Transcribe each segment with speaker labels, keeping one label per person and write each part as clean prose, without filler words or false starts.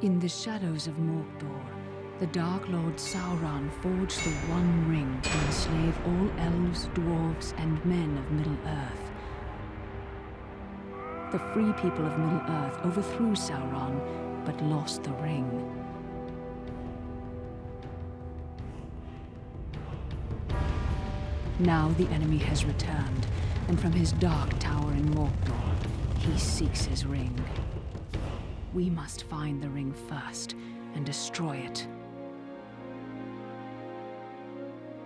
Speaker 1: In the shadows of Mordor, the Dark Lord Sauron forged the One Ring to enslave all elves, dwarves, and men of Middle-earth. The free people of Middle-earth overthrew Sauron, but lost the ring. Now the enemy has returned, and from his dark tower in Mordor, he seeks his ring. We must find the ring first and destroy it.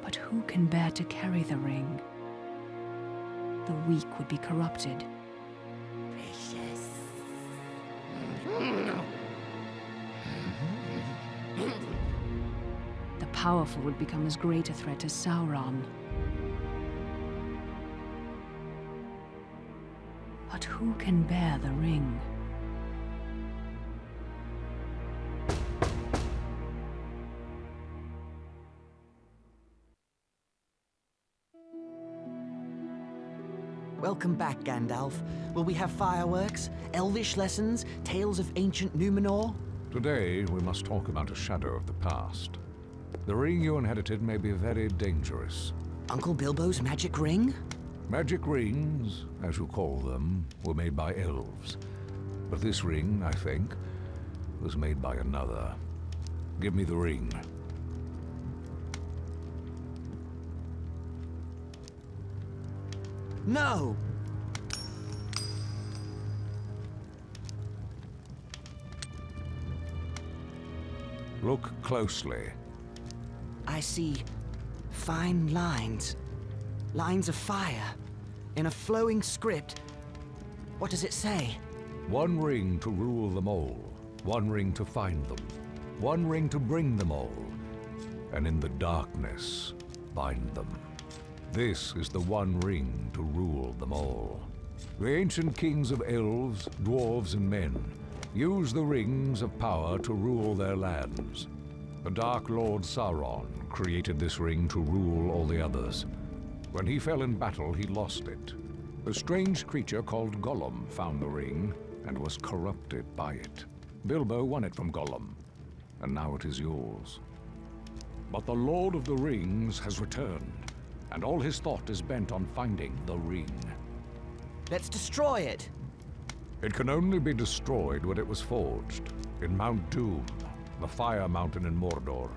Speaker 1: But who can bear to carry the ring? The weak would be corrupted.
Speaker 2: Precious.
Speaker 1: The powerful would become as great a threat as Sauron. But who can bear the ring?
Speaker 3: Welcome back, Gandalf. Will we have fireworks, elvish lessons, tales of ancient Numenor?
Speaker 4: Today, we must talk about a shadow of the past. The ring you inherited may be very dangerous.
Speaker 3: Uncle Bilbo's magic ring?
Speaker 4: Magic rings, as you call them, were made by elves. But this ring, I think, was made by another. Give me the ring.
Speaker 3: No!
Speaker 4: Look closely.
Speaker 3: I see fine lines. Lines of fire. In a flowing script. What does it say?
Speaker 4: One ring to rule them all. One ring to find them. One ring to bring them all. And in the darkness, bind them. This is the one ring to rule them all. The ancient kings of elves, dwarves, and men used the rings of power to rule their lands. The Dark Lord Sauron created this ring to rule all the others. When he fell in battle, he lost it. A strange creature called Gollum found the ring and was corrupted by it. Bilbo won it from Gollum, and now it is yours. But the Lord of the Rings has returned, and all his thought is bent on finding the ring.
Speaker 3: Let's destroy it!
Speaker 4: It can only be destroyed when it was forged, in Mount Doom, the Fire Mountain in Mordor.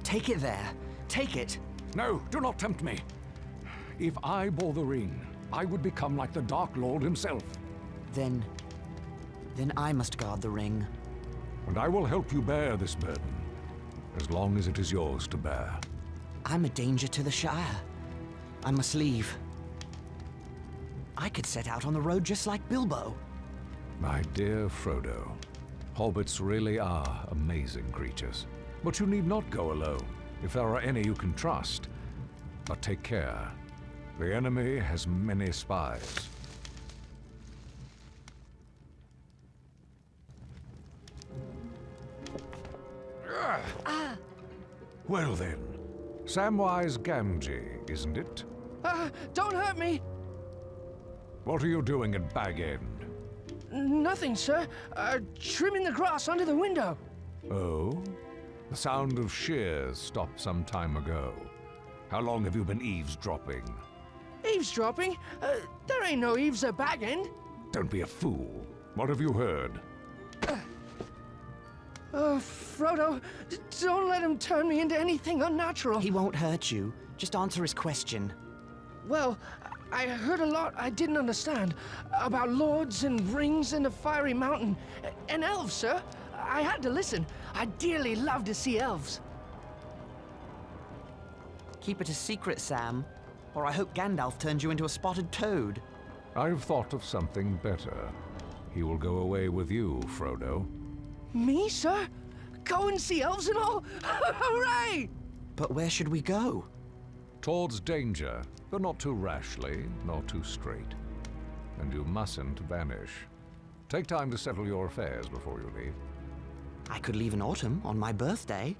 Speaker 3: Take it there! Take it!
Speaker 4: No, do not tempt me! If I bore the ring, I would become like the Dark Lord himself.
Speaker 3: Then I must guard the ring.
Speaker 4: And I will help you bear this burden, as long as it is yours to bear.
Speaker 3: I'm a danger to the Shire. I must leave. I could set out on the road just like Bilbo.
Speaker 4: My dear Frodo, hobbits really are amazing creatures. But you need not go alone, if there are any you can trust. But take care. The enemy has many spies. Well then, Samwise Gamgee, isn't it?
Speaker 5: Don't hurt me!
Speaker 4: What are you doing at Bag End?
Speaker 5: Nothing, sir. Trimming the grass under the window.
Speaker 4: Oh? The sound of shears stopped some time ago. How long have you been eavesdropping?
Speaker 5: Eavesdropping? There ain't no eaves at Bag End.
Speaker 4: Don't be a fool. What have you heard?
Speaker 5: Frodo, don't let him turn me into anything unnatural.
Speaker 3: He won't hurt you. Just answer his question.
Speaker 5: Well, I heard a lot I didn't understand. About lords and rings and the fiery mountain. And elves, sir. I had to listen. I dearly love to see elves.
Speaker 3: Keep it a secret, Sam, or I hope Gandalf turns you into a spotted toad.
Speaker 4: I've thought of something better. He will go away with you, Frodo.
Speaker 5: Me, sir? Go and see elves and all? Hooray!
Speaker 3: But where should we go?
Speaker 4: Towards danger, but not too rashly, nor too straight. And you mustn't vanish. Take time to settle your affairs before you leave.
Speaker 3: I could leave in autumn, on my birthday.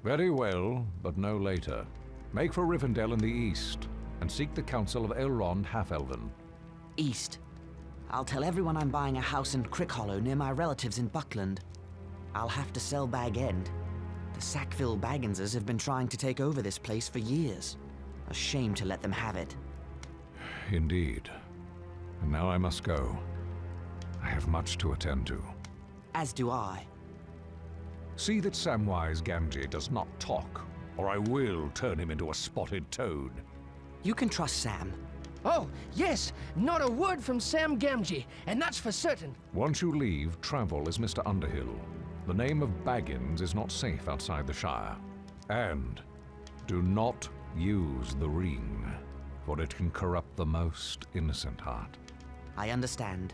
Speaker 4: Very well, but no later. Make for Rivendell in the east, and seek the counsel of Elrond Half-Elven.
Speaker 3: East. I'll tell everyone I'm buying a house in Crickhollow near my relatives in Buckland. I'll have to sell Bag End. The Sackville Bagginses have been trying to take over this place for years. A shame to let them have it.
Speaker 4: Indeed. And now I must go. I have much to attend to.
Speaker 3: As do I.
Speaker 4: See that Samwise Gamgee does not talk, or I will turn him into a spotted toad.
Speaker 3: You can trust Sam.
Speaker 5: Oh, yes, not a word from Sam Gamgee, and that's for certain.
Speaker 4: Once you leave, travel as Mr. Underhill. The name of Baggins is not safe outside the Shire. And do not use the ring, for it can corrupt the most innocent heart.
Speaker 3: I understand.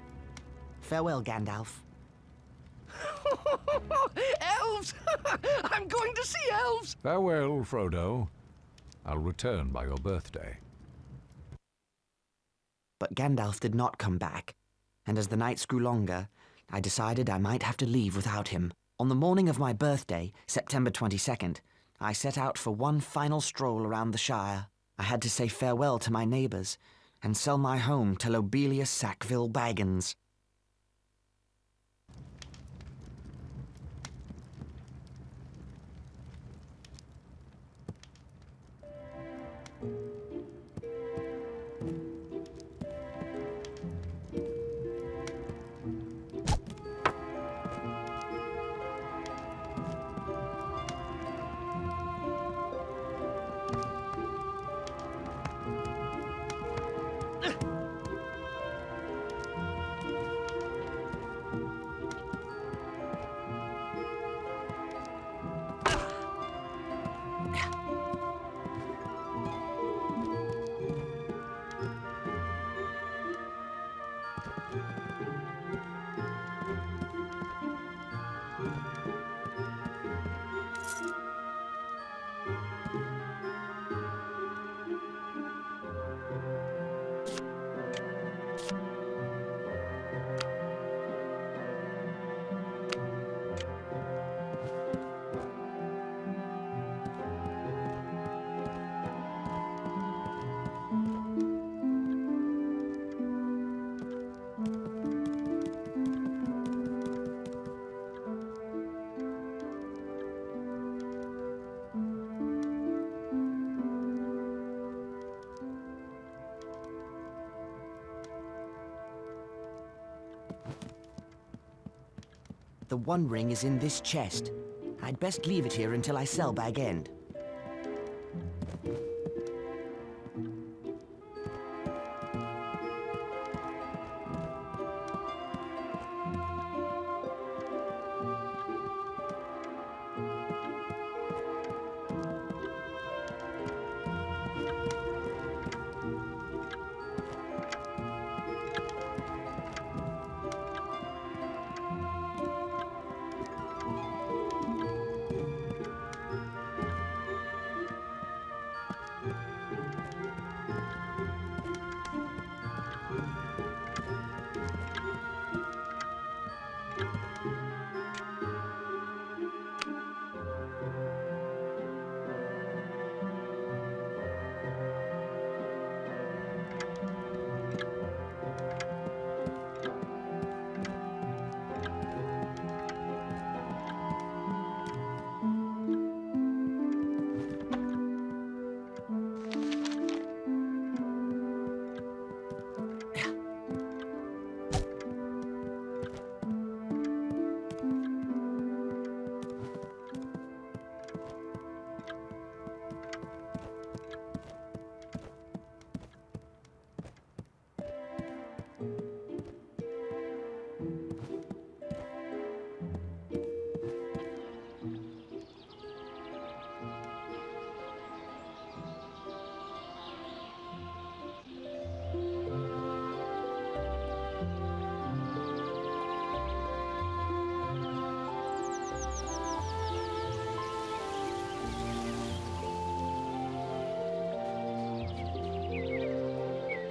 Speaker 3: Farewell, Gandalf.
Speaker 5: Elves! I'm going to see elves!
Speaker 4: Farewell, Frodo. I'll return by your birthday.
Speaker 3: But Gandalf did not come back, and as the nights grew longer, I decided I might have to leave without him. On the morning of my birthday, September 22nd, I set out for one final stroll around the Shire. I had to say farewell to my neighbors and sell my home to Lobelia Sackville Baggins. The One Ring is in this chest. I'd best leave it here until I sell Bag End.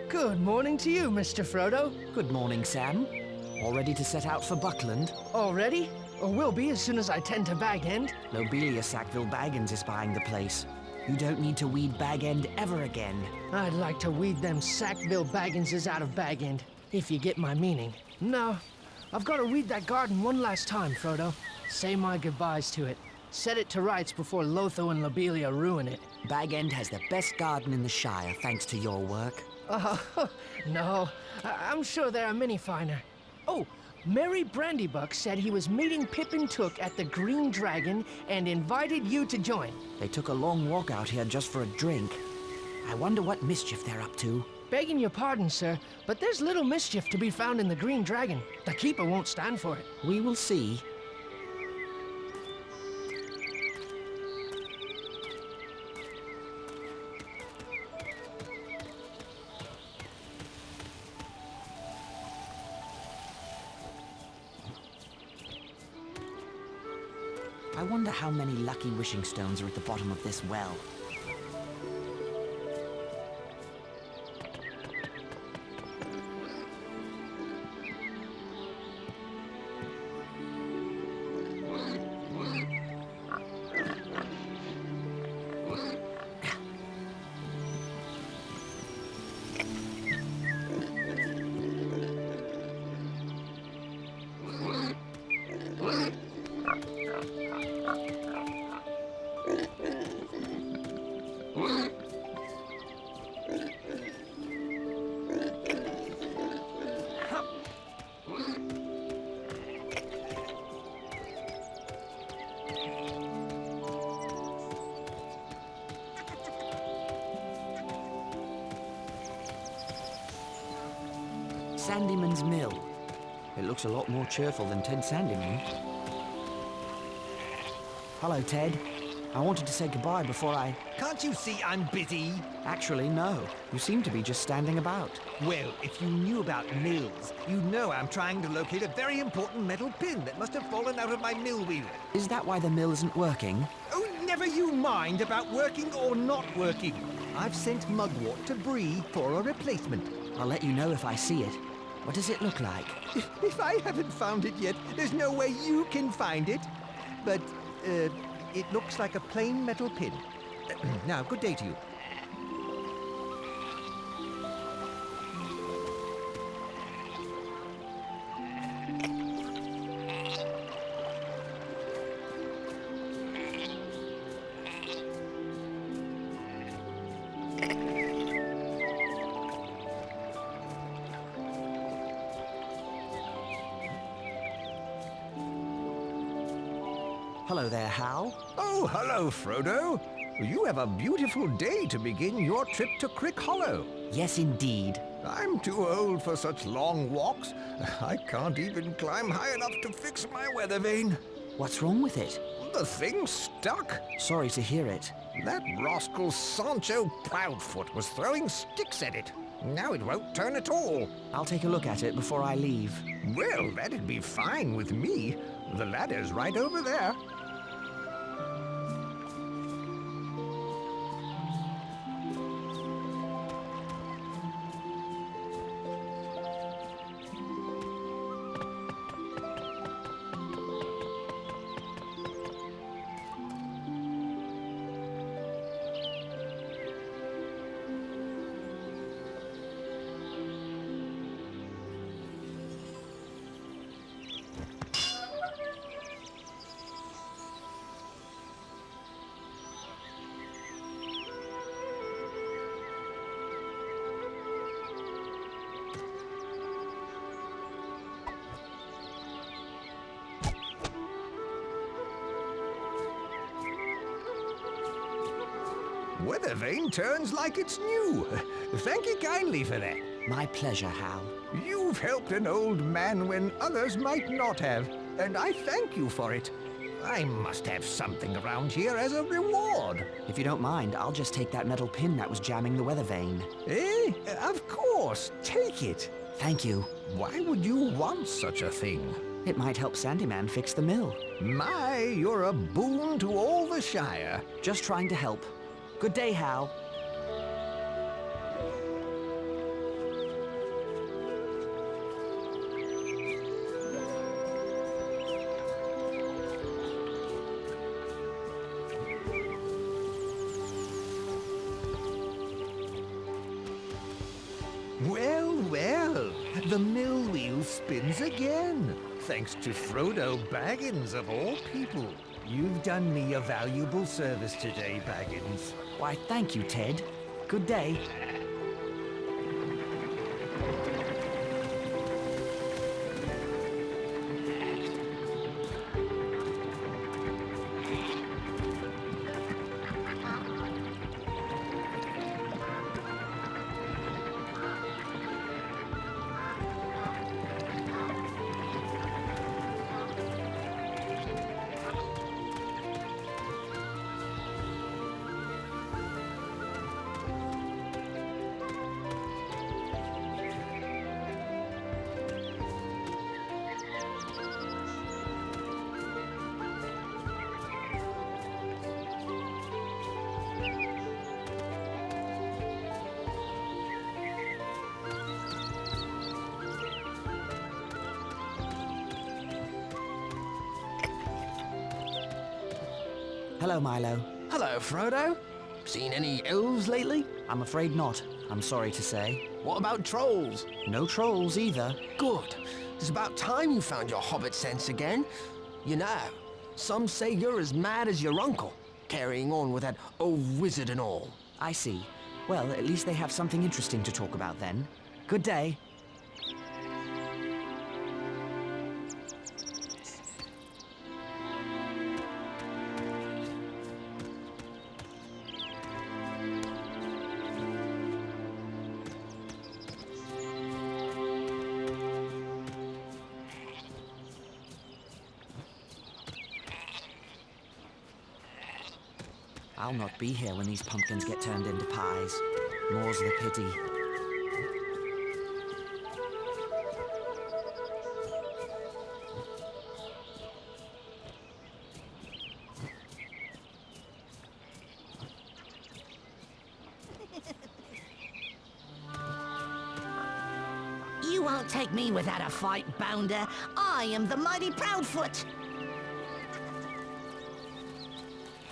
Speaker 5: Good morning to you, Mr. Frodo.
Speaker 3: Good morning, Sam. All ready to set out for Buckland?
Speaker 5: Already? Or will be as soon as I tend to Bag End.
Speaker 3: Lobelia Sackville Baggins is buying the place. You don't need to weed Bag End ever again.
Speaker 5: I'd like to weed them Sackville Bagginses out of Bag End, if you get my meaning. No, I've got to read that garden one last time, Frodo. Say my goodbyes to it. Set it to rights before Lotho and Lobelia ruin it.
Speaker 3: Bag End has the best garden in the Shire, thanks to your work.
Speaker 5: No. I'm sure there are many finer. Oh, Merry Brandybuck said he was meeting Pippin Took at the Green Dragon and invited you to join.
Speaker 3: They took a long walk out here just for a drink. I wonder what mischief they're up to.
Speaker 5: Begging your pardon, sir, but there's little mischief to be found in the Green Dragon. The Keeper won't stand for it.
Speaker 3: We will see. I wonder how many lucky wishing stones are at the bottom of this well. Sandyman's Mill. It looks a lot more cheerful than Ted Sandyman. Hello, Ted. I wanted to say goodbye before I...
Speaker 6: Can't you see I'm busy?
Speaker 3: Actually, no. You seem to be just standing about.
Speaker 6: Well, if you knew about mills, you'd know I'm trying to locate a very important metal pin that must have fallen out of my mill wheel.
Speaker 3: Is that why the mill isn't working?
Speaker 6: Oh, never you mind about working or not working. I've sent Mugwort to BREE for a replacement.
Speaker 3: I'll let you know if I see it. What does it look like?
Speaker 6: If I haven't found it yet, there's no way you can find it. But, it looks like a plain metal pin. Now, good day to you.
Speaker 3: Hello there, Hal.
Speaker 6: Oh, hello, Frodo. You have a beautiful day to begin your trip to Crick Hollow.
Speaker 3: Yes, indeed.
Speaker 6: I'm too old for such long walks. I can't even climb high enough to fix my weather vane.
Speaker 3: What's wrong with it?
Speaker 6: The thing's stuck.
Speaker 3: Sorry to hear it.
Speaker 6: That rascal Sancho Proudfoot was throwing sticks at it. Now it won't turn at all.
Speaker 3: I'll take a look at it before I leave.
Speaker 6: Well, that'd be fine with me. The ladder's right over there. Weather vane turns like it's new. Thank you kindly for that.
Speaker 3: My pleasure, Hal.
Speaker 6: You've helped an old man when others might not have, and I thank you for it. I must have something around here as a reward.
Speaker 3: If you don't mind, I'll just take that metal pin that was jamming the weather vane.
Speaker 6: Eh? Of course. Take it.
Speaker 3: Thank you.
Speaker 6: Why would you want such a thing?
Speaker 3: It might help Sandyman fix the mill.
Speaker 6: My, you're a boon to all the Shire.
Speaker 3: Just trying to help. Good day, Hal.
Speaker 6: Well, well. the mill wheel spins again. Thanks to Frodo Baggins, of all people. You've done me a valuable service today, Baggins.
Speaker 3: Why, thank you, Ted. Good day. Hello, Milo.
Speaker 5: Hello, Frodo. Seen any elves lately?
Speaker 3: I'm afraid not. I'm sorry to say.
Speaker 5: What about trolls?
Speaker 3: No trolls either.
Speaker 5: Good. It's about time you found your hobbit sense again. You know, some say you're as mad as your uncle, carrying on with that old wizard and all.
Speaker 3: I see. Well, at least they have something interesting to talk about then. Good day. I'll not be here when these pumpkins get turned into pies. More's the pity.
Speaker 2: You won't take me without a fight, Bounder. I am the mighty Proudfoot.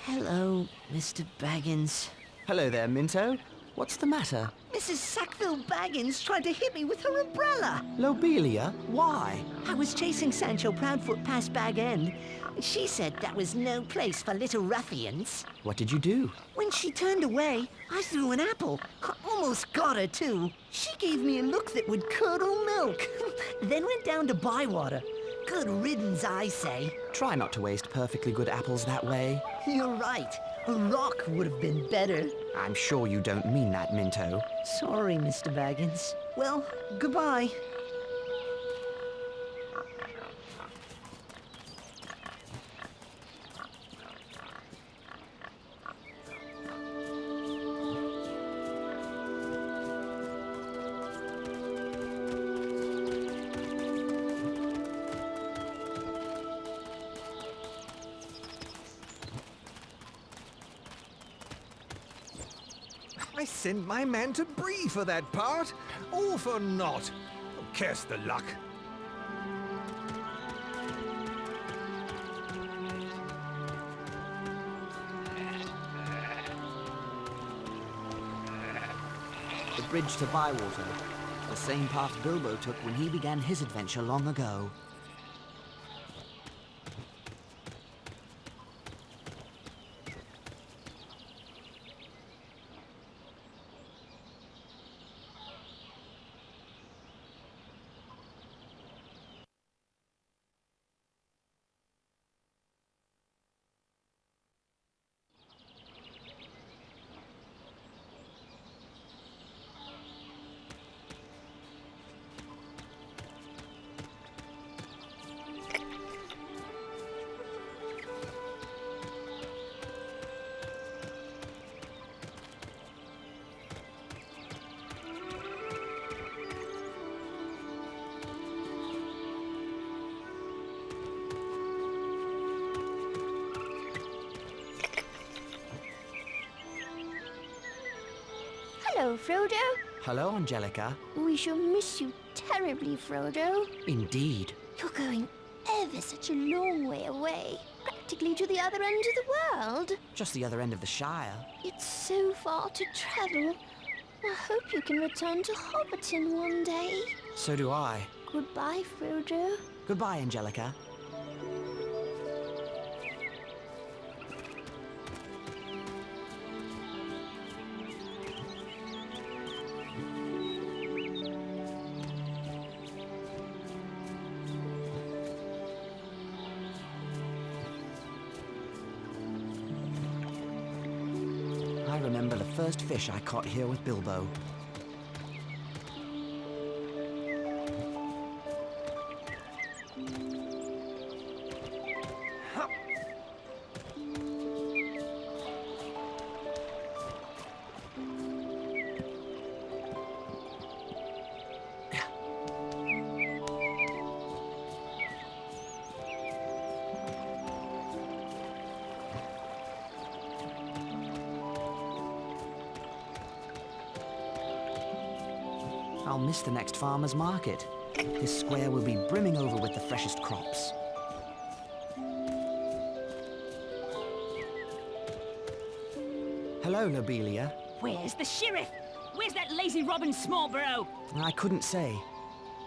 Speaker 2: Hello, Mr. Baggins.
Speaker 3: Hello there, Minto. What's the matter?
Speaker 2: Mrs. Sackville Baggins tried to hit me with her umbrella.
Speaker 3: Lobelia? Why?
Speaker 2: I was chasing Sancho Proudfoot past Bag End. She said that was no place for little ruffians.
Speaker 3: What did you do?
Speaker 2: When she turned away, I threw an apple. I almost got her, too. She gave me a look that would curdle milk. Then went down to Bywater. Good riddance, I say.
Speaker 3: Try not to waste perfectly good apples that way.
Speaker 2: You're right. A rock would have been better.
Speaker 3: I'm sure you don't mean that, Minto.
Speaker 2: Sorry, Mr. Baggins. Well, goodbye.
Speaker 6: I sent my man to Bree for that part. All for naught. Oh, curse the luck.
Speaker 3: The bridge to Bywater. The same path Bilbo took when he began his adventure long ago.
Speaker 7: Hello, Frodo.
Speaker 3: Hello, Angelica.
Speaker 7: We shall miss you terribly, Frodo.
Speaker 3: Indeed.
Speaker 7: You're going ever such a long way away, practically to the other end of the world.
Speaker 3: Just the other end of the Shire.
Speaker 7: It's so far to travel. I hope you can return to Hobbiton one day.
Speaker 3: So do I.
Speaker 7: Goodbye, Frodo.
Speaker 3: Goodbye, Angelica. I remember the first fish I caught here with Bilbo. I'll miss the next farmer's market. This square will be brimming over with the freshest crops. Hello, Lobelia.
Speaker 1: Where's the sheriff? Where's that lazy Robin Smallborough?
Speaker 3: I couldn't say.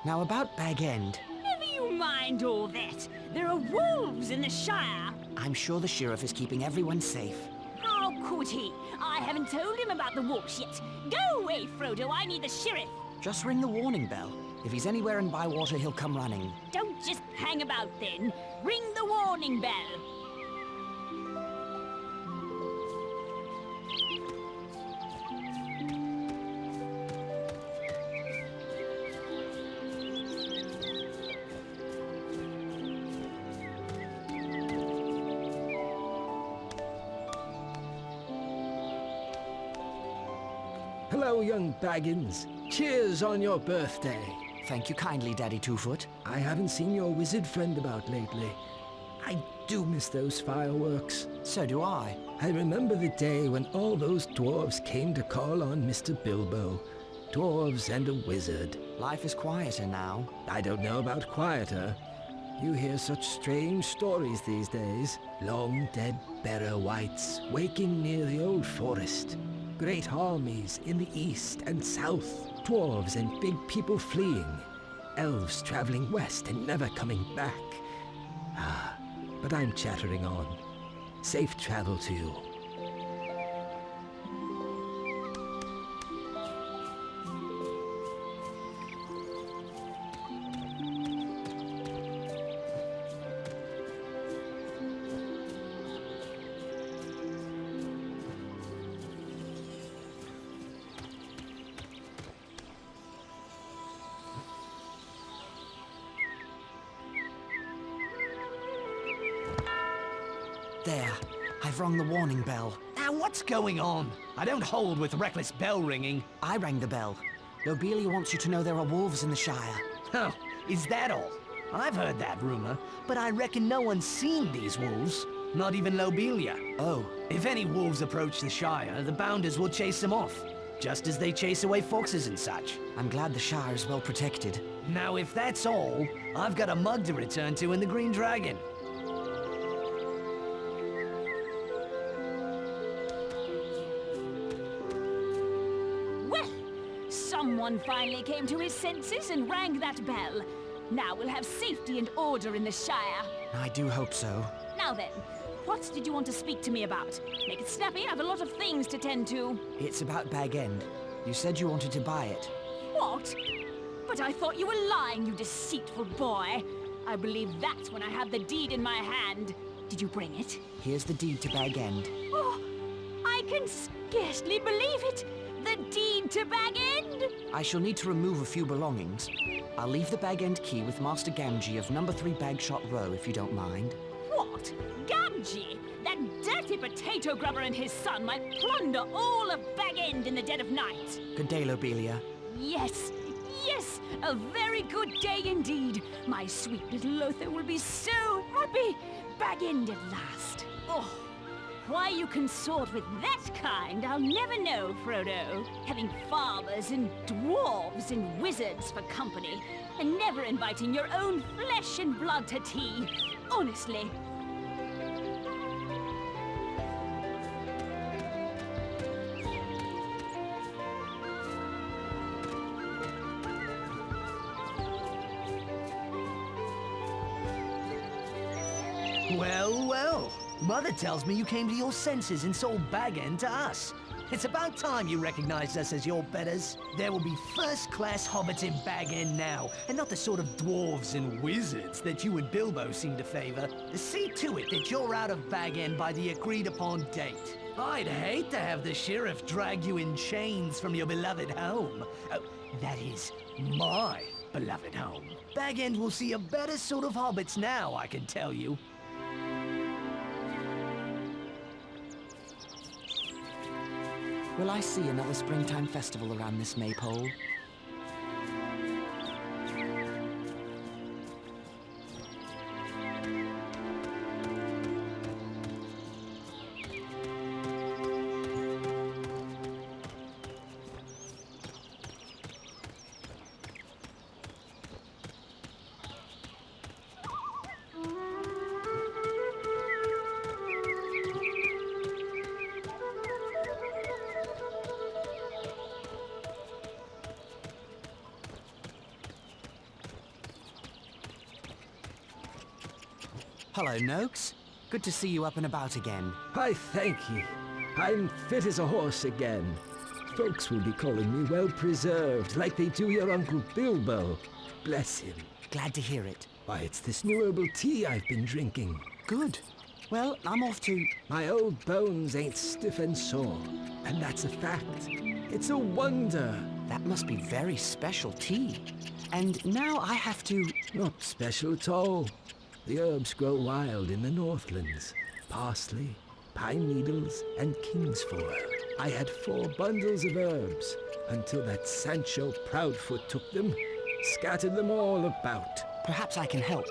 Speaker 3: Now about Bag End.
Speaker 1: Never you mind all that. There are wolves in the Shire.
Speaker 3: I'm sure the sheriff is keeping everyone safe.
Speaker 1: How could he? I haven't told him about the wolves yet. Go away, Frodo. I need the sheriff.
Speaker 3: Just ring the warning bell. If he's anywhere in Bywater, he'll come running.
Speaker 1: Don't just hang about then. Ring the warning bell.
Speaker 5: Hello, young Baggins. Cheers on your birthday.
Speaker 3: Thank you kindly, Daddy Two-Foot.
Speaker 5: I haven't seen your wizard friend about lately. I do miss those fireworks.
Speaker 3: So do I.
Speaker 5: I remember the day when all those dwarves came to call on Mr. Bilbo. Dwarves and a wizard.
Speaker 3: Life is quieter now.
Speaker 5: I don't know about quieter. You hear such strange stories these days. Long dead Barrow Wights waking near the old forest. Great armies in the east and south. Dwarves and big people fleeing. Elves traveling west and never coming back. But I'm chattering on. Safe travel to you.
Speaker 3: There. I've rung the warning bell.
Speaker 2: Now, what's going on? I don't hold with reckless bell ringing.
Speaker 3: I rang the bell. Lobelia wants you to know there are wolves in the Shire.
Speaker 2: Oh, is that all? I've heard that rumor, but I reckon no one's seen these wolves. Not even Lobelia.
Speaker 3: Oh.
Speaker 2: If any wolves approach the Shire, the Bounders will chase them off. Just as they chase away foxes and such.
Speaker 3: I'm glad the Shire is well protected.
Speaker 2: Now, if that's all, I've got a mug to return to in the Green Dragon.
Speaker 1: Someone finally came to his senses and rang that bell. Now we'll have safety and order in the Shire.
Speaker 3: I do hope so.
Speaker 1: Now then, what did you want to speak to me about? Make it snappy, I have a lot of things to tend to.
Speaker 3: It's about Bag End. You said you wanted to buy it.
Speaker 1: What? But I thought you were lying, you deceitful boy. I believe that when I had the deed in my hand. Did you bring it?
Speaker 3: Here's the deed to Bag End.
Speaker 1: Oh, I can scarcely believe it. The deed to Bag End?
Speaker 3: I shall need to remove a few belongings. I'll leave the Bag End key with Master Gamgee of number 3 Bagshot Row, if you don't mind.
Speaker 1: What? Gamgee? That dirty potato grubber and his son might plunder all of Bag End in the dead of night.
Speaker 3: Good day, Lobelia.
Speaker 1: Yes, yes, a very good day indeed. My sweet little Lothar will be so happy. Bag End at last. Oh. Why you consort with that kind, I'll never know, Frodo. Having farmers and dwarves and wizards for company, and never inviting your own flesh and blood to tea. Honestly.
Speaker 2: Well, well. Mother tells me you came to your senses and sold Bag End to us. It's about time you recognized us as your betters. There will be first-class hobbits in Bag End now, and not the sort of dwarves and wizards that you and Bilbo seem to favor. See to it that you're out of Bag End by the agreed-upon date. I'd hate to have the sheriff drag you in chains from your beloved home. Oh, that is, my beloved home. Bag End will see a better sort of hobbits now, I can tell you.
Speaker 3: Will I see another springtime festival around this maypole? Hello, Noakes. Good to see you up and about again.
Speaker 5: I thank ye. I'm fit as a horse again. Folks will be calling me well-preserved, like they do your Uncle Bilbo. Bless him.
Speaker 3: Glad to hear it.
Speaker 5: Why, it's this new herbal tea I've been drinking.
Speaker 3: Good. Well, I'm off to...
Speaker 5: My old bones ain't stiff and sore, and that's a fact. It's a wonder.
Speaker 3: That must be very special tea. And now I have to...
Speaker 5: Not special at all. The herbs grow wild in the Northlands. Parsley, pine needles, and kingsfoil. I had 4 bundles of herbs until that Sancho Proudfoot took them, scattered them all about.
Speaker 3: Perhaps I can help.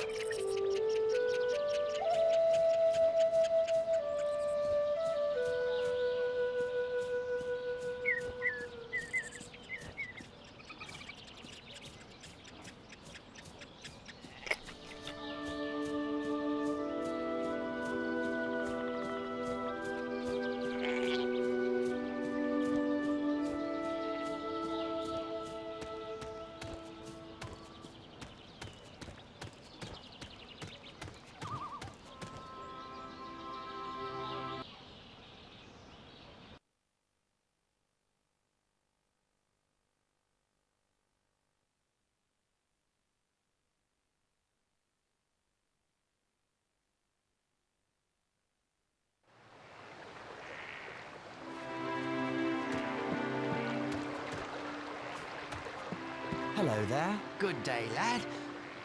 Speaker 3: Hello there.
Speaker 8: Good day, lad.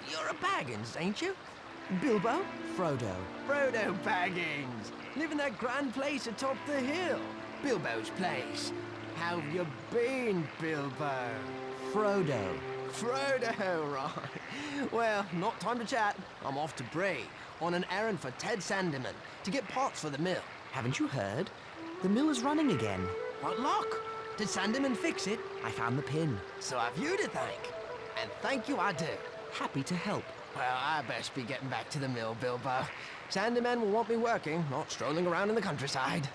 Speaker 8: You're a Baggins, ain't you? Bilbo?
Speaker 3: Frodo.
Speaker 8: Frodo Baggins. Live in that grand place atop the hill. Bilbo's place. How've you been, Bilbo?
Speaker 3: Frodo.
Speaker 8: Frodo, right. Well, not time to chat. I'm off to BREE on an errand for Ted Sandeman to get parts for the mill.
Speaker 3: Haven't you heard? The mill is running again.
Speaker 8: What luck? Did Sandeman fix it?
Speaker 3: I found the pin.
Speaker 8: So I've you to thank. And thank you I do.
Speaker 3: Happy to help.
Speaker 8: Well, I best be getting back to the mill, Bilbo. Sandeman will want me working, not strolling around in the countryside.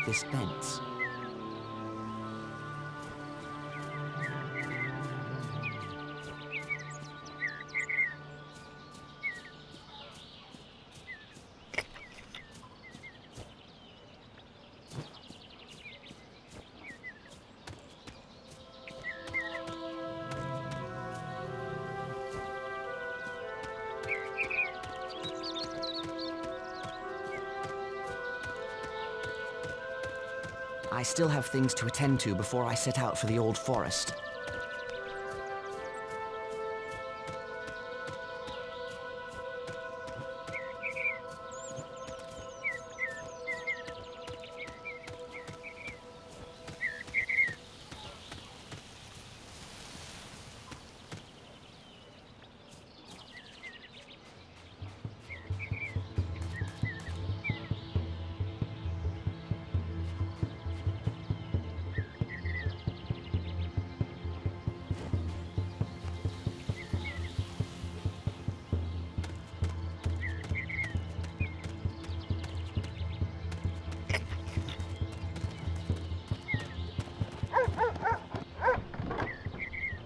Speaker 3: this fence. I still have things to attend to before I set out for the old forest.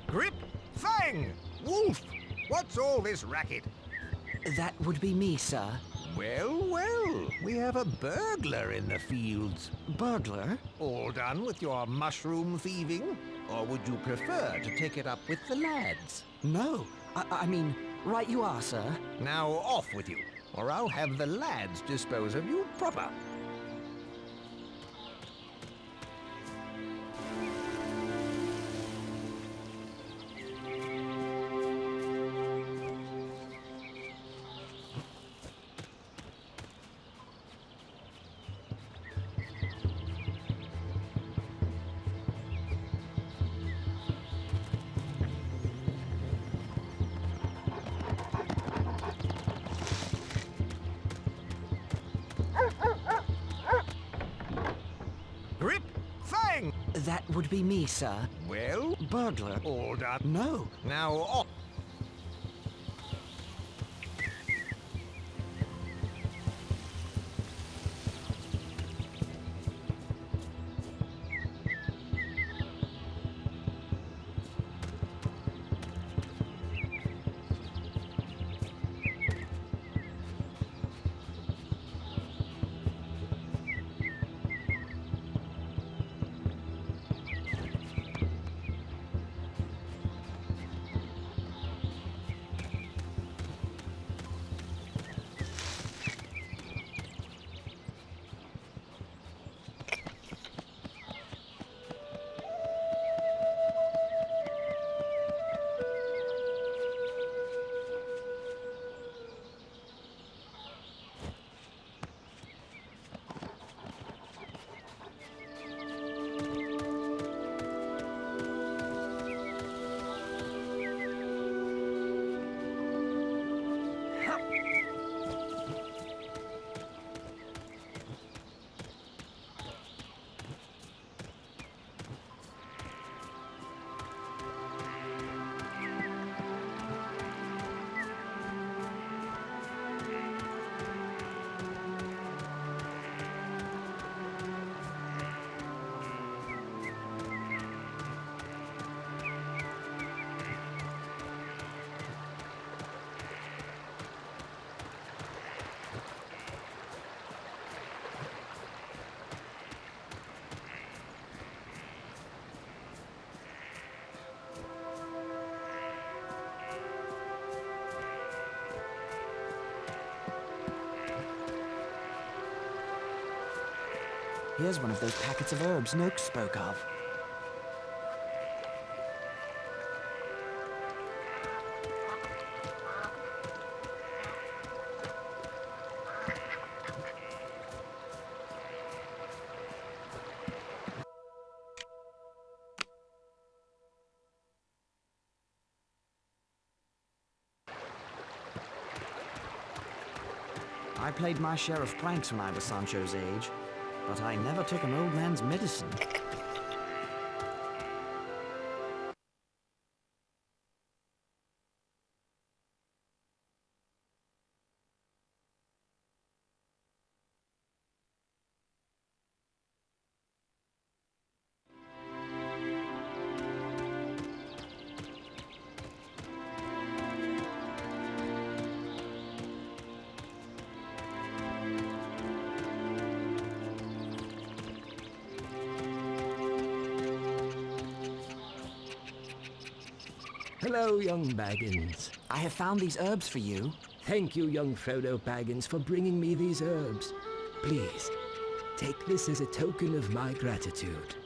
Speaker 6: Grip! Fang! Wolf! What's all this racket?
Speaker 3: That would be me, sir.
Speaker 6: Well, well, we have a burglar in the fields.
Speaker 3: Burglar?
Speaker 6: All done with your mushroom thieving? Or would you prefer to take it up with the lads?
Speaker 3: No. I mean, right you are, sir.
Speaker 6: Now off with you, or I'll have the lads dispose of you proper. Grip! Fang!
Speaker 3: That would be me, sir.
Speaker 6: Well,
Speaker 3: Burglar?
Speaker 6: all done.
Speaker 3: No.
Speaker 6: Now off.
Speaker 3: Here's one of those packets of herbs Noakes spoke of. I played my share of pranks when I was Sancho's age, but I never took an old man's medicine.
Speaker 5: Hello, young Baggins.
Speaker 3: I have found these herbs for you.
Speaker 5: Thank you, young Frodo Baggins, for bringing me these herbs. Please, take this as a token of my gratitude.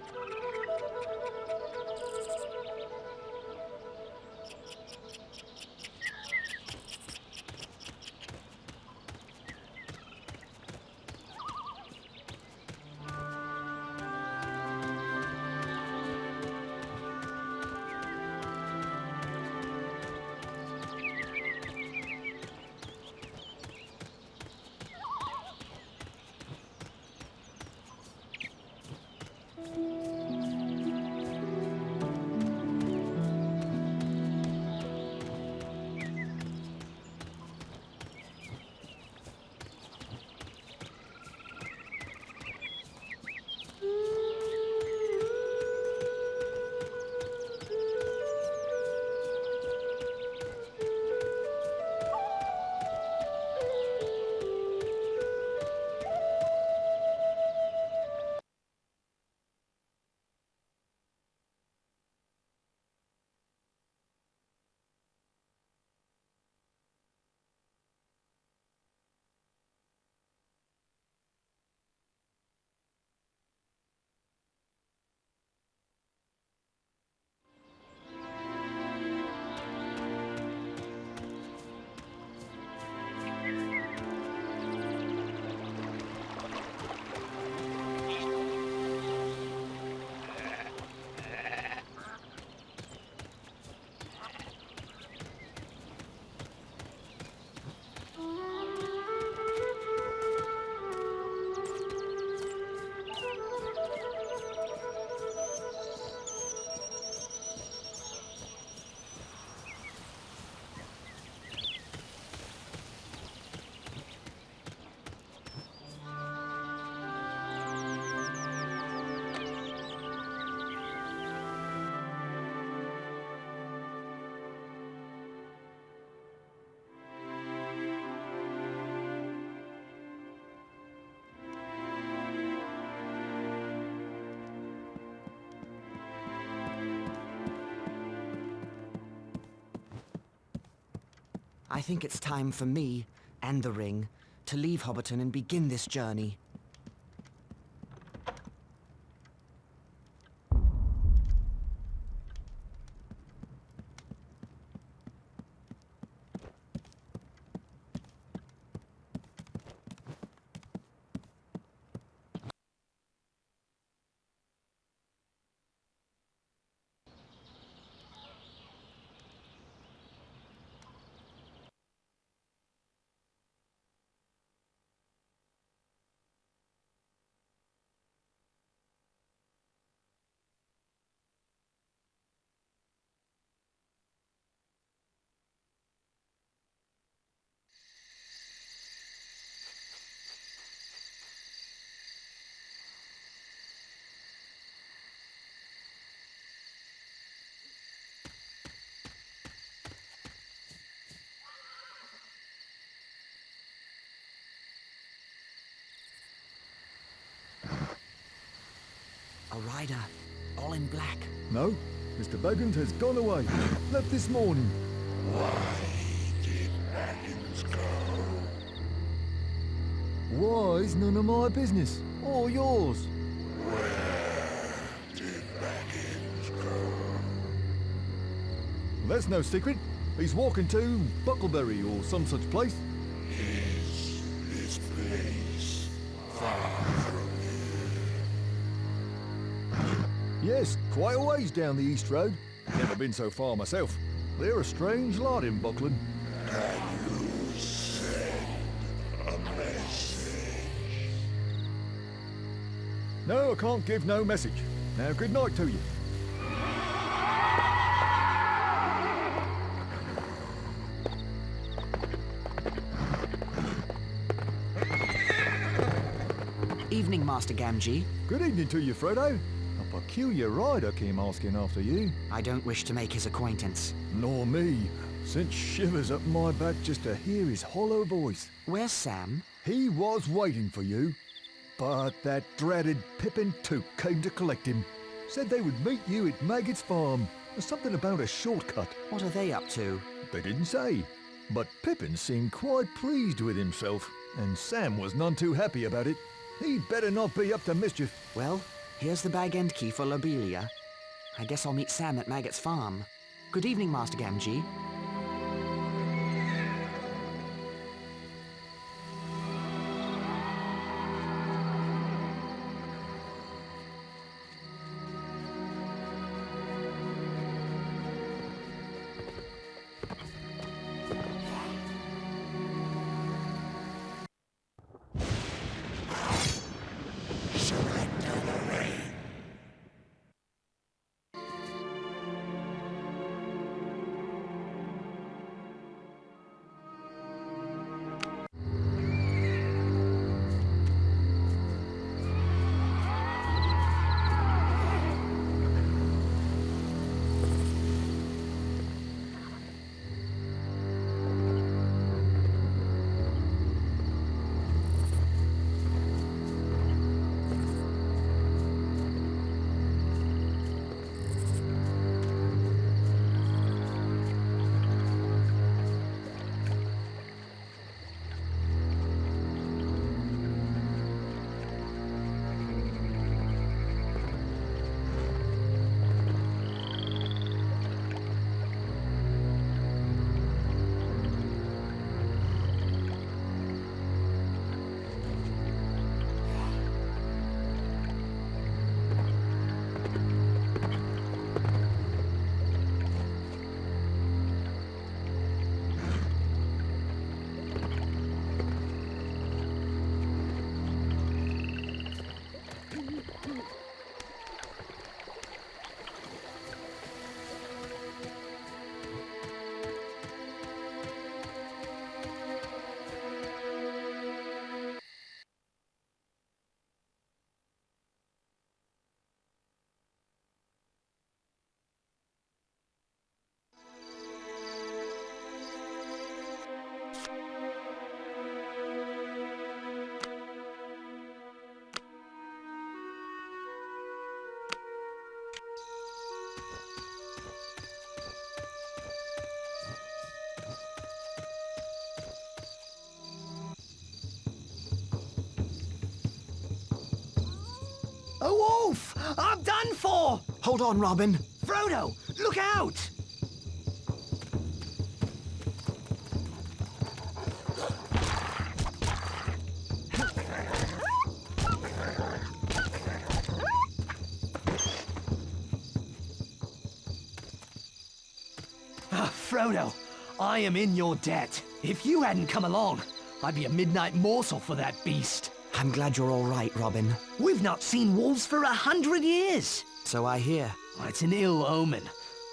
Speaker 3: I think it's time for me and the ring to leave Hobbiton and begin this journey. A rider, all in black.
Speaker 9: No, Mr. Baggins has gone away. Left this morning.
Speaker 10: Why did Baggins go?
Speaker 9: Why's none of my business, or yours.
Speaker 10: Where did Baggins go?
Speaker 9: That's no secret. He's walking to Buckleberry or some such place.
Speaker 10: Is this place far from
Speaker 9: Yes, quite a ways down the East Road. Never been so far myself. They're a strange lot in Buckland.
Speaker 10: Can you send a message?
Speaker 9: No, I can't give no message. Now, good night to you.
Speaker 3: Evening, Master Gamgee.
Speaker 9: Good evening to you, Frodo. A peculiar rider came asking after you.
Speaker 3: I don't wish to make his acquaintance.
Speaker 9: Nor me. Sent shivers up my back just to hear his hollow voice.
Speaker 3: Where's Sam?
Speaker 9: He was waiting for you. But that dreaded Pippin Took came to collect him. Said they would meet you at Maggot's farm. There's something about a shortcut.
Speaker 3: What are they up to?
Speaker 9: They didn't say. But Pippin seemed quite pleased with himself, and Sam was none too happy about it. He'd better not be up to mischief.
Speaker 3: Well, here's the bag end key for Lobelia. I guess I'll meet Sam at Maggot's farm. Good evening, Master Gamgee.
Speaker 2: A wolf! I'm done for!
Speaker 3: Hold on, Robin.
Speaker 2: Frodo, look out! Frodo, I am in your debt. If you hadn't come along, I'd be a midnight morsel for that beast.
Speaker 3: I'm glad you're all right, Robin.
Speaker 2: We've not seen wolves for 100 years.
Speaker 3: So I hear.
Speaker 2: Well, it's an ill omen.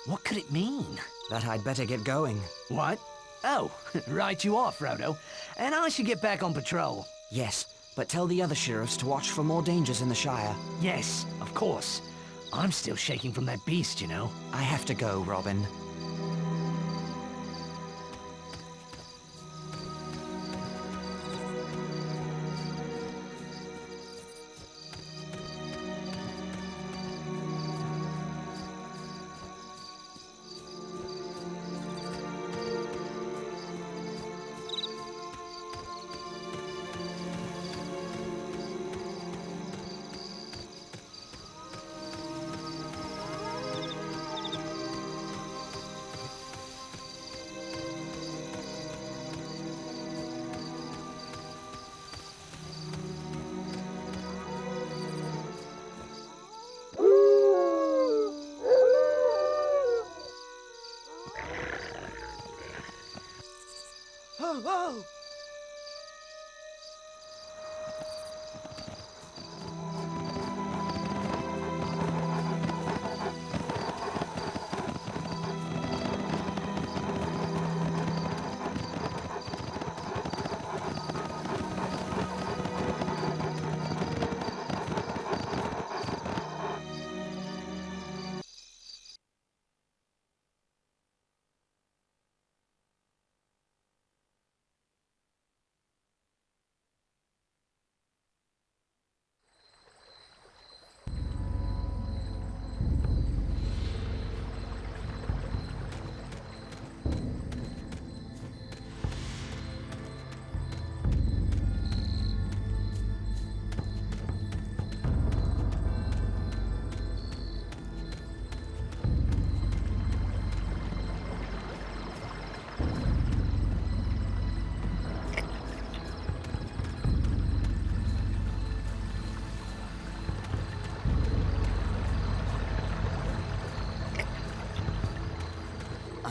Speaker 2: What could it mean?
Speaker 3: That I'd better get going.
Speaker 2: What? Oh, right you are, Frodo. And I should get back on patrol.
Speaker 3: Yes, but tell the other sheriffs to watch for more dangers in the Shire.
Speaker 2: Yes, of course. I'm still shaking from that beast, you know.
Speaker 3: I have to go, Robin.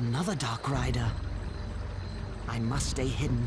Speaker 3: Another Dark Rider. I must stay hidden.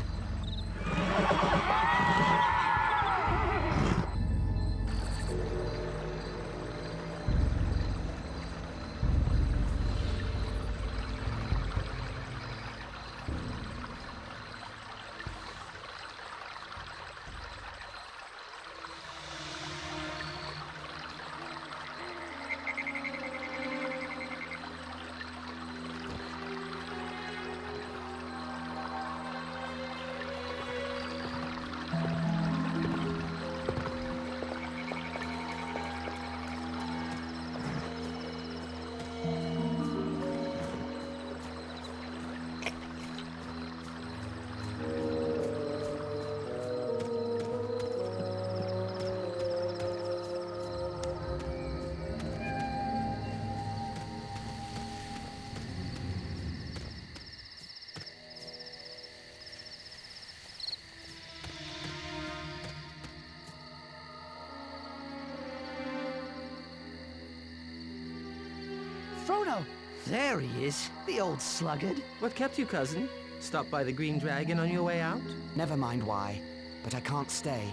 Speaker 2: Frodo! There he is, the old sluggard.
Speaker 5: What kept you, cousin? Stop by the Green Dragon on your way out?
Speaker 3: Never mind why, but I can't stay.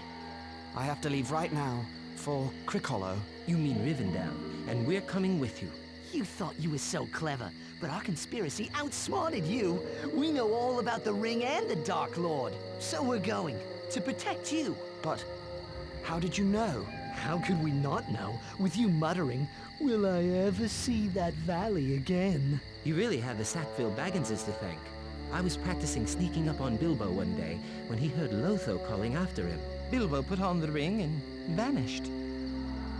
Speaker 3: I have to leave right now for Crickhollow.
Speaker 5: You mean Rivendell, and we're coming with you.
Speaker 2: You thought you were so clever, but our conspiracy outsmarted you. We know all about the Ring and the Dark Lord. So we're going, to protect you.
Speaker 3: But how did you know?
Speaker 2: How could we not know, with you muttering, "Will I ever see that valley again?"
Speaker 5: You really have the Sackville Bagginses to thank. I was practicing sneaking up on Bilbo one day when he heard Lotho calling after him. Bilbo put on the ring and vanished.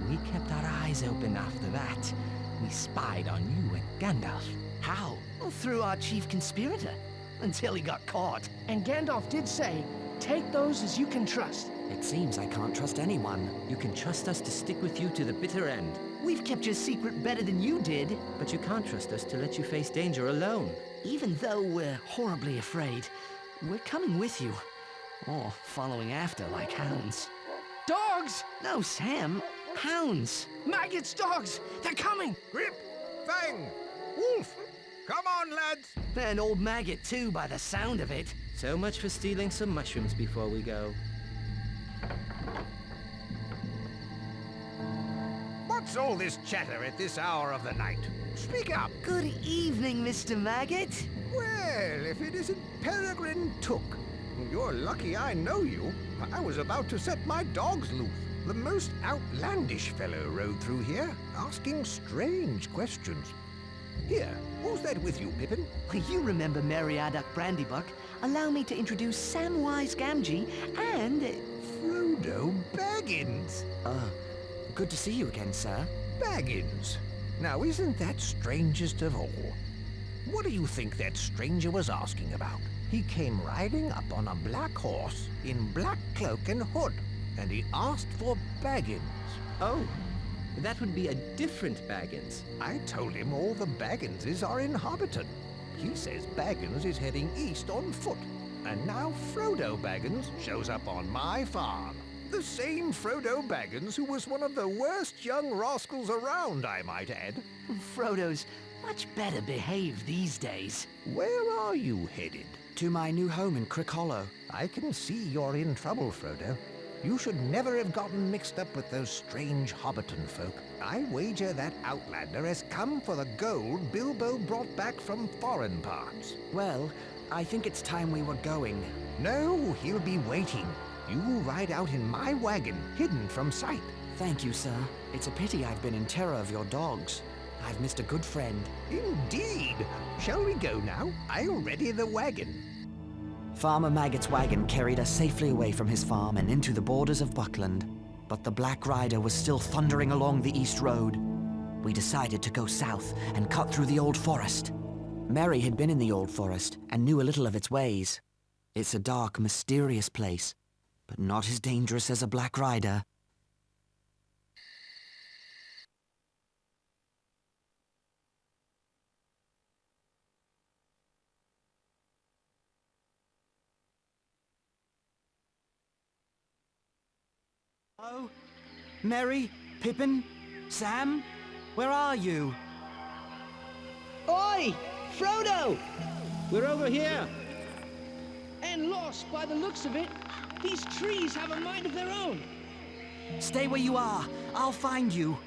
Speaker 5: We kept our eyes open after that. We spied on you and Gandalf.
Speaker 2: How? Well, through our chief conspirator, until he got caught.
Speaker 8: And Gandalf did say, take those as you can trust.
Speaker 3: It seems I can't trust anyone.
Speaker 5: You can trust us to stick with you to the bitter end.
Speaker 2: We've kept your secret better than you did.
Speaker 5: But you can't trust us to let you face danger alone.
Speaker 2: Even though we're horribly afraid, we're coming with you. Or following after like hounds.
Speaker 8: Dogs!
Speaker 2: No, Sam. Hounds.
Speaker 8: Maggots, dogs! They're coming!
Speaker 6: Grip! Fang! Wolf! Come on, lads!
Speaker 2: And old Maggot, too, by the sound of it.
Speaker 5: So much for stealing some mushrooms before we go.
Speaker 6: What's all this chatter at this hour of the night? Speak up!
Speaker 2: Good evening, Mr. Maggot.
Speaker 6: Well, if it isn't Peregrine Took. You're lucky I know you. I was about to set my dogs loose. The most outlandish fellow rode through here, asking strange questions. Here, who's that with you, Pippin?
Speaker 2: You remember Meriadoc Brandybuck. Allow me to introduce Samwise Gamgee and...
Speaker 6: Frodo Baggins.
Speaker 3: Good to see you again, sir.
Speaker 6: Baggins. Now, isn't that strangest of all? What do you think that stranger was asking about? He came riding up on a black horse in black cloak and hood, and he asked for Baggins.
Speaker 5: Oh, that would be a different Baggins.
Speaker 6: I told him all the Bagginses are in Hobbiton. He says Baggins is heading east on foot, and now Frodo Baggins shows up on my farm. The same Frodo Baggins who was one of the worst young rascals around, I might add.
Speaker 2: Frodo's much better behaved these days.
Speaker 6: Where are you headed?
Speaker 3: To my new home in Crickhollow.
Speaker 6: I can see you're in trouble, Frodo. You should never have gotten mixed up with those strange Hobbiton folk. I wager that outlander has come for the gold Bilbo brought back from foreign parts.
Speaker 3: Well, I think it's time we were going.
Speaker 6: No, he'll be waiting. You ride out in my wagon, hidden from sight.
Speaker 3: Thank you, sir. It's a pity I've been in terror of your dogs. I've missed a good friend.
Speaker 6: Indeed. Shall we go now? I'll ready the wagon.
Speaker 3: Farmer Maggot's wagon carried us safely away from his farm and into the borders of Buckland. But the Black Rider was still thundering along the East Road. We decided to go south and cut through the Old Forest. Merry had been in the Old Forest and knew a little of its ways. It's a dark, mysterious place, but not as dangerous as a Black Rider. Hello? Merry? Pippin? Sam? Where are you?
Speaker 8: Oi!
Speaker 11: Frodo! We're over here. And lost by the looks of it. These trees have a mind of their own.
Speaker 3: Stay where you are. I'll find you.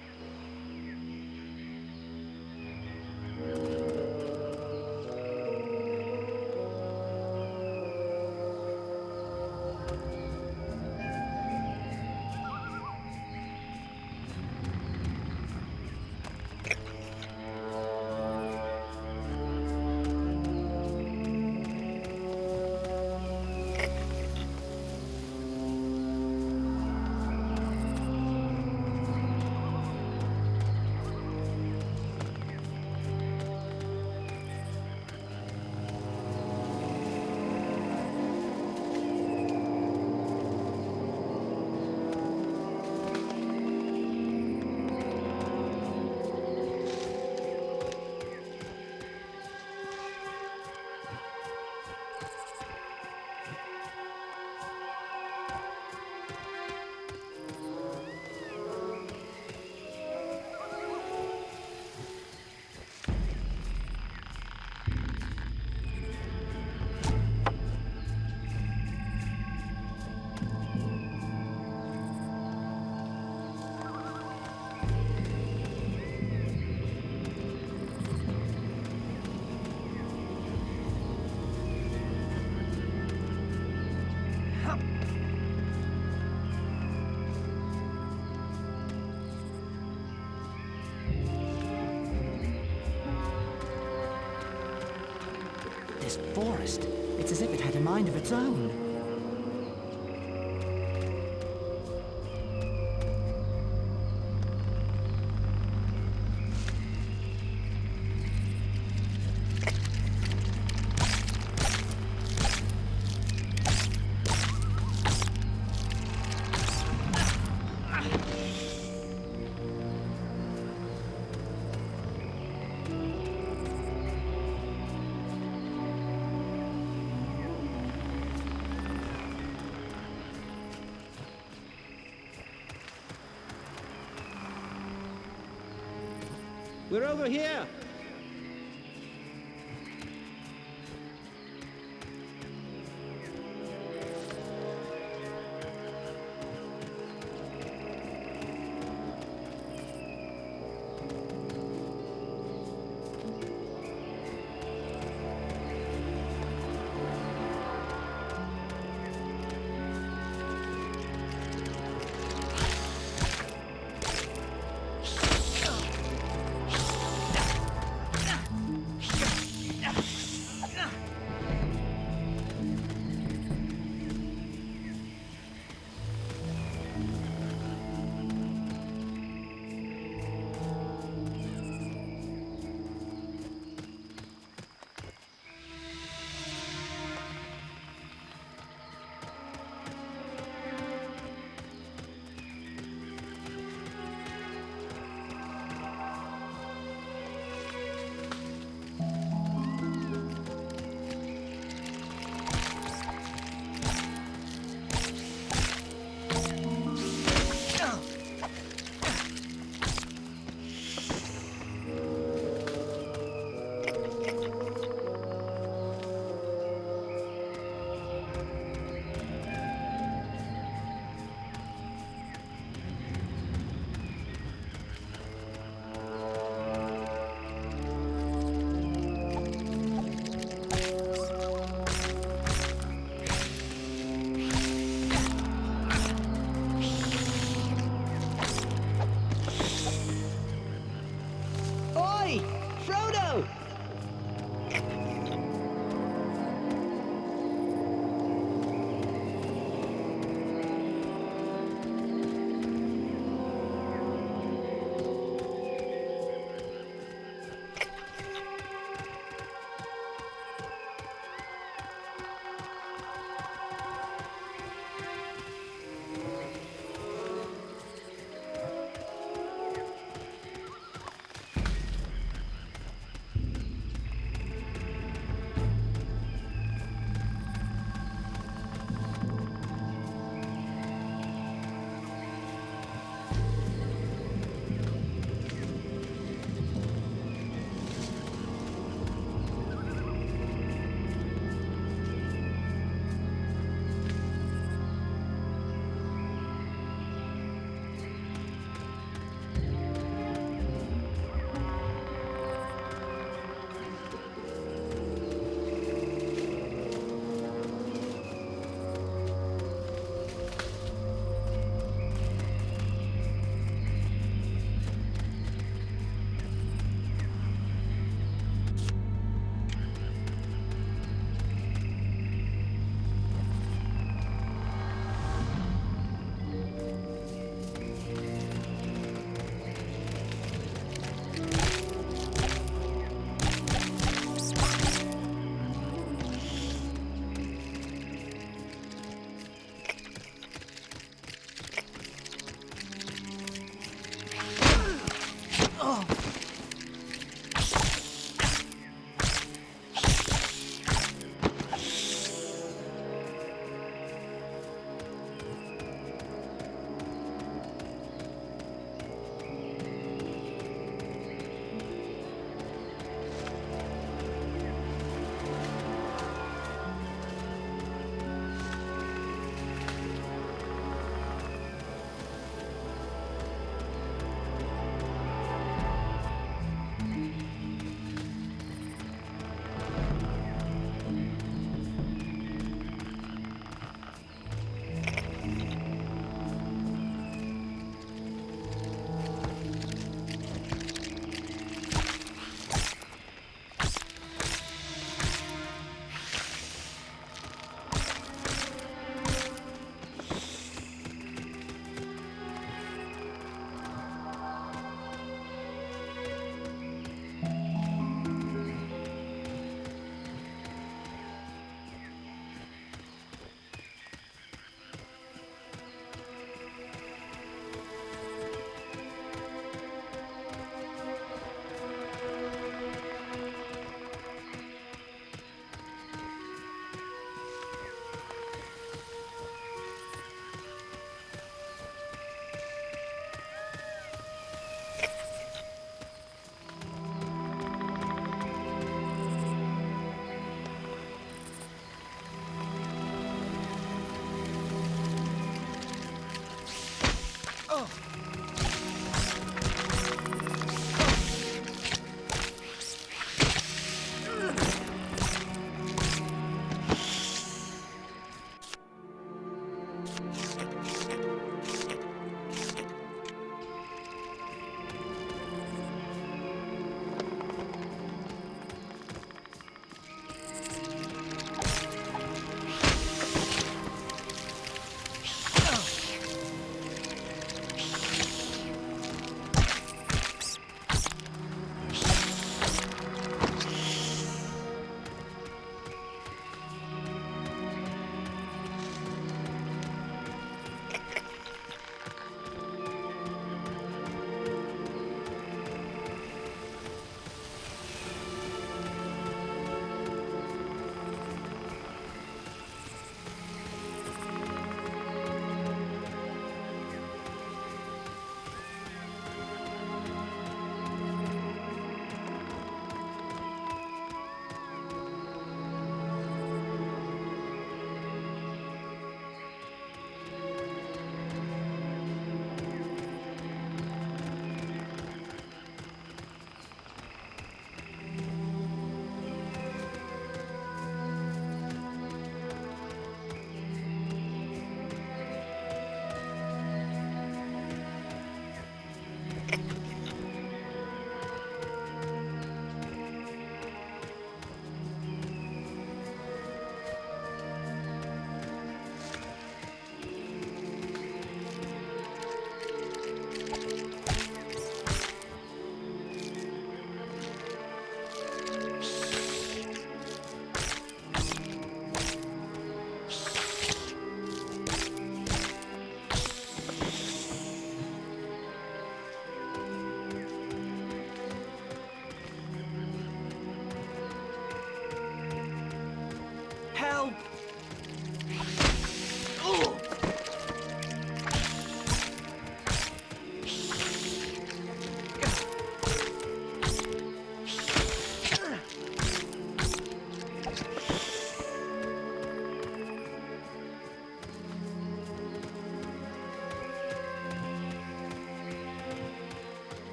Speaker 3: This forest, it's as if it had a mind of its own.
Speaker 11: We're over here.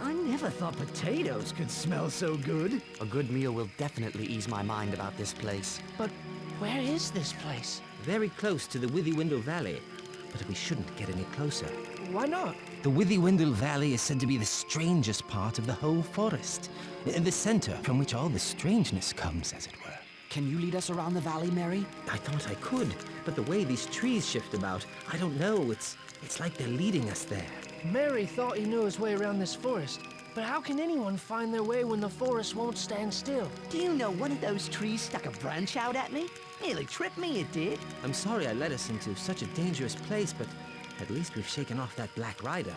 Speaker 2: I never thought potatoes could smell so good.
Speaker 3: A good meal will definitely ease my mind about this place.
Speaker 11: But where is this place?
Speaker 5: Very close to the Withywindle Valley, but we shouldn't get any closer.
Speaker 11: Why not?
Speaker 5: The Withywindle Valley is said to be the strangest part of the whole forest, the center from which all the strangeness comes, as it were.
Speaker 3: Can you lead us around the valley, Mary?
Speaker 5: I thought I could, but the way these trees shift about, I don't know. It's like they're leading us there.
Speaker 11: Mary thought he knew his way around this forest. But how can anyone find their way when the forest won't stand still?
Speaker 2: Do you know one of those trees stuck a branch out at me? Nearly tripped me, it did.
Speaker 5: I'm sorry I led us into such a dangerous place, but at least we've shaken off that Black Rider.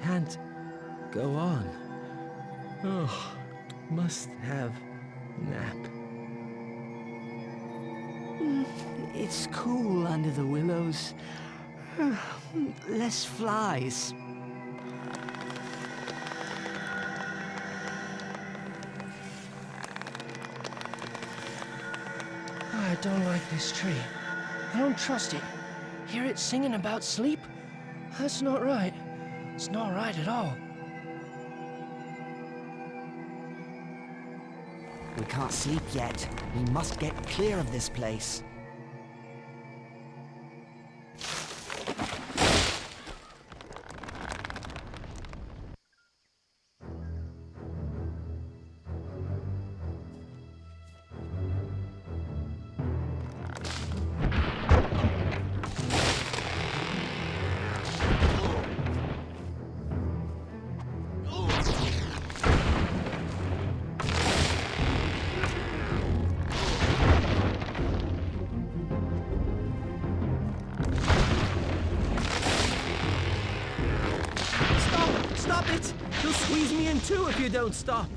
Speaker 5: Can't go on. Oh, must have nap.
Speaker 2: It's cool under the willows. Less flies.
Speaker 11: I don't like this tree. I don't trust it. Hear it singing about sleep? That's not right. It's not right at all.
Speaker 3: We can't sleep yet. We must get clear of this place.
Speaker 5: Stop it! You'll squeeze me in too if you don't stop.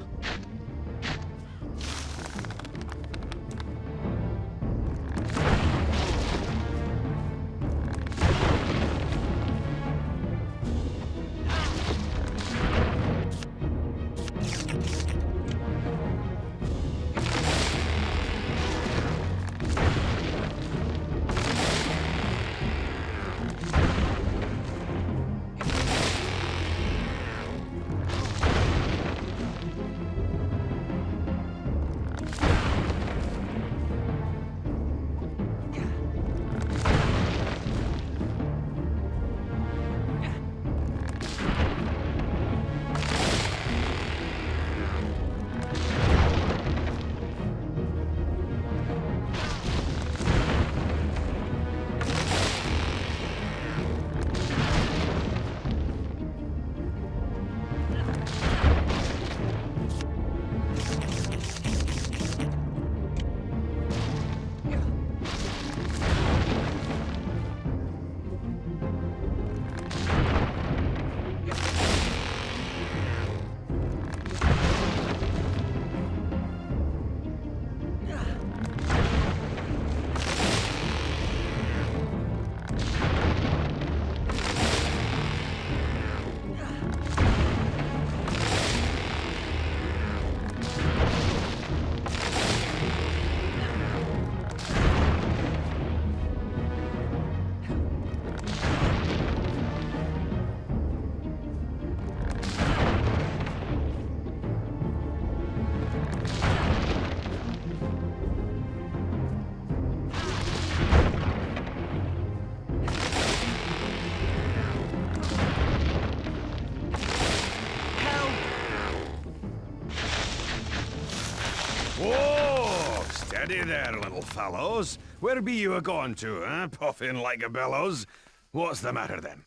Speaker 12: Steady there, little fellows. Where be you a-going to, eh? Puffing like a bellows. What's the matter then?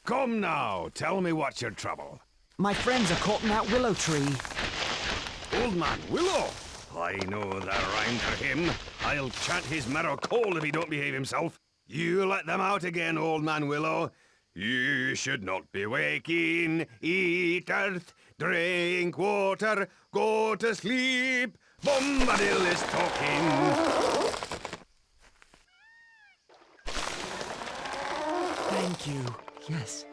Speaker 12: Come now, tell me what's your trouble.
Speaker 3: My friends are caught in that willow tree.
Speaker 12: Old Man Willow? I know the rhyme for him. I'll chant his marrow cold if he don't behave himself. You let them out again, Old Man Willow. You should not be waking. Eat earth, drink water, go to sleep. Bombadil is talking.
Speaker 2: Thank you.
Speaker 5: Yes,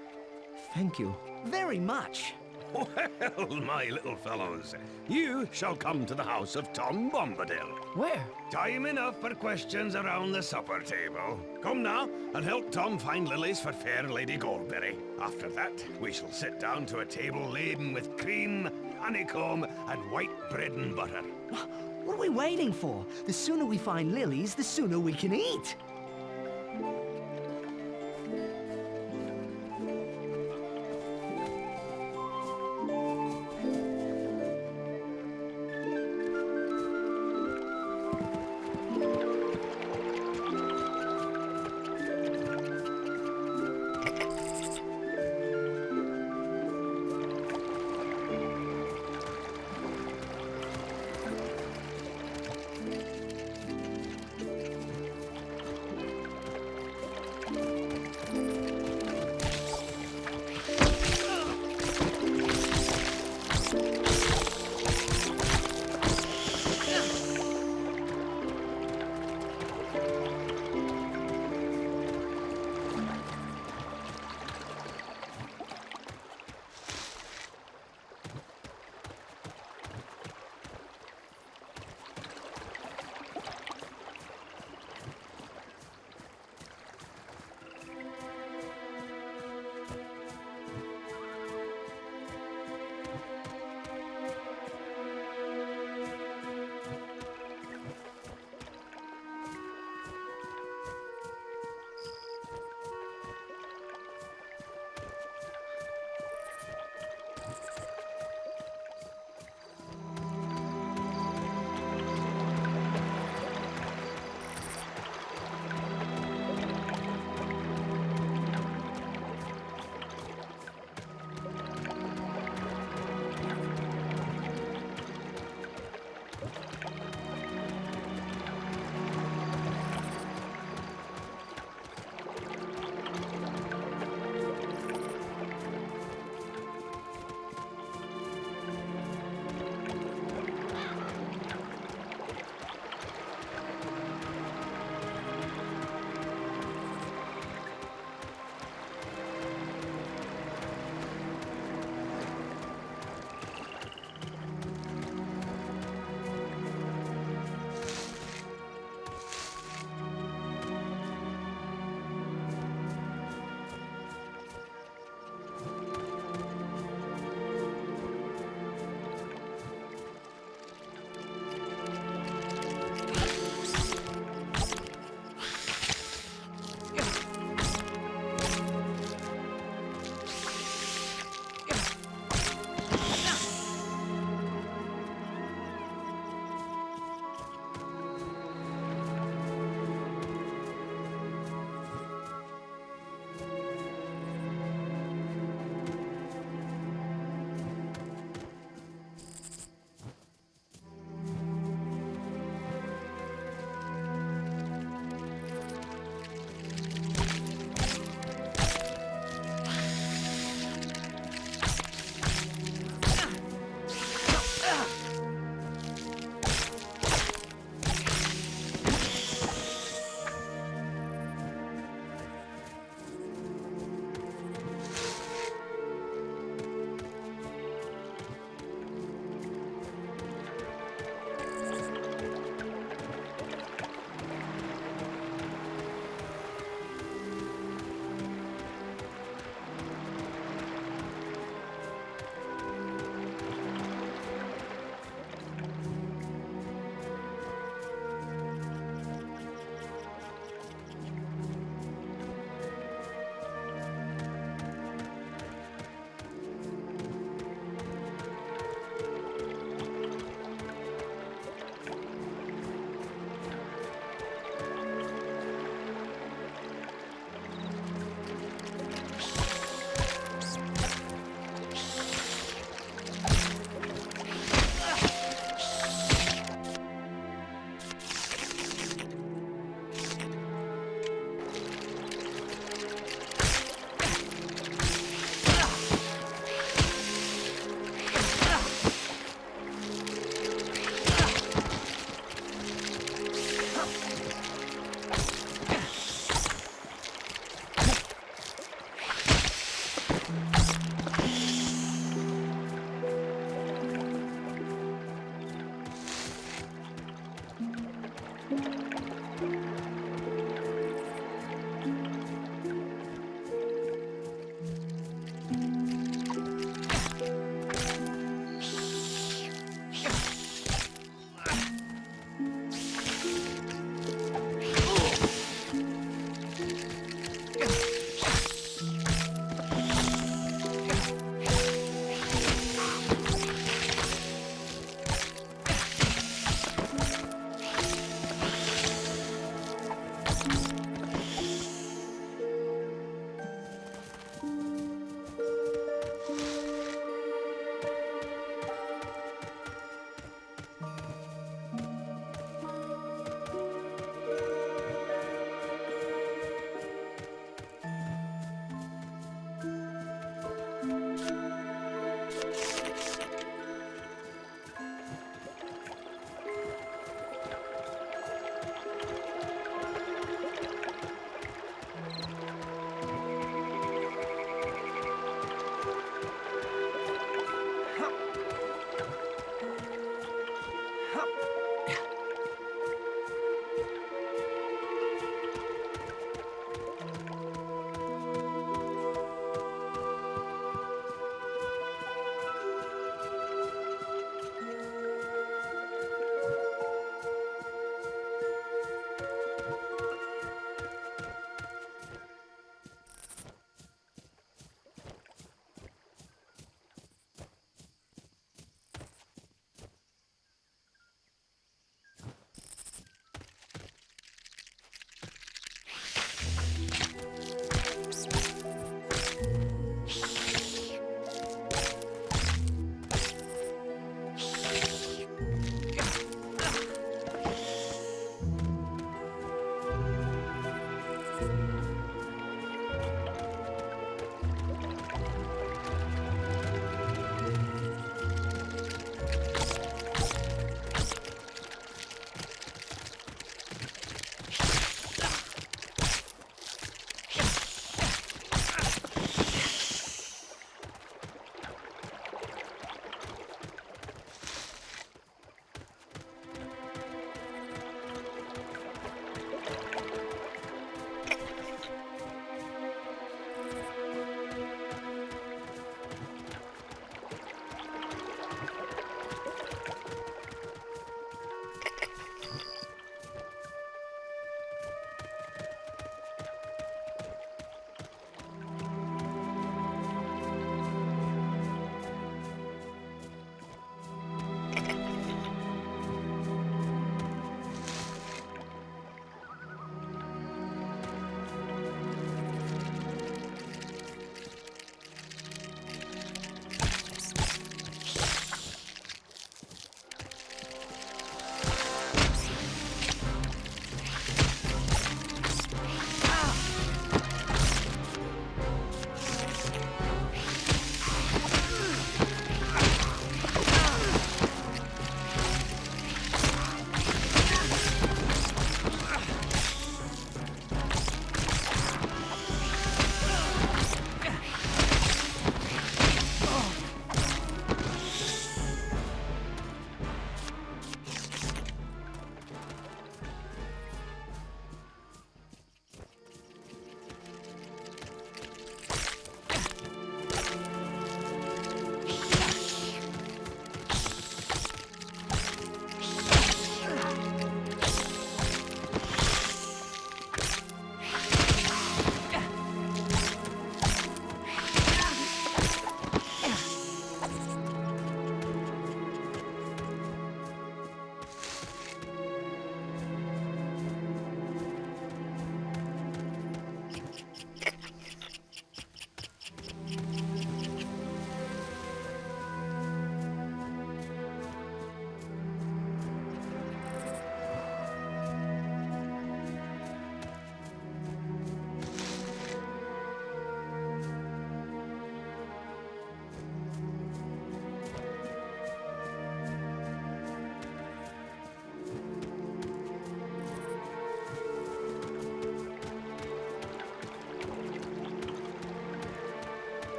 Speaker 5: thank you.
Speaker 2: Very much.
Speaker 12: Well, my little fellows, you shall come to the house of Tom Bombadil.
Speaker 11: Where?
Speaker 12: Time enough for questions around the supper table. Come now, and help Tom find lilies for fair Lady Goldberry. After that, we shall sit down to a table laden with cream, honeycomb, and white bread and butter.
Speaker 2: What are we waiting for? The sooner we find lilies, the sooner we can eat.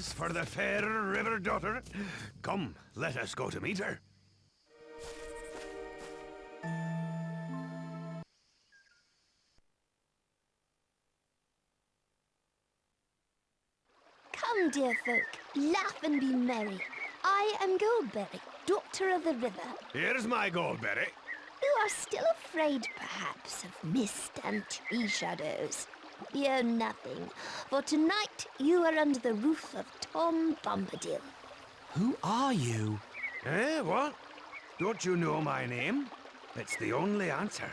Speaker 12: this for the fair river daughter? Come, let us go to meet her.
Speaker 7: Come, dear folk, laugh and be merry. I am Goldberry, daughter of the river.
Speaker 12: Here's my Goldberry.
Speaker 7: You are still afraid, perhaps, of mist and tree shadows. Fear nothing, for tonight you are under the roof of Tom Bombadil.
Speaker 3: Who are you?
Speaker 12: Eh, what? Don't you know my name? It's the only answer.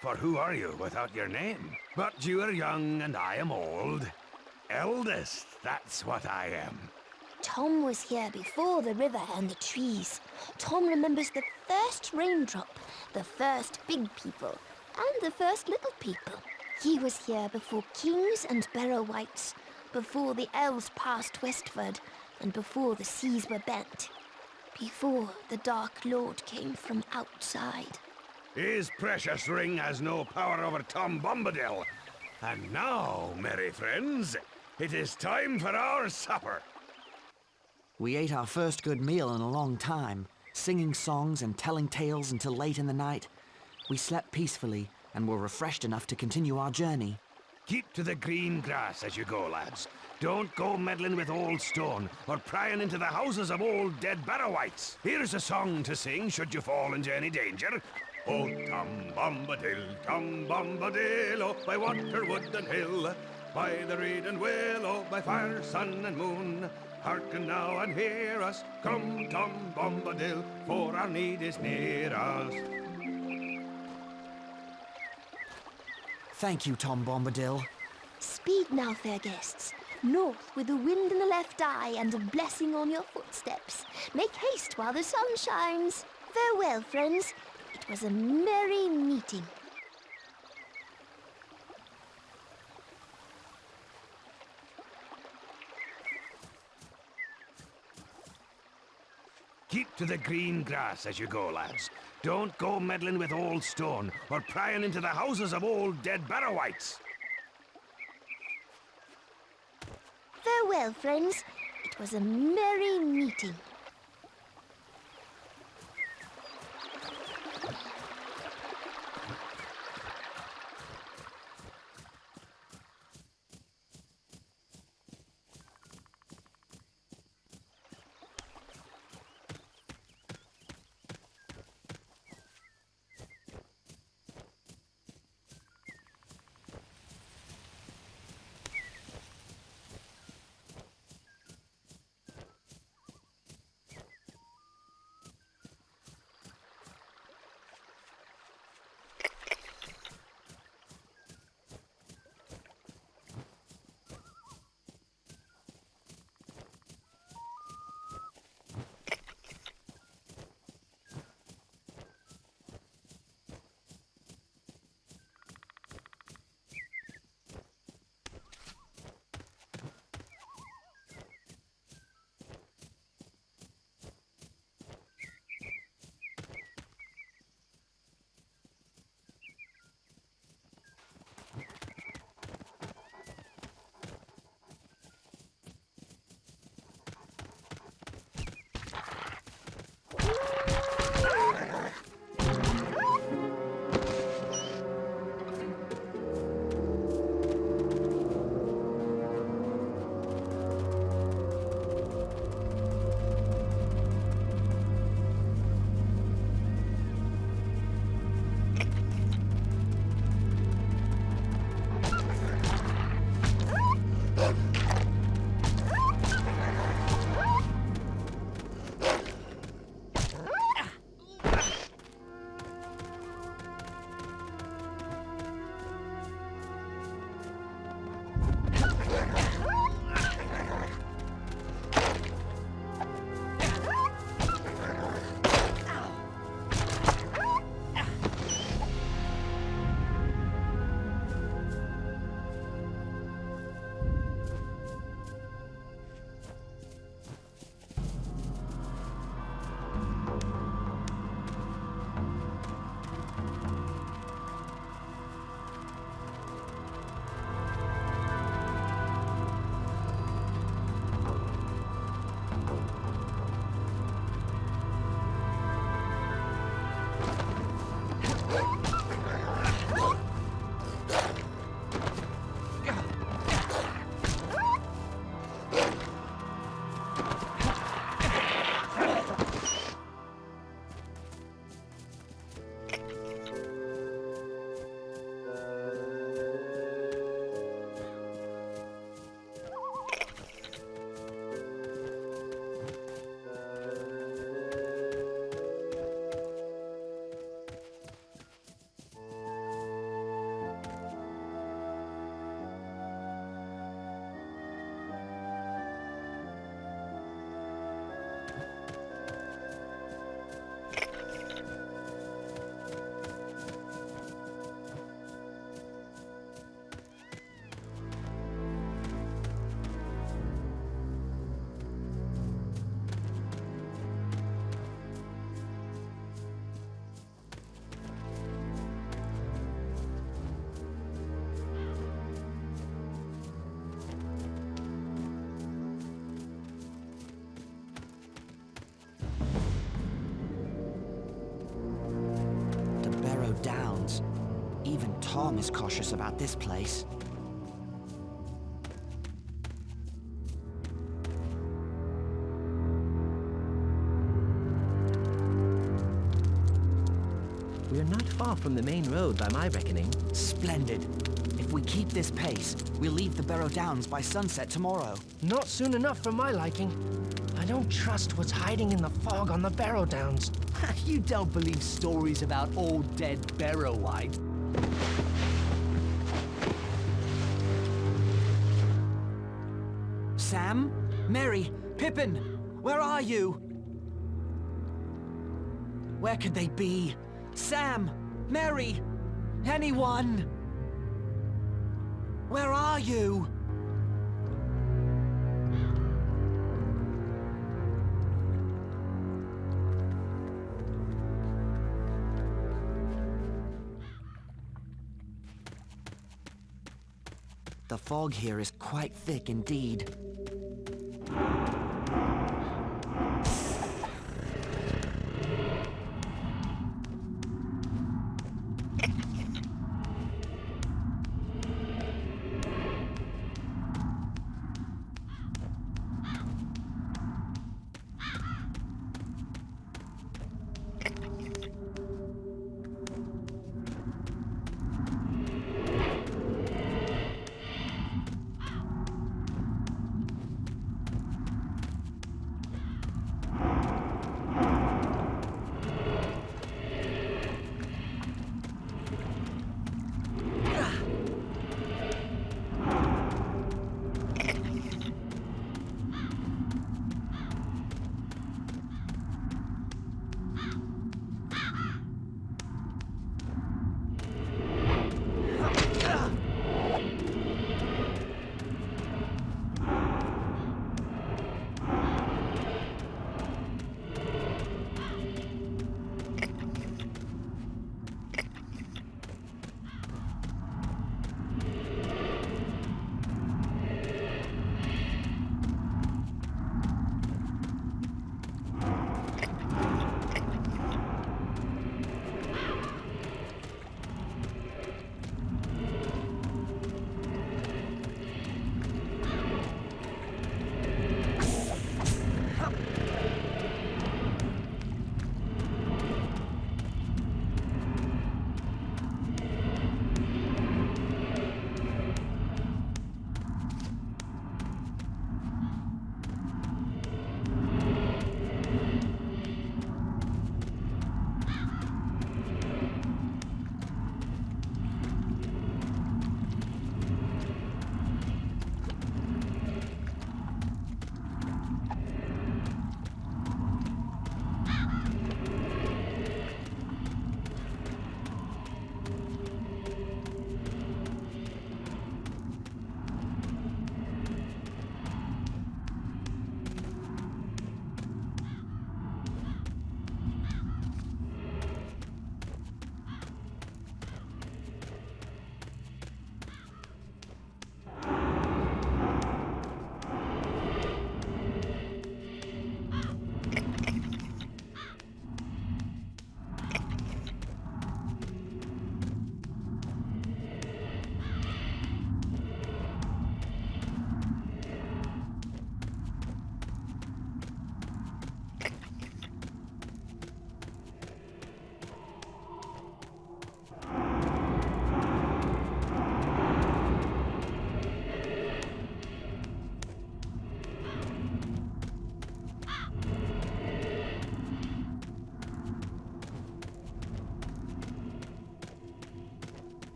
Speaker 12: For who are you without your name? But you are young and I am old. Eldest, that's what I am.
Speaker 7: Tom was here before the river and the trees. Tom remembers the first raindrop, the first big people, and the first little people. He was here before kings and barrow wights, before the elves passed westward, and before the seas were bent. Before the Dark Lord came from outside.
Speaker 12: His precious ring has no power over Tom Bombadil. And now, merry friends, it is time for our supper.
Speaker 3: We ate our first good meal in a long time, singing songs and telling tales until late in the night. We slept peacefully and were refreshed enough to continue our journey.
Speaker 12: Keep to the green grass as you go, lads. Don't go meddling with old stone or prying into the houses of old dead barrow-wights. Here's a song to sing should you fall into any danger. Oh, Tom Bombadil, oh, by water, wood and hill, by the reed and willow, by fire, sun and moon. Hearken now and hear us, come Tom Bombadil, for our need is near us.
Speaker 3: Thank you, Tom Bombadil.
Speaker 7: Speed now, fair guests. North with the wind in the left eye and a blessing on your footsteps. Make haste while the sun shines. Farewell, friends. It was a merry meeting.
Speaker 12: Keep to the green grass as you go, lads. Don't go meddling with old stone or prying into the houses of old dead barrow-wights.
Speaker 7: Farewell, friends. It was a merry meeting.
Speaker 3: Tom is cautious about this place.
Speaker 5: We're not far from the main road by my reckoning.
Speaker 3: Splendid. If we keep this pace, we'll leave the Barrow Downs by sunset tomorrow.
Speaker 11: Not soon enough for my liking. I don't trust what's hiding in the fog on the Barrow Downs.
Speaker 2: You don't believe stories about old dead Barrow-wide.
Speaker 3: Sam? Mary? Pippin? Where are you? Where could they be? Sam? Mary? Anyone? Where are you? The fog here is quite thick indeed.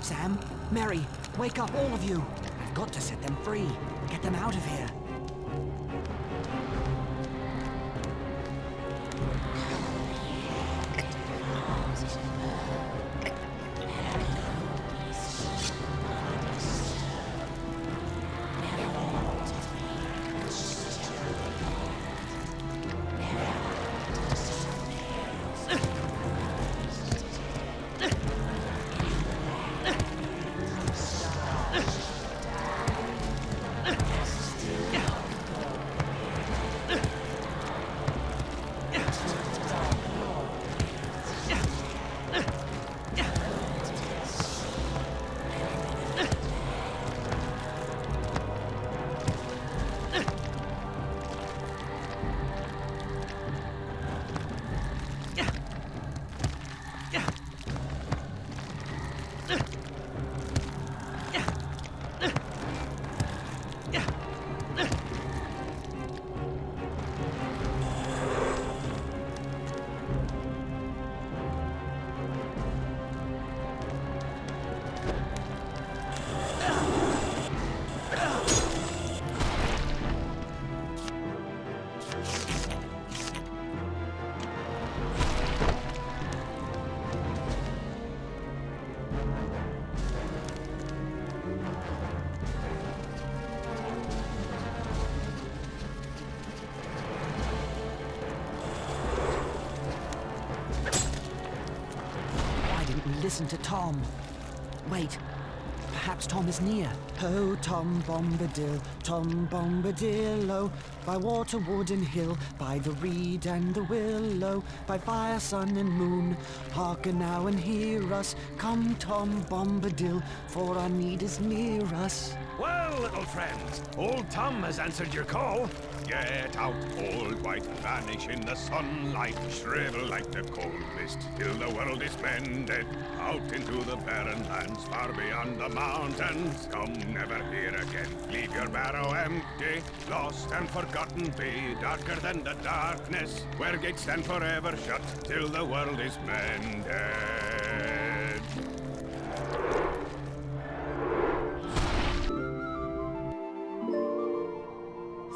Speaker 3: Sam, Mary, wake up, all of you. I've got to set them free. Get them out of here.
Speaker 11: Yeah.
Speaker 3: listen to Tom. Wait, perhaps Tom is near. Oh, Tom Bombadil, Tom Bombadillo, by water, wood and hill, by the reed and the willow, by fire, sun and moon, hearken now and hear us. Come, Tom Bombadil, for our need is near us.
Speaker 12: Well, little friends, old Tom has answered your call. Get out, old white, vanish in the sunlight, shrivel like the cold mist till the world is mended. Out into the barren lands, far beyond the mountains. Come never here again, leave your barrow empty, lost and forgotten be, darker than the darkness, where gates stand forever shut till the world is mended.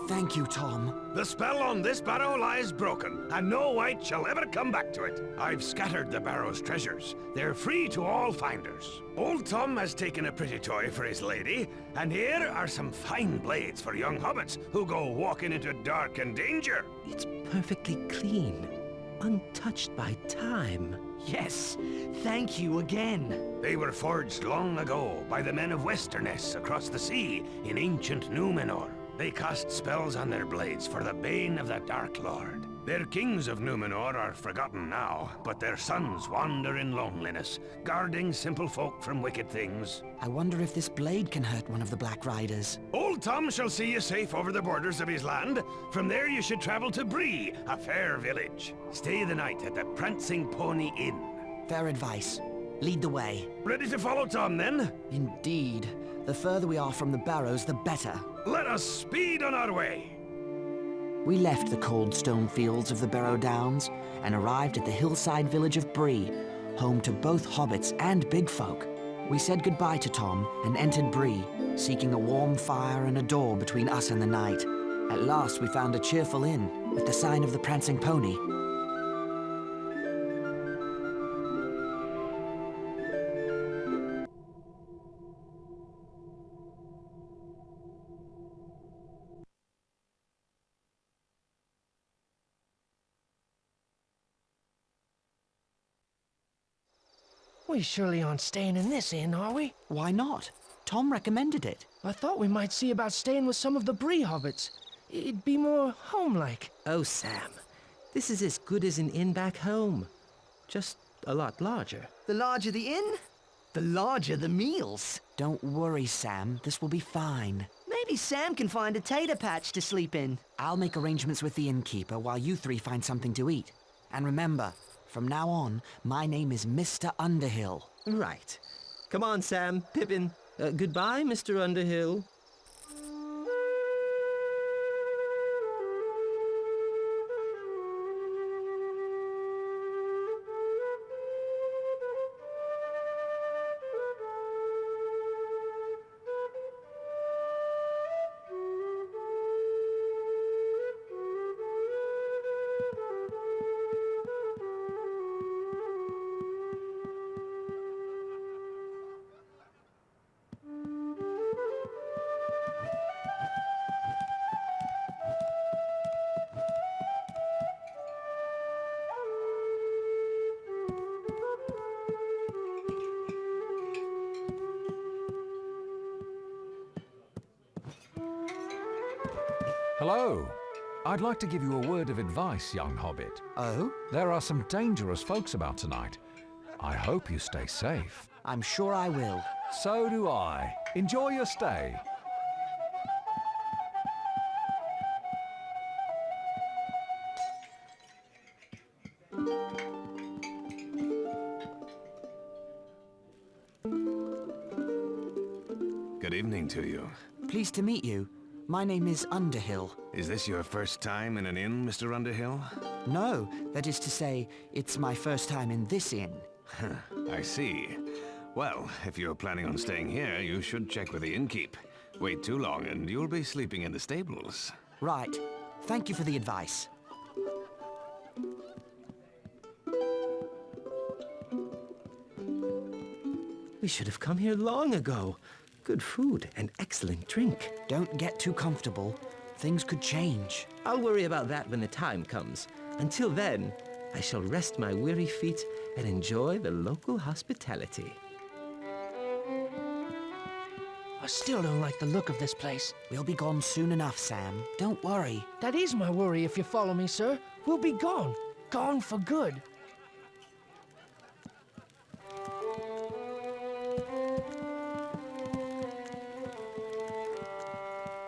Speaker 3: Thank you, Tom.
Speaker 12: The spell on this barrow lies broken, and no wight shall ever come back to it. I've scattered the barrow's treasures. They're free to all finders. Old Tom has taken a pretty toy for his lady, and here are some fine blades for young hobbits who go walking into dark and danger.
Speaker 5: It's perfectly clean, untouched by time.
Speaker 2: Yes, thank you again.
Speaker 12: They were forged long ago by the men of Westerness across the sea in ancient Numenor. They cast spells on their blades for the bane of the Dark Lord. Their kings of Numenor are forgotten now, but their sons wander in loneliness, guarding simple folk from wicked things.
Speaker 3: I wonder if this blade can hurt one of the Black Riders.
Speaker 12: Old Tom shall see you safe over the borders of his land. From there you should travel to BREE, a fair village. Stay the night at the Prancing Pony Inn.
Speaker 3: Fair advice. Lead the way.
Speaker 12: Ready to follow Tom, then?
Speaker 3: Indeed. The further we are from the barrows, the better.
Speaker 12: Let us speed on our way.
Speaker 3: We left the cold stone fields of the Barrow Downs and arrived at the hillside village of BREE, home to both hobbits and big folk. We said goodbye to Tom and entered BREE, seeking a warm fire and a door between us and the night. At last we found a cheerful inn with the sign of the Prancing Pony.
Speaker 11: We surely aren't staying in this inn, are we?
Speaker 3: Why not? Tom recommended it.
Speaker 11: I thought we might see about staying with some of the BREE hobbits. It'd be more home-like.
Speaker 5: Oh, Sam, this is as good as an inn back home. Just a lot larger.
Speaker 2: The larger the inn, the larger the meals.
Speaker 3: Don't worry, Sam. This will be fine.
Speaker 2: Maybe Sam can find a tater patch to sleep in.
Speaker 3: I'll make arrangements with the innkeeper while you three find something to eat. And remember, from now on, my name is Mr. Underhill.
Speaker 5: Right. Come on, Sam, Pippin. Goodbye, Mr. Underhill.
Speaker 4: Hello. I'd like to give you a word of advice, young hobbit.
Speaker 3: Oh?
Speaker 4: There are some dangerous folks about tonight. I hope you stay safe.
Speaker 3: I'm sure I will.
Speaker 4: So do I. Enjoy your stay.
Speaker 12: Good evening to you.
Speaker 3: Pleased to meet you. My name is Underhill.
Speaker 12: Is this your first time in an inn, Mr. Underhill?
Speaker 3: No, that is to say, it's my first time in this inn.
Speaker 12: I see. Well, if you're planning on staying here, you should check with the innkeep. Wait too long and you'll be sleeping in the stables.
Speaker 3: Right. Thank you for the advice.
Speaker 5: We should have come here long ago. Good food and excellent drink.
Speaker 3: Don't get too comfortable. Things could change.
Speaker 5: I'll worry about that when the time comes. Until then, I shall rest my weary feet and enjoy the local hospitality.
Speaker 11: I still don't like the look of this place.
Speaker 3: We'll be gone soon enough, Sam. Don't worry.
Speaker 11: That is my worry, if you follow me, sir. We'll be gone. Gone for good.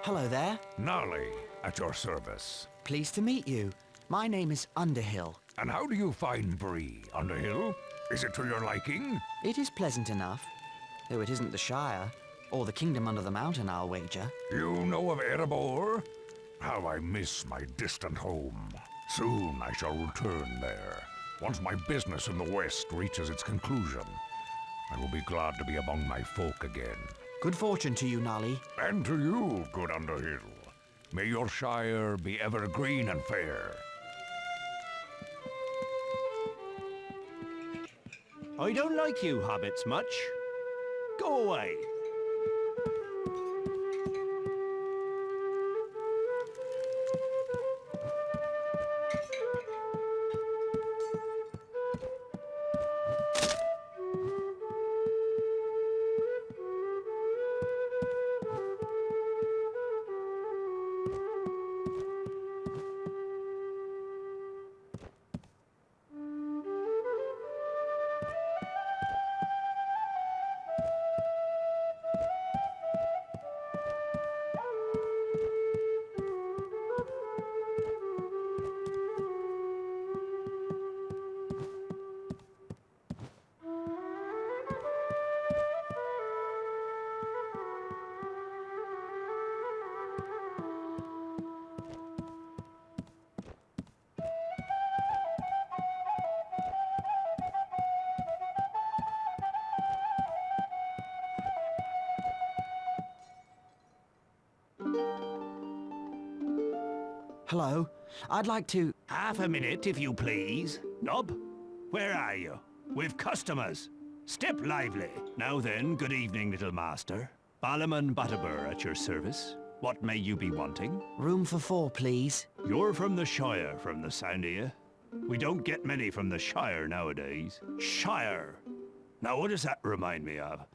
Speaker 3: Hello there.
Speaker 4: Gnarly, at your service.
Speaker 3: Pleased to meet you. My name is Underhill.
Speaker 4: And how do you find Bree, Underhill? Is it to your liking?
Speaker 3: It is pleasant enough, though it isn't the Shire, or the kingdom under the mountain, I'll wager.
Speaker 4: You know of Erebor? How I miss my distant home. Soon I shall return there. Once my business in the west reaches its conclusion, I will be glad to be among my folk again.
Speaker 3: Good fortune to you, Nolly.
Speaker 4: And to you, good Underhill. May your Shire be ever green and fair.
Speaker 13: I don't like you hobbits much. Go away.
Speaker 3: Hello. I'd like to...
Speaker 13: Half a minute, if you please. Nob, where are you? We've customers. Step lively. Now then, good evening, little master. Balliman Butterbur at your service. What may you be wanting?
Speaker 3: Room for 4, please.
Speaker 13: You're from the Shire, from the sound of you. We don't get many from the Shire nowadays. Shire. Now what does that remind me of?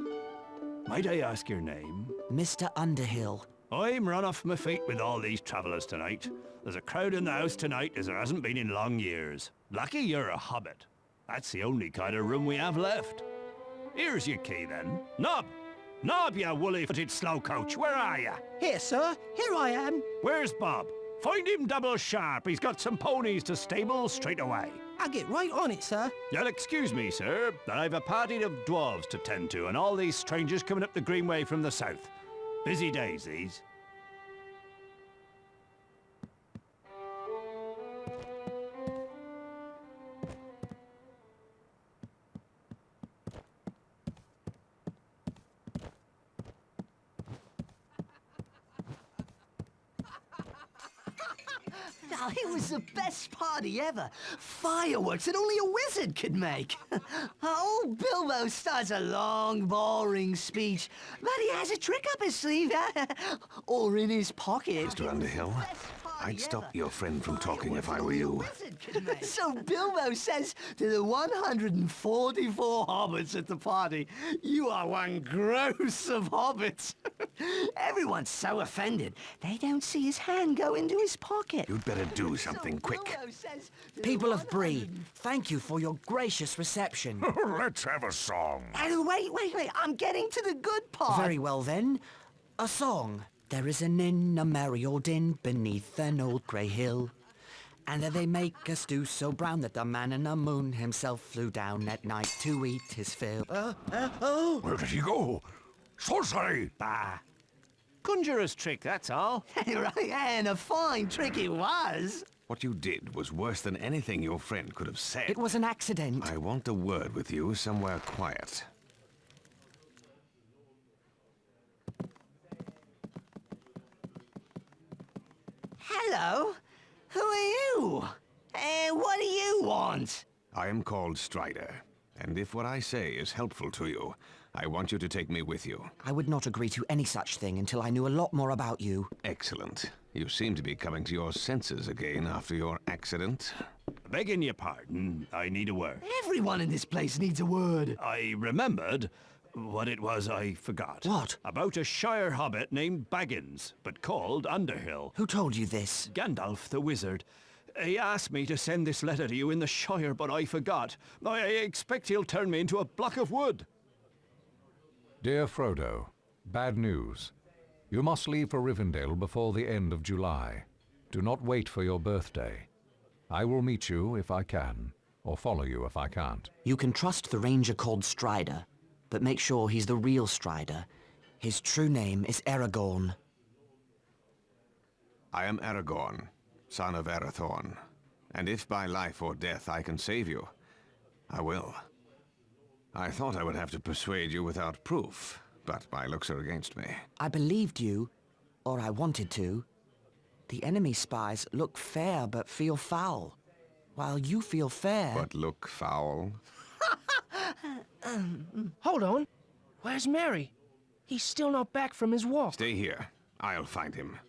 Speaker 13: Might I ask your name?
Speaker 3: Mr. Underhill.
Speaker 13: I'm run off my feet with all these travellers tonight. There's a crowd in the house tonight as there hasn't been in long years. Lucky you're a hobbit. That's the only kind of room we have left. Here's your key then. Nob! Nob, you woolly-footed slowcoach, where are you?
Speaker 11: Here, sir. Here I am.
Speaker 13: Where's Bob? Find him double sharp. He's got some ponies to stable straight away.
Speaker 11: I'll get right on it, sir.
Speaker 13: You'll excuse me, sir, that I've a party of dwarves to tend to and all these strangers coming up the Greenway from the south. Busy days, these.
Speaker 2: Oh, it was the best party ever. Fireworks that only a wizard could make. Old Bilbo starts a long, boring speech, but he has a trick up his sleeve, or in his pocket.
Speaker 12: Mr. Underhill, I'd stop your friend from talking if I were you.
Speaker 2: So Bilbo says to the 144 hobbits at the party, "You are one gross of hobbits." Everyone's so offended, they don't see his hand go into his pocket.
Speaker 12: You'd better do something quick.
Speaker 3: People of Bree, thank you for your gracious reception.
Speaker 4: Let's have a song.
Speaker 2: And wait, I'm getting to the good part.
Speaker 3: Very well then. A song. There is an inn, a merry old inn, beneath an old grey hill. And there they make a stew so brown that the man in the moon himself flew down at night to eat his fill.
Speaker 4: Where did he go? Sorcery!
Speaker 13: Bah. Conjurer's trick, that's all.
Speaker 2: Right, and a fine trick it was.
Speaker 12: What you did was worse than anything your friend could have said.
Speaker 3: It was an accident.
Speaker 12: I want a word with you somewhere quiet.
Speaker 2: Hello? Who are you? And what do you want?
Speaker 12: I am called Strider, and if what I say is helpful to you, I want you to take me with you.
Speaker 3: I would not agree to any such thing until I knew a lot more about you.
Speaker 12: Excellent. You seem to be coming to your senses again after your accident.
Speaker 13: Begging your pardon, I need a word.
Speaker 2: Everyone in this place needs a word.
Speaker 13: I remembered what it was I forgot.
Speaker 3: What?
Speaker 13: About a Shire hobbit named Baggins, but called Underhill.
Speaker 3: Who told you this?
Speaker 13: Gandalf the wizard. He asked me to send this letter to you in the Shire, but I forgot. I expect he'll turn me into a block of wood.
Speaker 4: Dear Frodo, bad news. You must leave for Rivendell before the end of July. Do not wait for your birthday. I will meet you if I can, or follow you if I can't.
Speaker 3: You can trust the ranger called Strider, but make sure he's the real Strider. His true name is Aragorn.
Speaker 12: I am Aragorn, son of Arathorn, and if by life or death I can save you, I will. I thought I would have to persuade you without proof, but my looks are against me.
Speaker 3: I believed you, or I wanted to. The enemy spies look fair but feel foul, while you feel fair.
Speaker 12: But look foul?
Speaker 11: Hold on. Where's Merry? He's still not back from his walk.
Speaker 12: Stay here. I'll find him.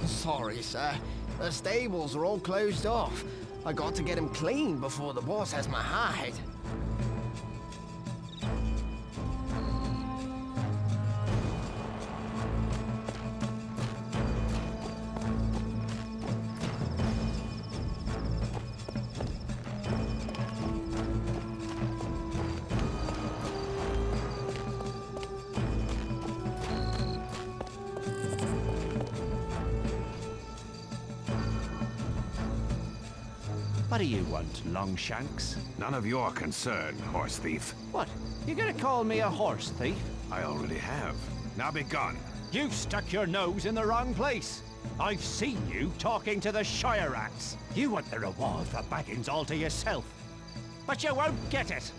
Speaker 8: Sorry, sir. The stables are all closed off. I got to get them clean before the boss has my hide.
Speaker 13: What do you want, Longshanks?
Speaker 12: None of your concern, horse thief.
Speaker 13: What? You gonna call me a horse thief?
Speaker 12: I already have. Now be gone.
Speaker 13: You stuck your nose in the wrong place. I've seen you talking to the Shire rats. You want the reward for Baggins all to yourself. But you won't get it.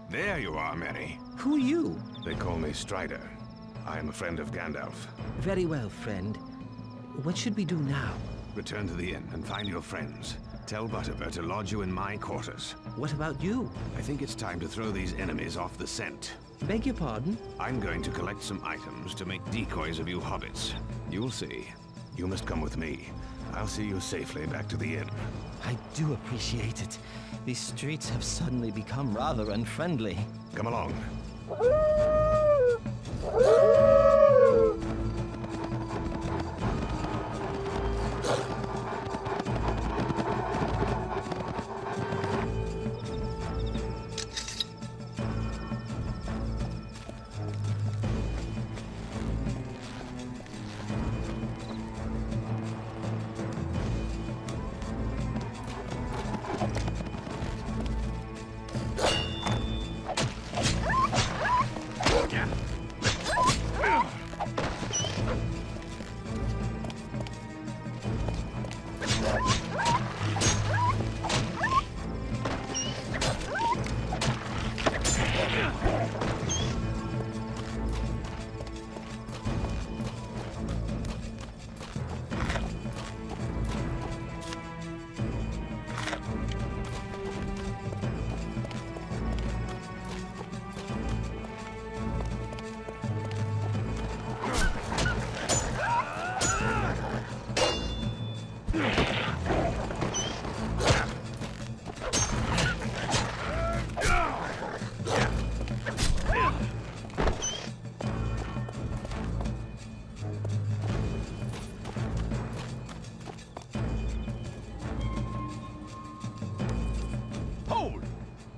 Speaker 12: There you are, Merry.
Speaker 5: Who are you?
Speaker 12: They call me Strider. I am a friend of Gandalf.
Speaker 5: Very well, friend. What should we do now?
Speaker 12: Return to the inn and find your friends. Tell Butterbur to lodge you in my quarters.
Speaker 5: What about you?
Speaker 12: I think it's time to throw these enemies off the scent.
Speaker 5: Beg your pardon?
Speaker 12: I'm going to collect some items to make decoys of you hobbits. You'll see. You must come with me. I'll see you safely back to the inn.
Speaker 5: I do appreciate it. These streets have suddenly become rather unfriendly.
Speaker 12: Come along.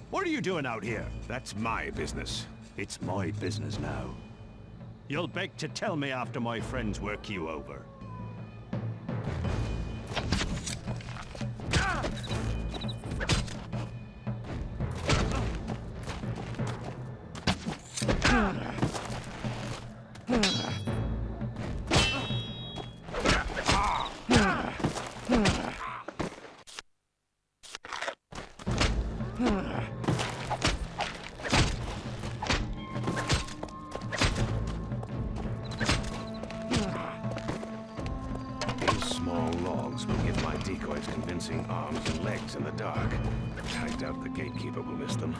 Speaker 13: What are you doing out here?
Speaker 12: That's my business.
Speaker 13: It's my business now. You'll beg to tell me after my friends work you over.
Speaker 12: Decoys convincing arms and legs in the dark. I doubt the gatekeeper will miss them.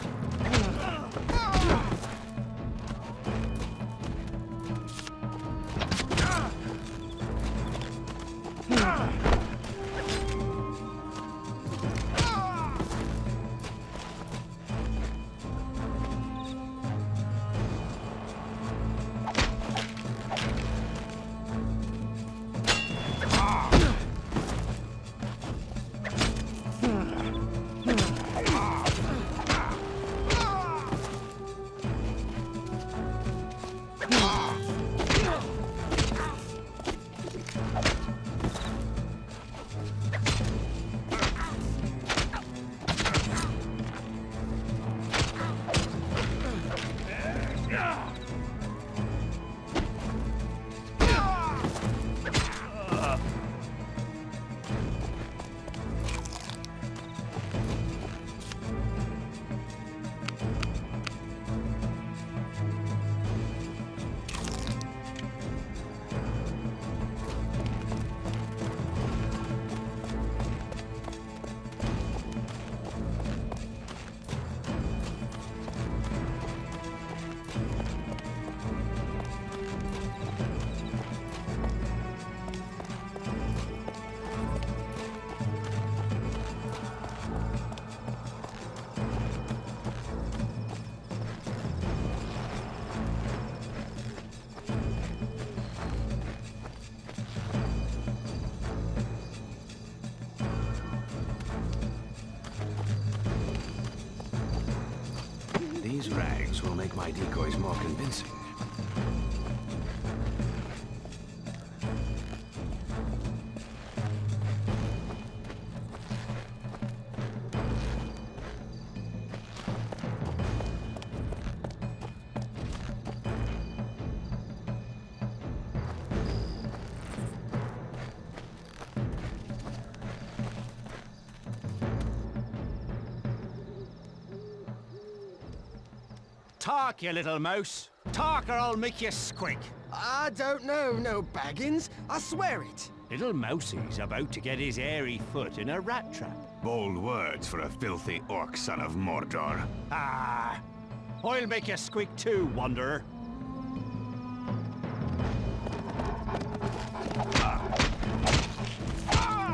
Speaker 12: These rags will make my decoys more convincing.
Speaker 13: Talk, you little mouse. Talk or I'll make you squeak.
Speaker 8: I don't know, no Baggins. I swear it.
Speaker 13: Little Mousie's about to get his hairy foot in a rat trap.
Speaker 12: Bold words for a filthy orc son of Mordor.
Speaker 13: Ah! I'll make you squeak too, wanderer. Ah!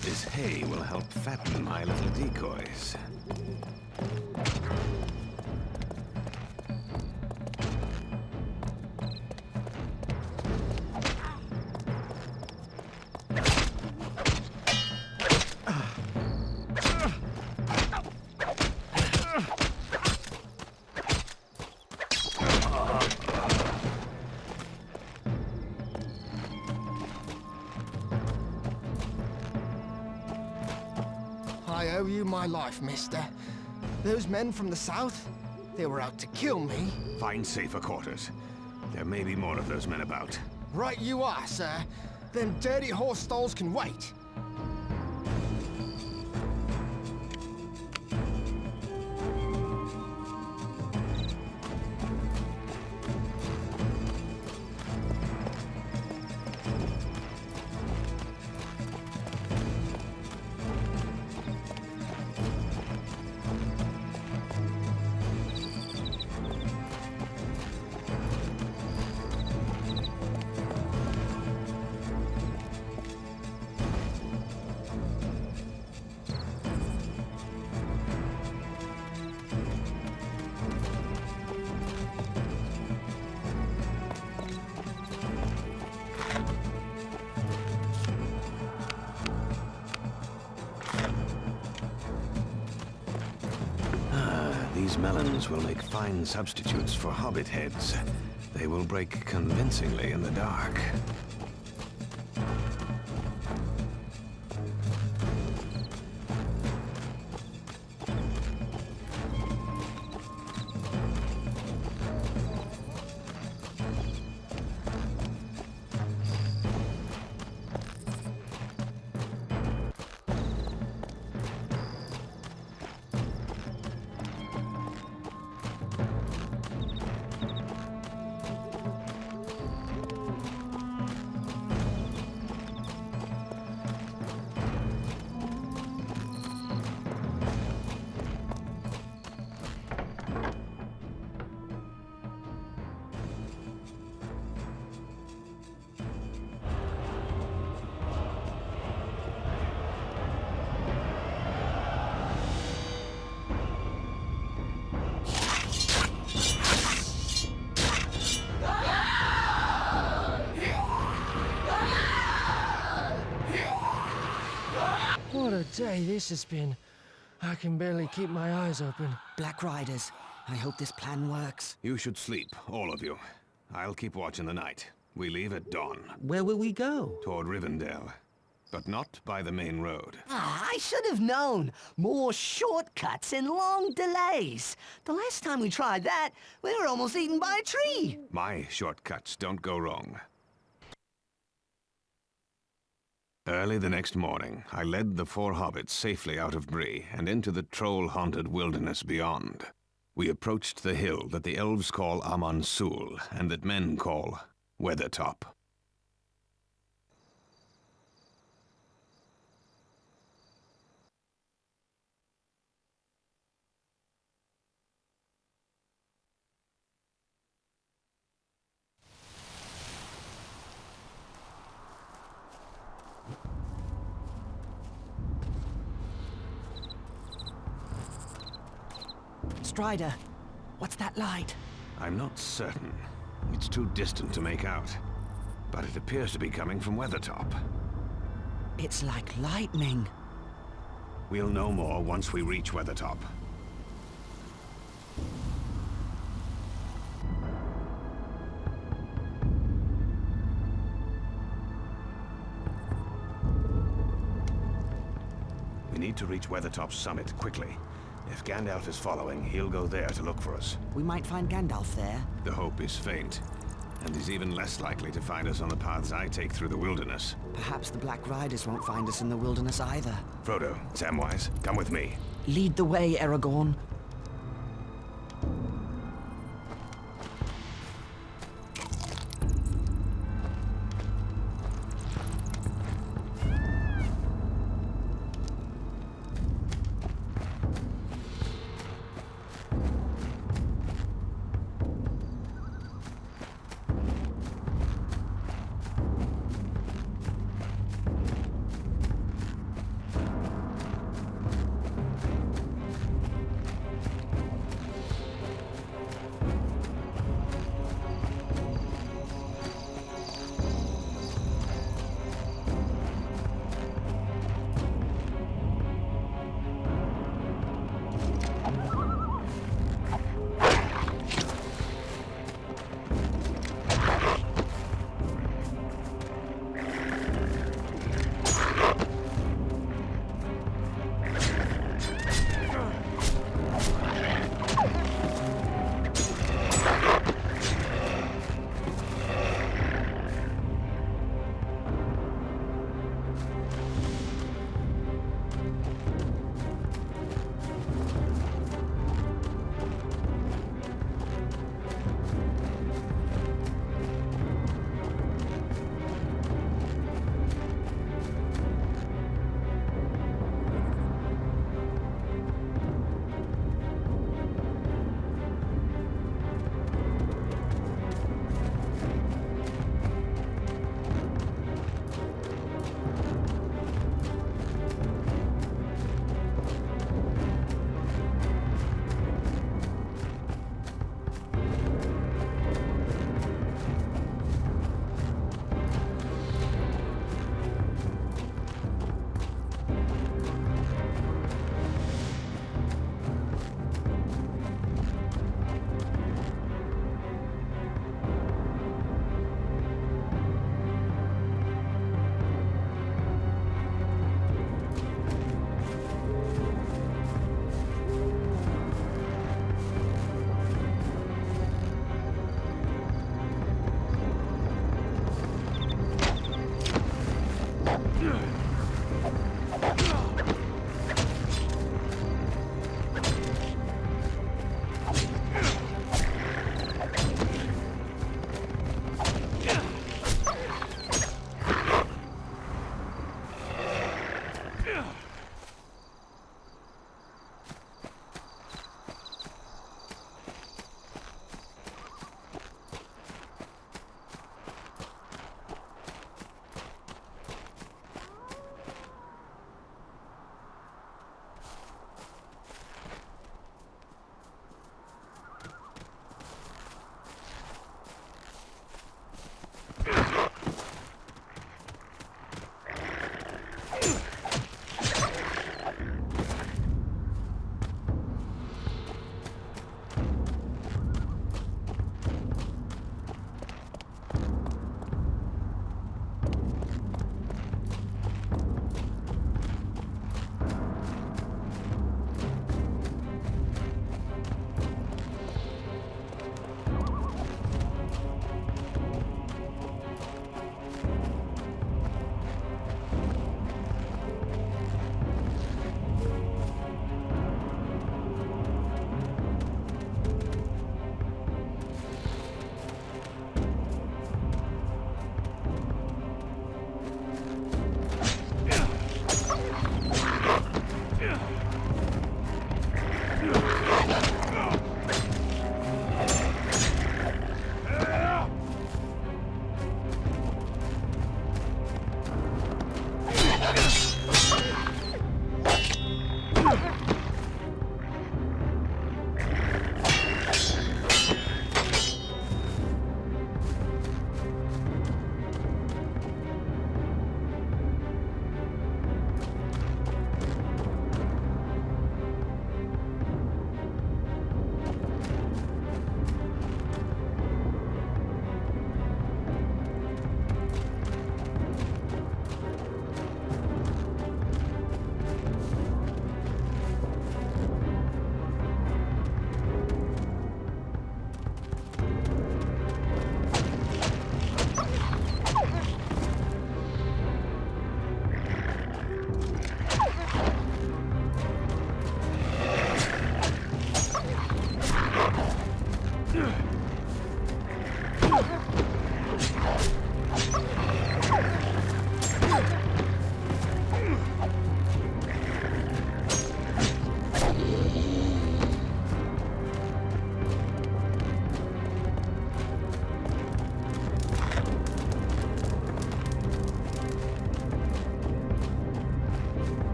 Speaker 12: This hay will help fatten my little decoys.
Speaker 11: I owe you my life, mister. Those men from the south, they were out to kill me.
Speaker 12: Find safer quarters. There may be more of those men about.
Speaker 11: Right you are, sir. Them dirty horse stalls can wait.
Speaker 12: These melons will make fine substitutes for hobbit heads. They will break convincingly in the dark.
Speaker 11: What a day this has been. I can barely keep my eyes open.
Speaker 3: Black Riders, I hope this plan works.
Speaker 12: You should sleep, all of you. I'll keep watch in the night. We leave at dawn.
Speaker 3: Where will we go?
Speaker 12: Toward Rivendell. But not by the main road.
Speaker 2: Ah, I should have known. More shortcuts and long delays. The last time we tried that, we were almost eaten by a tree.
Speaker 12: My shortcuts don't go wrong. Early the next morning, I led the 4 hobbits safely out of Bree and into the troll-haunted wilderness beyond. We approached the hill that the elves call Amansul and that men call Weathertop.
Speaker 3: rider. What's that light?
Speaker 12: I'm not certain. It's too distant to make out. But it appears to be coming from Weathertop.
Speaker 3: It's like lightning.
Speaker 12: We'll know more once we reach Weathertop. We need to reach Weathertop's summit quickly. If Gandalf is following, he'll go there to look for us.
Speaker 3: We might find Gandalf there.
Speaker 12: The hope is faint, and he's even less likely to find us on the paths I take through the wilderness.
Speaker 3: Perhaps the Black Riders won't find us in the wilderness either.
Speaker 12: Frodo, Samwise, come with me.
Speaker 3: Lead the way, Aragorn.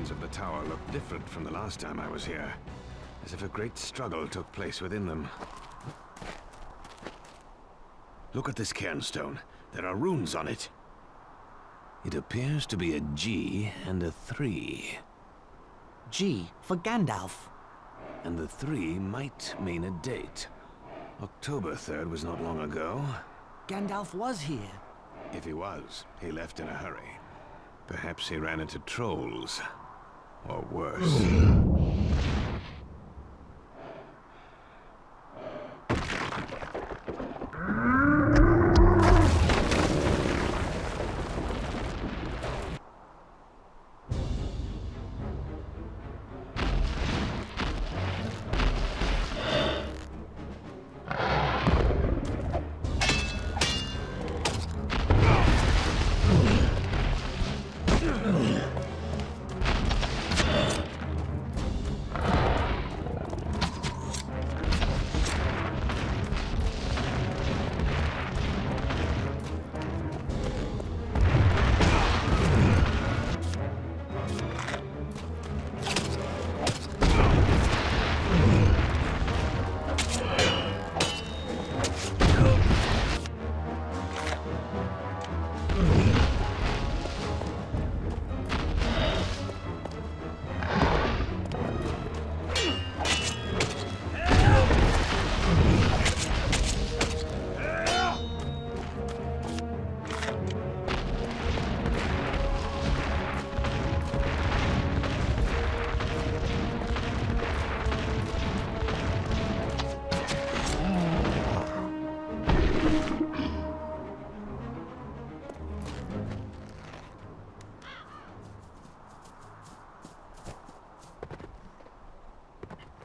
Speaker 12: ruins of the tower look different from the last time I was here, as if a great struggle took place within them. Look at this cairnstone. There are runes on it. It appears to be a G and a 3.
Speaker 3: G for Gandalf.
Speaker 12: And the 3 might mean a date. October 3rd was not long ago.
Speaker 3: Gandalf was here.
Speaker 12: If he was, he left in a hurry. Perhaps he ran into trolls. Or worse.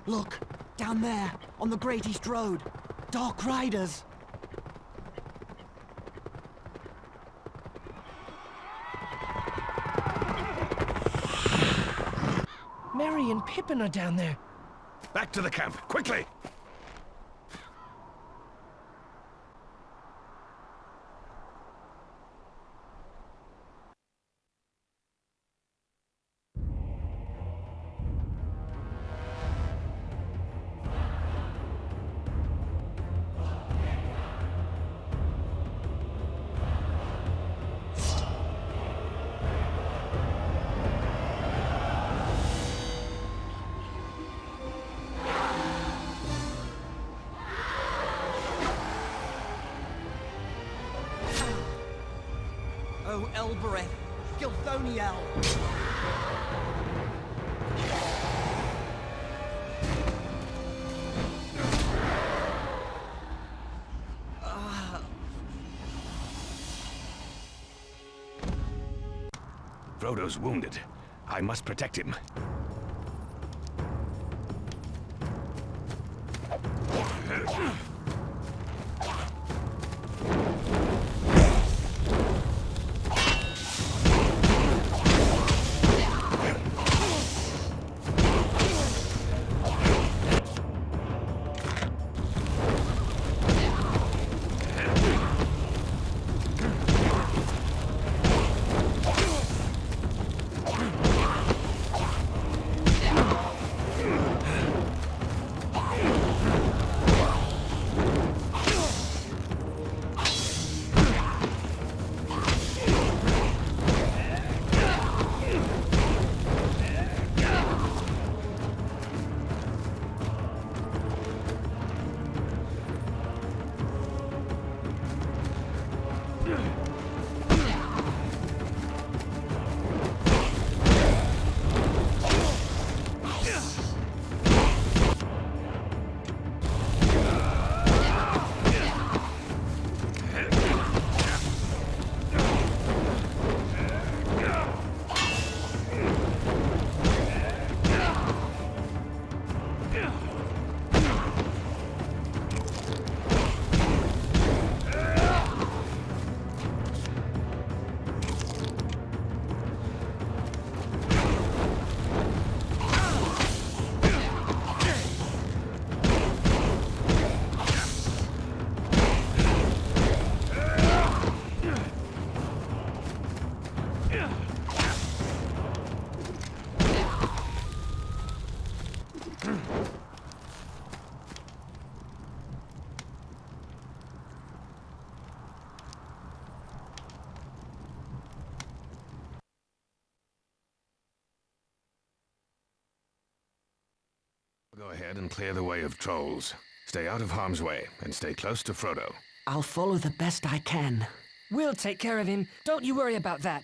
Speaker 3: Look, down there, on the Great East Road. Dark Riders.
Speaker 11: Merry and Pippin are down there.
Speaker 12: Back to the camp, quickly!
Speaker 3: Oh, Elbereth, Gilthoniel.
Speaker 12: Frodo's wounded. I must protect him. go ahead and clear the way of trolls. Stay out of harm's way and stay close to Frodo.
Speaker 3: I'll follow the best I can.
Speaker 11: We'll take care of him. Don't you worry about that.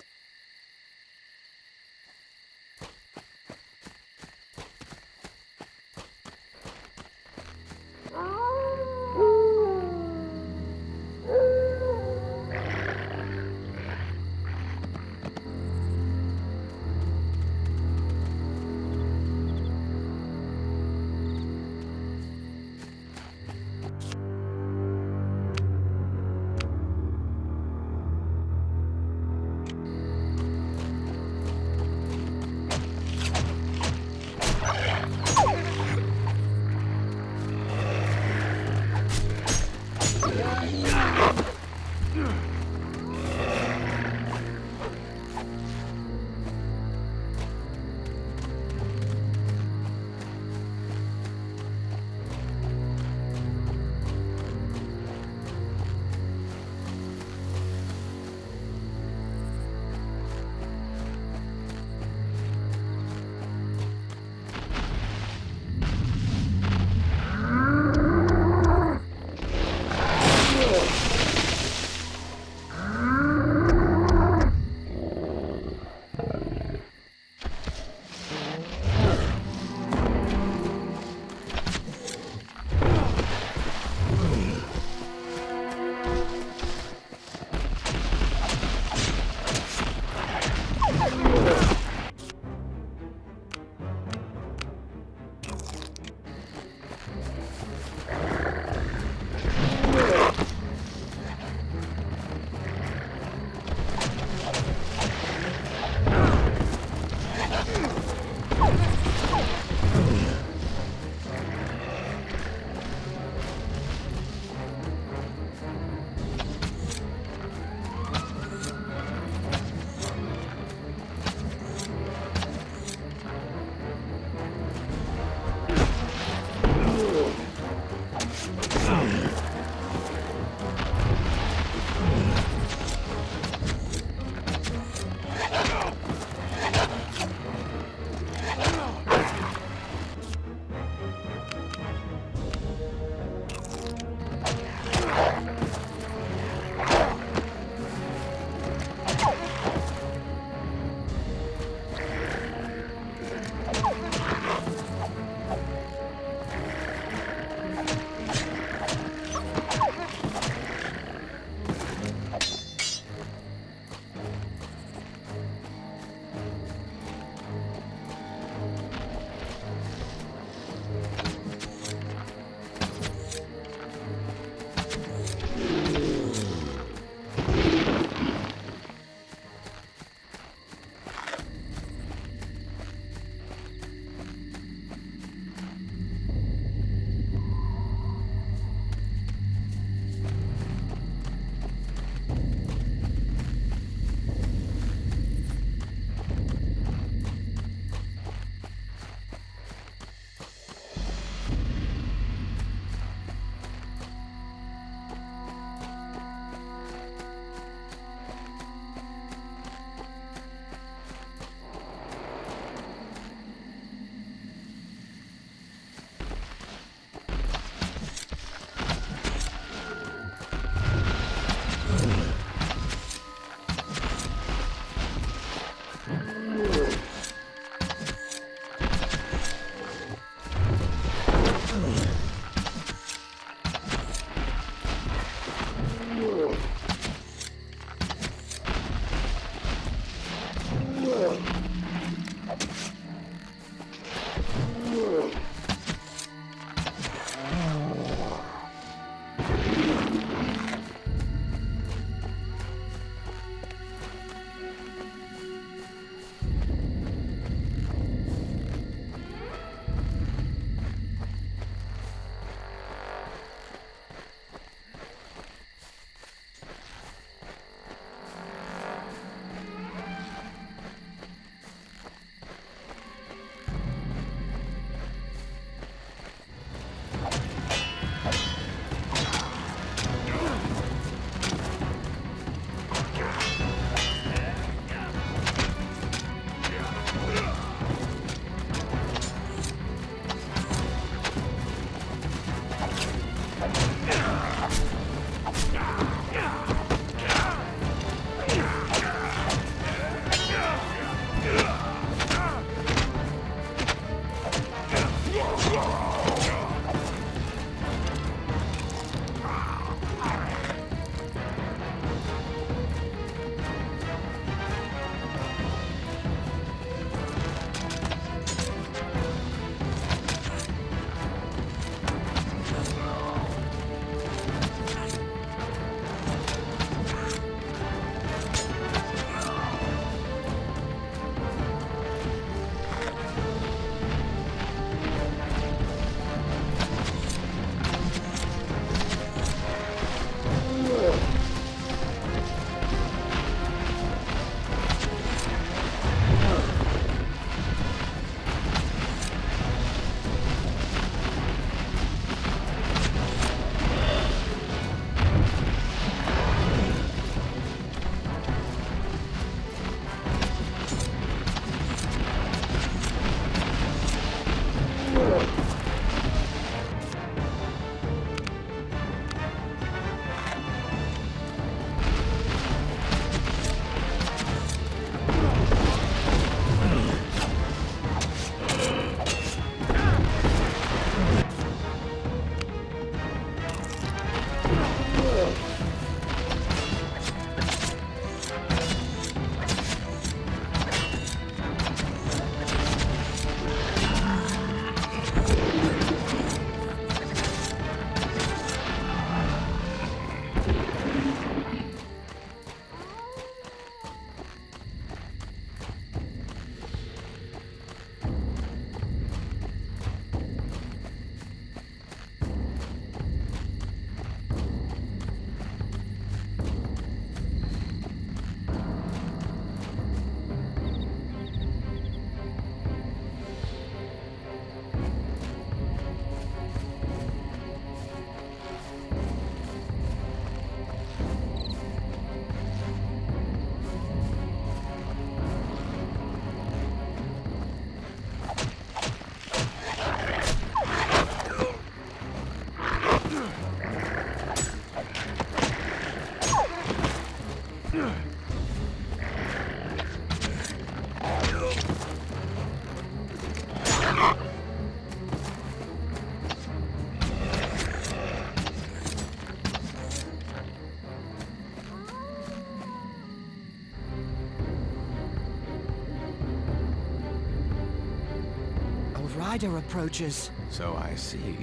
Speaker 3: rider approaches.
Speaker 12: So I see.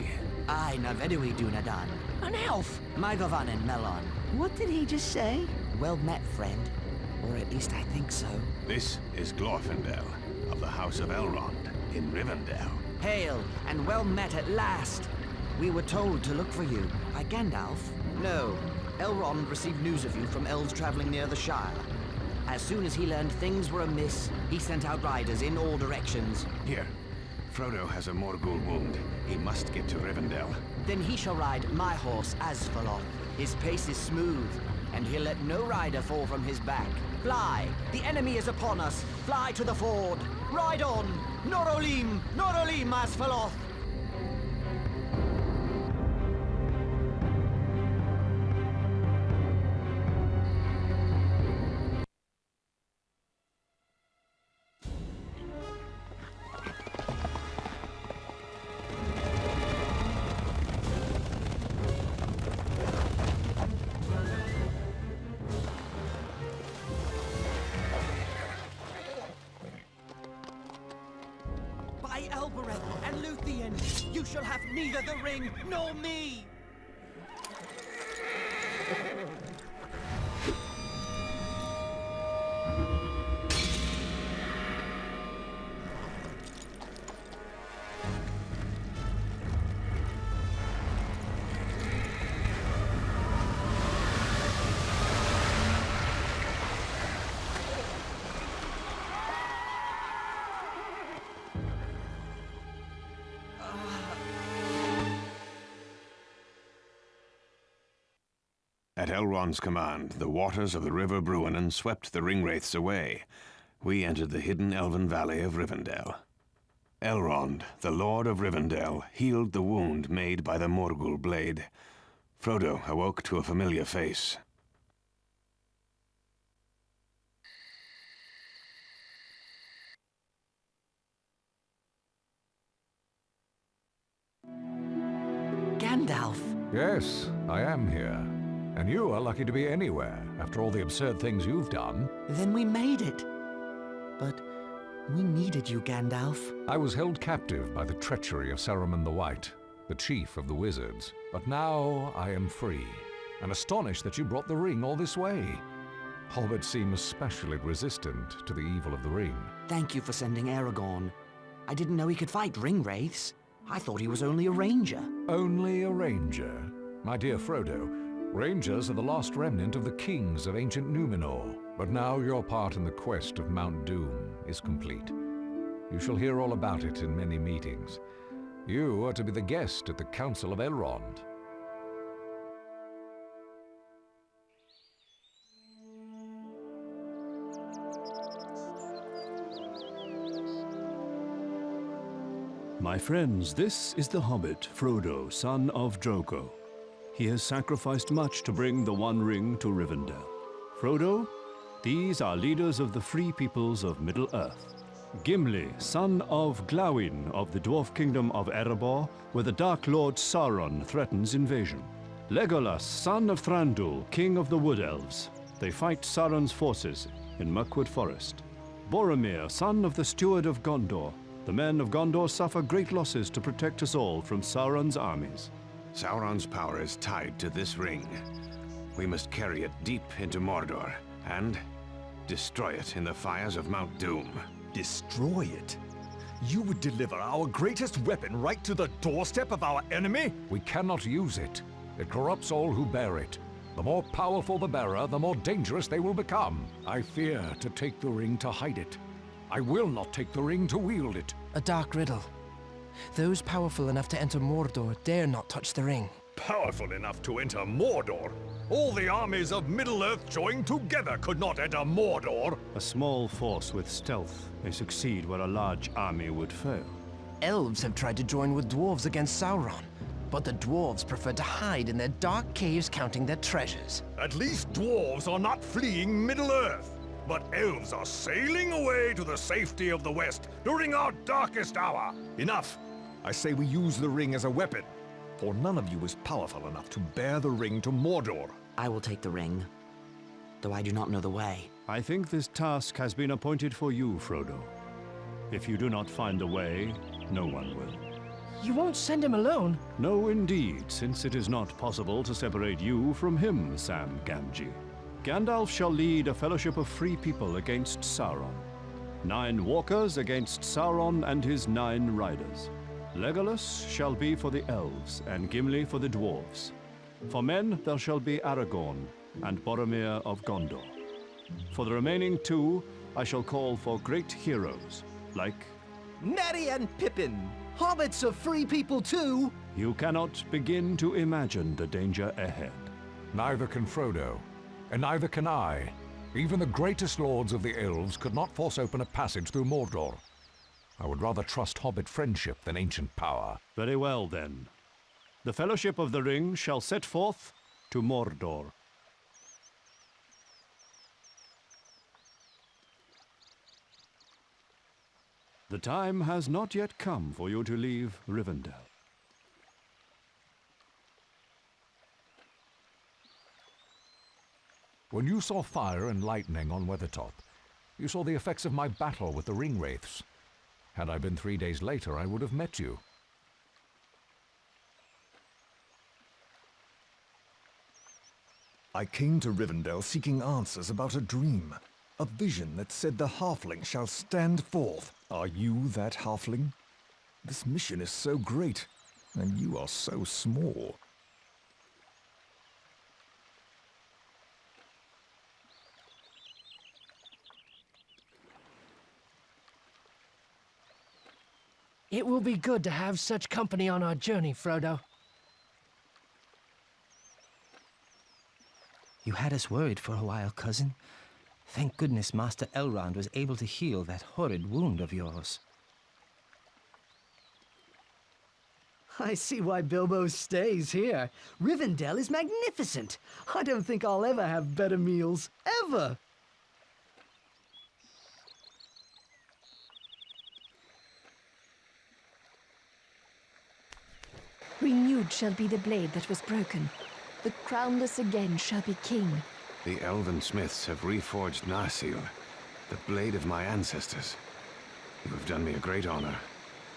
Speaker 3: Aye, na vedui dunadan.
Speaker 11: An elf!
Speaker 3: Mygovanen melon.
Speaker 2: What did he just say?
Speaker 3: Well met, friend. Or at least I think so.
Speaker 12: This is Glorfindel of the House of Elrond in Rivendell.
Speaker 3: Hail, and well met at last. We were told to look for you. By Gandalf? No. Elrond received news of you from elves traveling near the Shire. As soon as he learned things were amiss, he sent out riders in all directions.
Speaker 12: Here, Frodo has a Morgul wound. He must get to Rivendell.
Speaker 3: Then he shall ride my horse, Asfaloth. His pace is smooth, and he'll let no rider fall from his back. Fly! The enemy is upon us! Fly to the ford! Ride on! Norolim! Norolim, Asfaloth! By Elbereth and Luthien, you shall have neither the ring nor me!
Speaker 12: At Elrond's command, the waters of the River Bruinen swept the ringwraiths away. We entered the hidden elven valley of Rivendell. Elrond, the Lord of Rivendell, healed the wound made by the Morgul blade. Frodo awoke to a familiar face.
Speaker 3: Gandalf!
Speaker 4: Yes, I am here. And you are lucky to be anywhere, after all the absurd things you've done.
Speaker 3: Then we made it. But we needed you, Gandalf.
Speaker 4: I was held captive by the treachery of Saruman the White, the chief of the wizards. But now I am free, and astonished that you brought the ring all this way. Hobbits seem especially resistant to the evil of the ring.
Speaker 3: Thank you for sending Aragorn. I didn't know he could fight ringwraiths. I thought he was only a ranger.
Speaker 4: Only a ranger? My dear Frodo, rangers are the last remnant of the kings of ancient Numenor. But now your part in the quest of Mount Doom is complete. You shall hear all about it in many meetings. You are to be the guest at the Council of Elrond.
Speaker 13: My friends, this is the hobbit, Frodo, son of Drogo. He has sacrificed much to bring the One Ring to Rivendell. Frodo, these are leaders of the free peoples of Middle-earth. Gimli, son of Glawin of the dwarf kingdom of Erebor, where the Dark Lord Sauron threatens invasion. Legolas, son of Thranduil, king of the Wood Elves. They fight Sauron's forces in Mirkwood Forest. Boromir, son of the Steward of Gondor. The men of Gondor suffer great losses to protect us all from Sauron's armies.
Speaker 12: Sauron's power is tied to this ring. We must carry it deep into Mordor and destroy it in the fires of Mount Doom.
Speaker 9: Destroy it? You would deliver our greatest weapon right to the doorstep of our enemy?
Speaker 4: We cannot use it. It corrupts all who bear it. The more powerful the bearer, the more dangerous they will become. I fear to take the ring to hide it. I will not take the ring to wield it.
Speaker 11: A dark riddle. Those powerful enough to enter Mordor dare not touch the ring.
Speaker 9: Powerful enough to enter Mordor? All the armies of Middle-earth joined together could not enter Mordor.
Speaker 13: A small force with stealth may succeed where a large army would fail.
Speaker 11: Elves have tried to join with dwarves against Sauron, but the dwarves prefer to hide in their dark caves counting their treasures.
Speaker 9: At least dwarves are not fleeing Middle-earth. But elves are sailing away to the safety of the West during our darkest hour. Enough! I say we use the ring as a weapon, for none of you is powerful enough to bear the ring to Mordor.
Speaker 3: I will take the ring, though I do not know the way.
Speaker 13: I think this task has been appointed for you, Frodo. If you do not find a way, no one will.
Speaker 11: You won't send him alone?
Speaker 13: No, indeed, since it is not possible to separate you from him, Sam Gamgee. Gandalf shall lead a fellowship of free people against Sauron. 9 walkers against Sauron and his 9 riders. Legolas shall be for the elves, and Gimli for the dwarves. For men there shall be Aragorn and Boromir of Gondor. For the remaining 2, I shall call for great heroes, like...
Speaker 2: Merry and Pippin! Hobbits are free people too!
Speaker 13: You cannot begin to imagine the danger ahead.
Speaker 4: Neither can Frodo, and neither can I. Even the greatest lords of the elves could not force open a passage through Mordor. I would rather trust Hobbit friendship than ancient power.
Speaker 13: Very well, then. The Fellowship of the Ring shall set forth to Mordor. The time has not yet come for you to leave Rivendell.
Speaker 4: When you saw fire and lightning on Weathertop, you saw the effects of my battle with the Ringwraiths. Had I been 3 days later, I would have met you.
Speaker 9: I came to Rivendell seeking answers about a dream. A vision that said the halfling shall stand forth. Are you that halfling? This mission is so great, and you are so small.
Speaker 11: It will be good to have such company on our journey, Frodo.
Speaker 5: You had us worried for a while, cousin. Thank goodness Master Elrond was able to heal that horrid wound of yours.
Speaker 2: I see why Bilbo stays here. Rivendell is magnificent. I don't think I'll ever have better meals, ever.
Speaker 14: Renewed shall be the blade that was broken. The crownless again shall be king.
Speaker 12: The elven smiths have reforged Narsil, the blade of my ancestors. You have done me a great honor.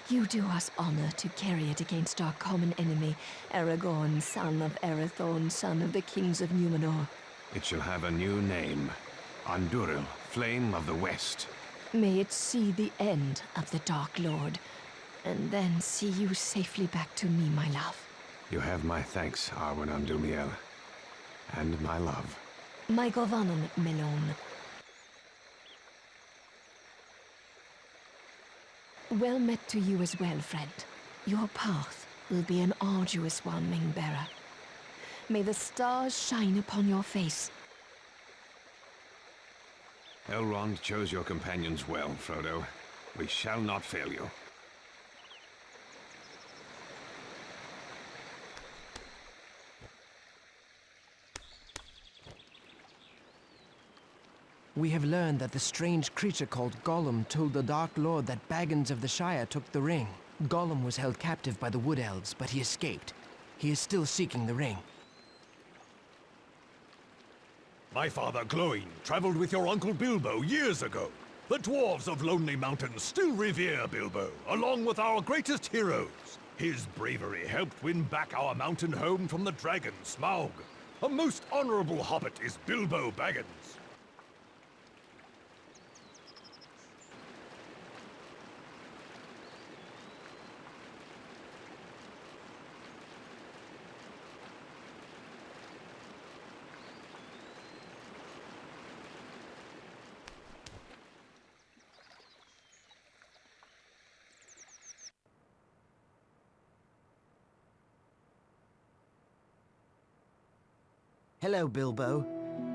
Speaker 14: You do us honor to carry it against our common enemy, Aragorn, son of Arathorn, son of the kings of Numenor.
Speaker 12: It shall have a new name. Anduril, Flame of the West.
Speaker 14: May it see the end of the Dark Lord, and then see you safely back to me, my love.
Speaker 12: You have my thanks, Arwen Andumiel, and my love.
Speaker 14: My Govanum Melon. Well met to you as well, friend. Your path will be an arduous one, Wingbearer. May the stars shine upon your face.
Speaker 12: Elrond chose your companions well, Frodo. We shall not fail you.
Speaker 5: We have learned that the strange creature called Gollum told the Dark Lord that Baggins of the Shire took the ring. Gollum was held captive by the Wood Elves, but he escaped. He is still seeking the ring.
Speaker 9: My father Glóin traveled with your Uncle Bilbo years ago. The dwarves of Lonely Mountain still revere Bilbo, along with our greatest heroes. His bravery helped win back our mountain home from the dragon Smaug. A most honorable hobbit is Bilbo Baggins.
Speaker 3: Hello, Bilbo.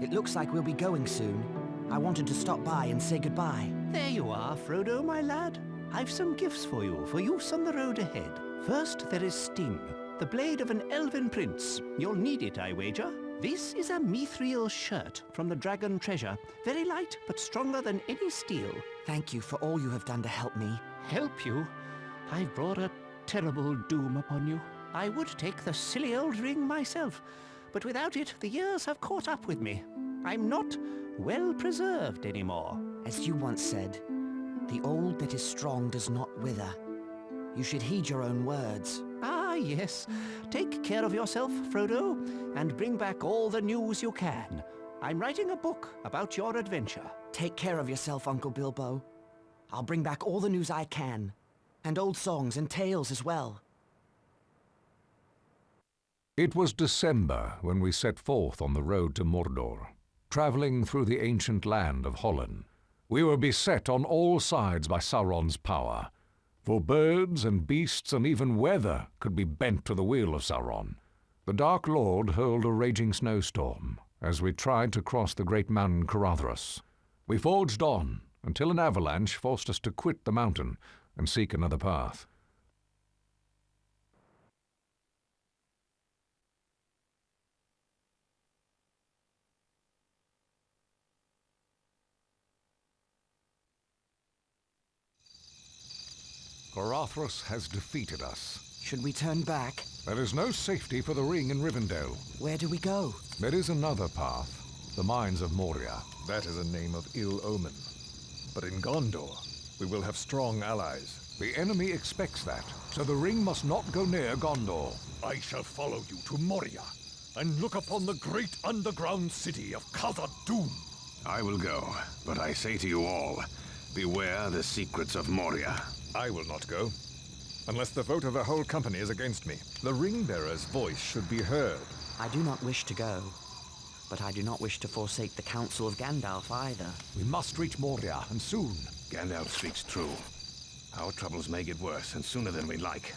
Speaker 3: It looks like we'll be going soon. I wanted to stop by and say goodbye.
Speaker 15: There you are, Frodo, my lad. I've some gifts for you, for use on the road ahead. First, there is Sting, the blade of an elven prince. You'll need it, I wager. This is a mithril shirt from the Dragon Treasure. Very light, but stronger than any steel.
Speaker 3: Thank you for all you have done to help me.
Speaker 15: Help you? I've brought a terrible doom upon you. I would take the silly old ring myself, but without it, the years have caught up with me. I'm not well preserved anymore.
Speaker 3: As you once said, the old that is strong does not wither. You should heed your own words.
Speaker 15: Ah, yes. Take care of yourself, Frodo, and bring back all the news you can. I'm writing a book about your adventure.
Speaker 3: Take care of yourself, Uncle Bilbo. I'll bring back all the news I can. And old songs and tales as well.
Speaker 4: It was December when we set forth on the road to Mordor, traveling through the ancient land of Hollin. We were beset on all sides by Sauron's power, for birds and beasts and even weather could be bent to the will of Sauron. The Dark Lord hurled a raging snowstorm as we tried to cross the great mountain Caradhras. We forged on until an avalanche forced us to quit the mountain and seek another path. Caradhras has defeated us.
Speaker 3: Should we turn back?
Speaker 4: There is no safety for the ring in Rivendell.
Speaker 3: Where do we go?
Speaker 4: There is another path, the mines of Moria.
Speaker 9: That is a name of ill omen. But in Gondor, we will have strong allies.
Speaker 4: The enemy expects that, so the ring must not go near Gondor.
Speaker 9: I shall follow you to Moria and look upon the great underground city of Khazad-dûm.
Speaker 12: I will go, but I say to you all, beware the secrets of Moria.
Speaker 9: I will not go, unless the vote of the whole company is against me. The ring-bearer's voice should be heard.
Speaker 3: I do not wish to go, but I do not wish to forsake the counsel of Gandalf either.
Speaker 4: We must reach Moria, and soon.
Speaker 12: Gandalf speaks true. Our troubles may get worse, and sooner than we'd like.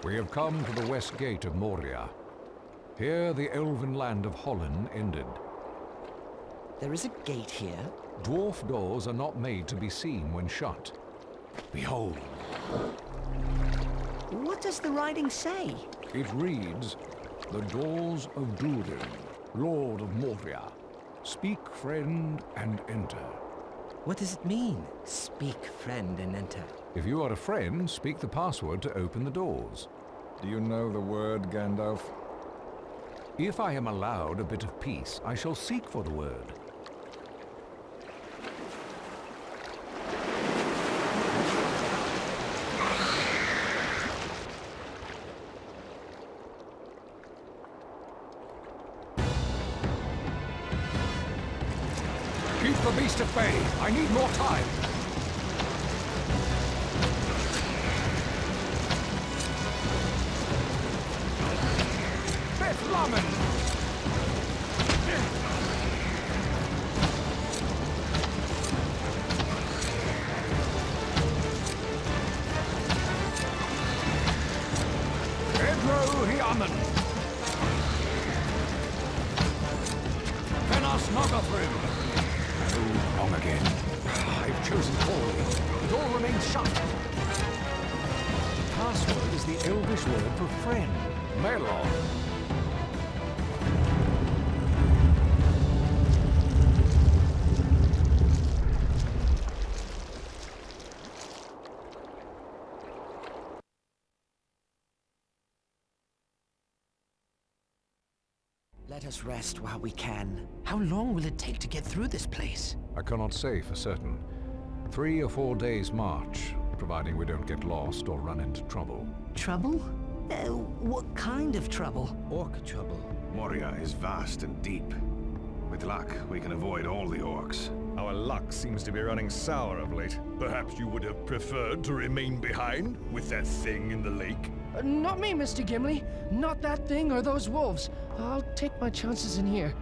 Speaker 4: We have come to the west gate of Moria. Here the elven land of Holland ended.
Speaker 3: There is a gate here?
Speaker 4: Dwarf doors are not made to be seen when shut. Behold.
Speaker 2: What does the writing say?
Speaker 4: It reads, "The doors of Durin, Lord of Moria. Speak, friend, and enter."
Speaker 5: What does it mean? Speak, friend, and enter.
Speaker 4: If you are a friend, speak the password to open the doors.
Speaker 9: Do you know the word, Gandalf?
Speaker 4: If I am allowed a bit of peace, I shall seek for the word. Keep the beast at bay. I need more time. Bethlehem! Pedro Hiamen! Fenos Nogathrim! Oh, wrong again. I've chosen poorly. The door remains shut. The password is the Elvish word for friend. Melon.
Speaker 3: Let us rest while we can.
Speaker 5: How long will it take to get through this place?
Speaker 4: I cannot say for certain. 3 or 4 days' march, providing we don't get lost or run into trouble.
Speaker 2: Trouble? What kind of trouble?
Speaker 5: Orc trouble.
Speaker 12: Moria is vast and deep. With luck, we can avoid all the orcs.
Speaker 9: Our luck seems to be running sour of late. Perhaps you would have preferred to remain behind with that thing in the lake?
Speaker 11: Not me, Mr. Gimli. Not that thing or those wolves. I'll take my chances in here.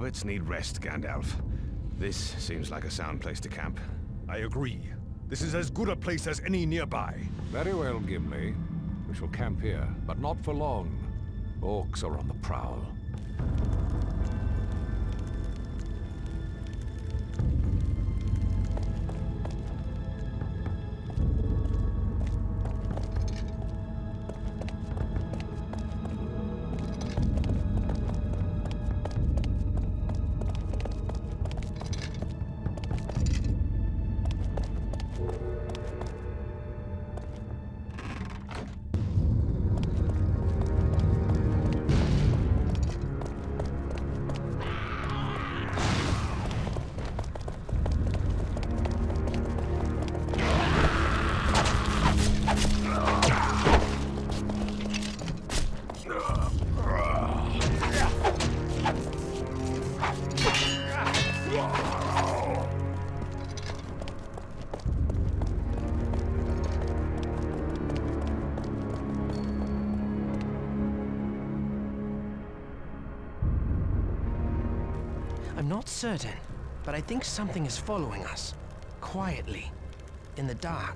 Speaker 12: hobbits need rest, Gandalf. This seems like a sound place to camp.
Speaker 9: I agree. This is as good a place as any nearby.
Speaker 4: Very well, Gimli. We shall camp here, but not for long. Orcs are on the prowl.
Speaker 11: I'm not certain, but I think something is following us. Quietly. In the dark.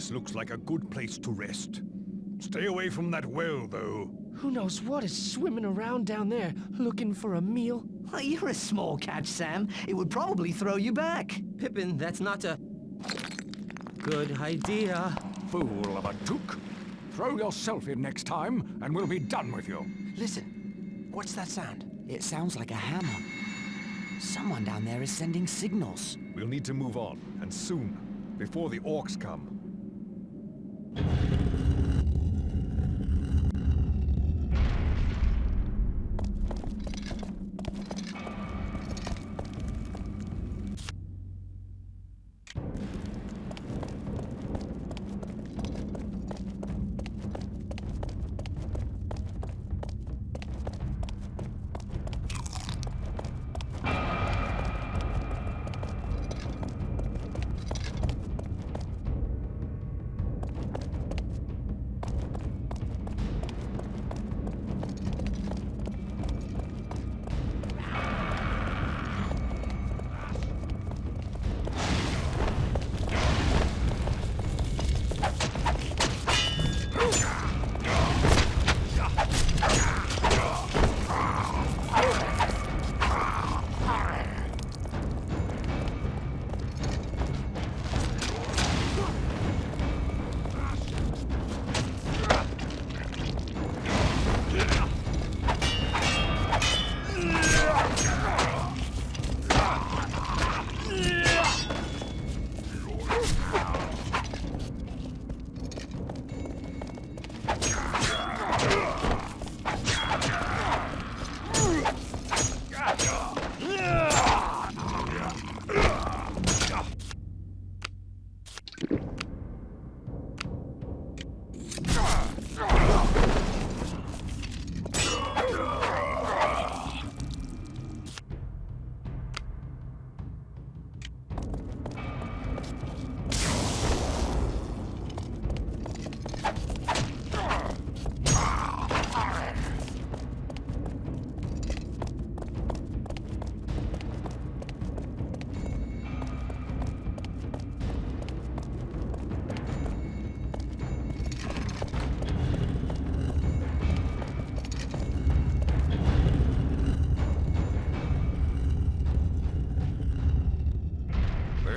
Speaker 9: This looks like a good place to rest. Stay away from that well, though.
Speaker 11: Who knows what is swimming around down there, looking for a meal?
Speaker 2: Well, you're a small catch, Sam. It would probably throw you back.
Speaker 15: Pippin, that's not a good idea.
Speaker 4: Fool of a Took. Throw yourself in next time, and we'll be done with you.
Speaker 8: Listen, what's that sound?
Speaker 3: It sounds like a hammer. Someone down there is sending signals.
Speaker 9: We'll need to move on, and soon, before the orcs come.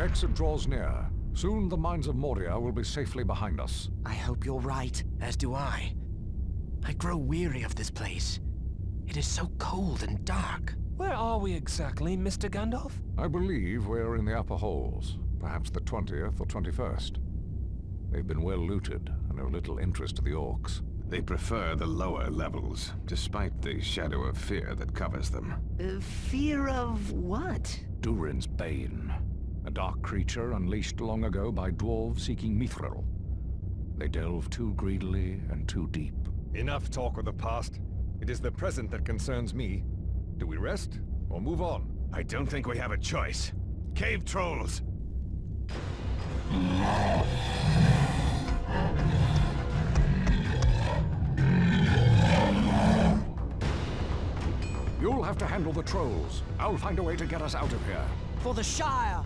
Speaker 4: exit draws near. Soon the mines of Moria will be safely behind us.
Speaker 3: I hope you're right.
Speaker 11: As do I. I grow weary of this place. It is so cold and dark. Where are we exactly, Mr. Gandalf?
Speaker 4: I believe we're in the upper halls, perhaps the 20th or 21st. They've been well looted and of little interest to the orcs.
Speaker 12: They prefer the lower levels, despite the shadow of fear that covers them.
Speaker 2: Fear of what?
Speaker 4: Durin's Bane, a dark creature unleashed long ago by dwarves seeking mithril. They delve too greedily and too deep.
Speaker 9: Enough talk of the past. It is the present that concerns me. Do we rest or move on?
Speaker 12: I don't think we have a choice. Cave trolls!
Speaker 4: You'll have to handle the trolls. I'll find a way to get us out of here.
Speaker 2: For the Shire!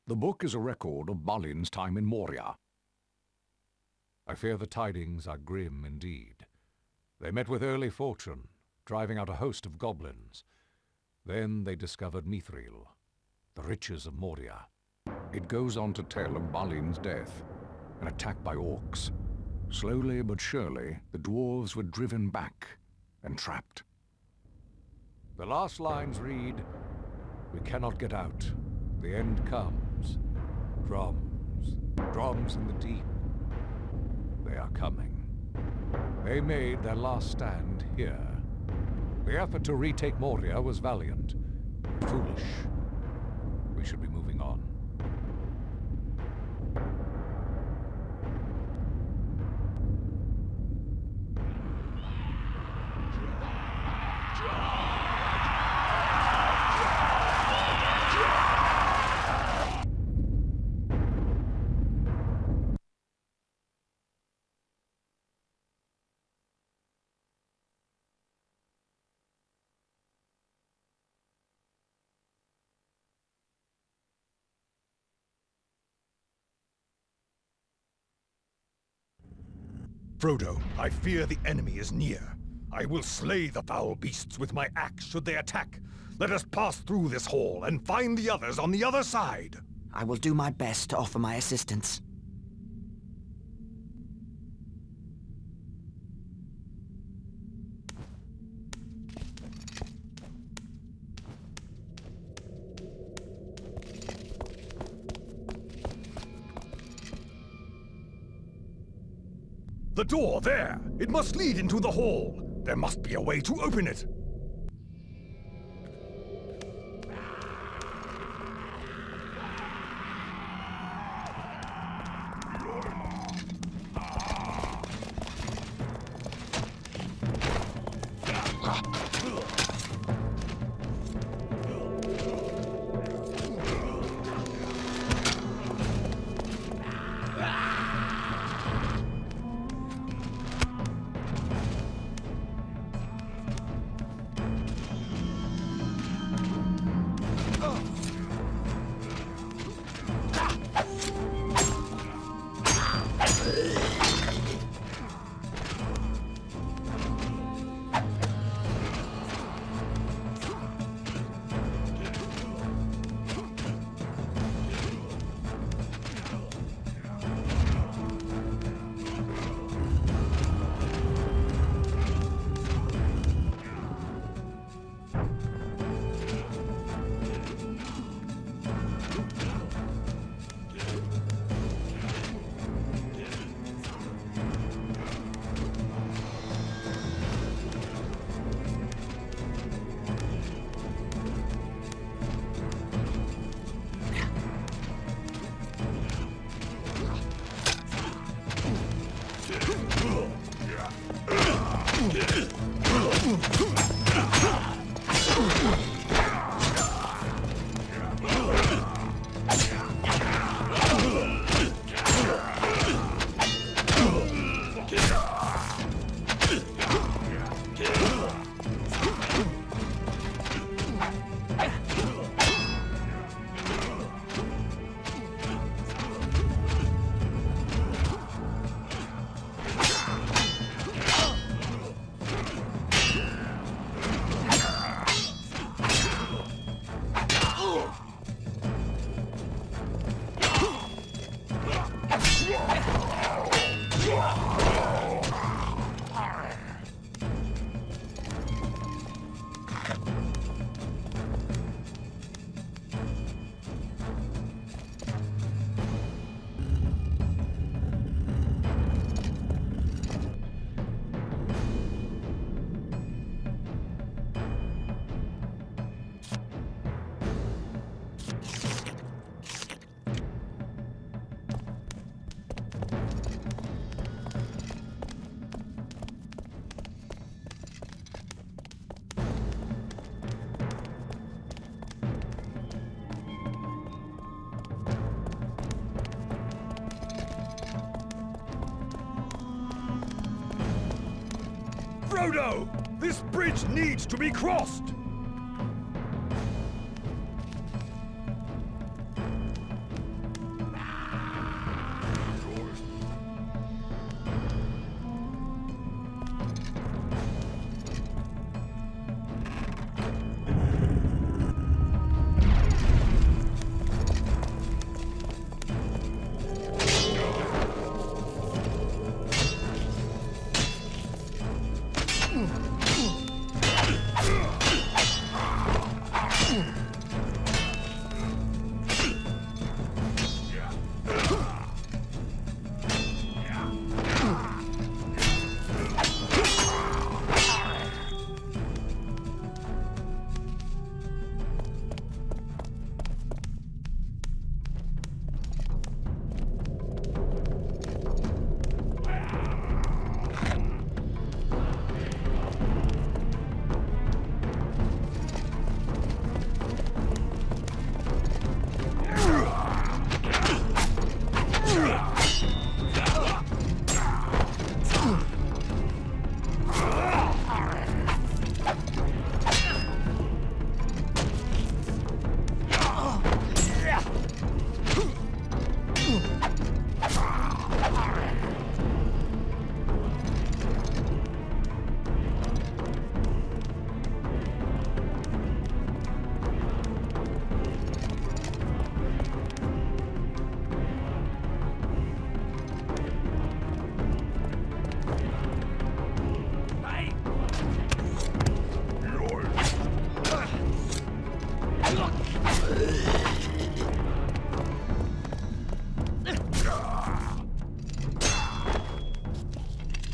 Speaker 4: The book is a record of Balin's time in Moria. I fear the tidings are grim indeed. They met with early fortune, driving out a host of goblins. Then they discovered mithril, the riches of Moria. It goes on to tell of Balin's death, an attack by orcs. Slowly but surely, the dwarves were driven back and trapped. The last lines read, "We cannot get out. The end comes. Drums, drums in the deep. They are coming." They made their last stand here. The effort to retake Moria was valiant, but foolish. We should be moving on.
Speaker 9: Frodo, I fear the enemy is near. I will slay the foul beasts with my axe should they attack. Let us pass through this hall and find the others on the other side.
Speaker 3: I will do my best to offer my assistance.
Speaker 9: The door, there! It must lead into the hall. There must be a way to open it. Frodo! This bridge needs to be crossed!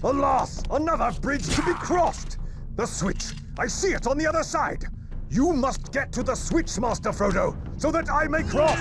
Speaker 9: Alas! Another bridge to be crossed! The switch! I see it on the other side! You must get to the switch, Master Frodo, so that I may cross!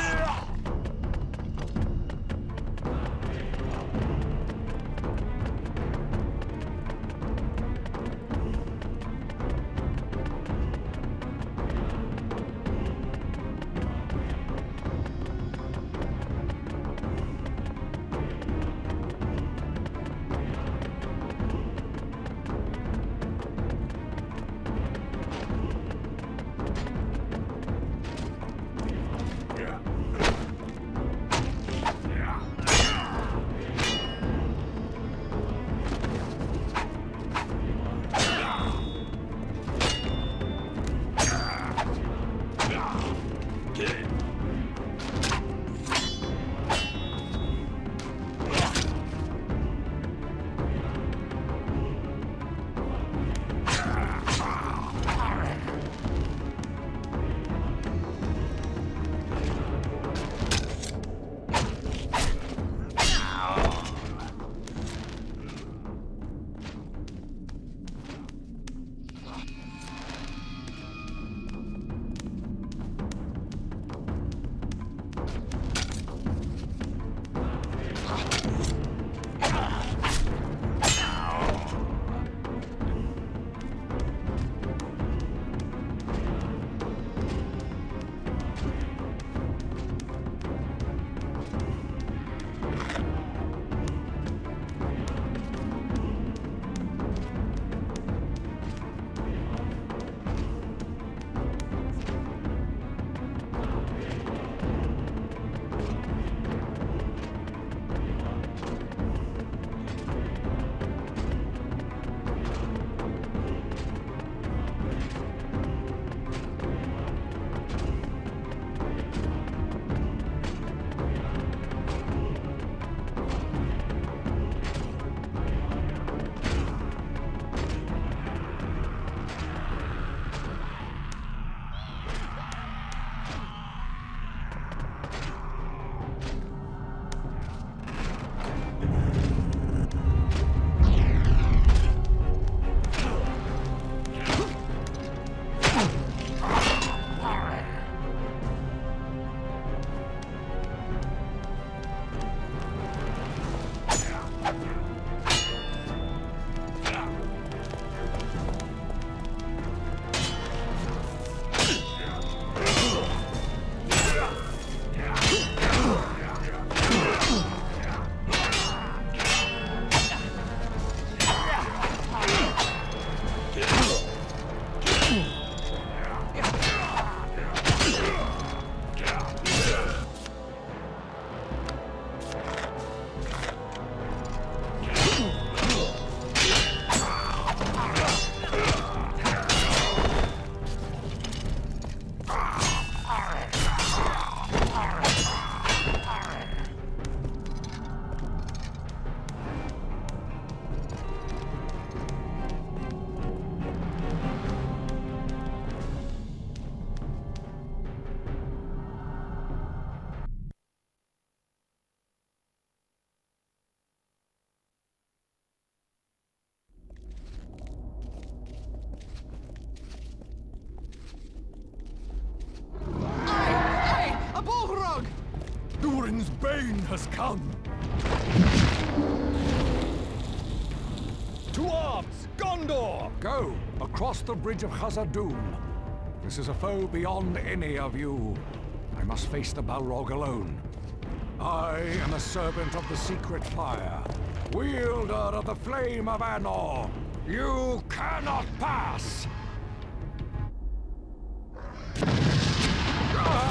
Speaker 4: whose bane has come. To arms! Gondor! Go, across the bridge of Khazad-dûm. This is a foe beyond any of you. I must face the Balrog alone. I am a servant of the secret fire, wielder of the flame of Anor. You cannot pass!
Speaker 3: No!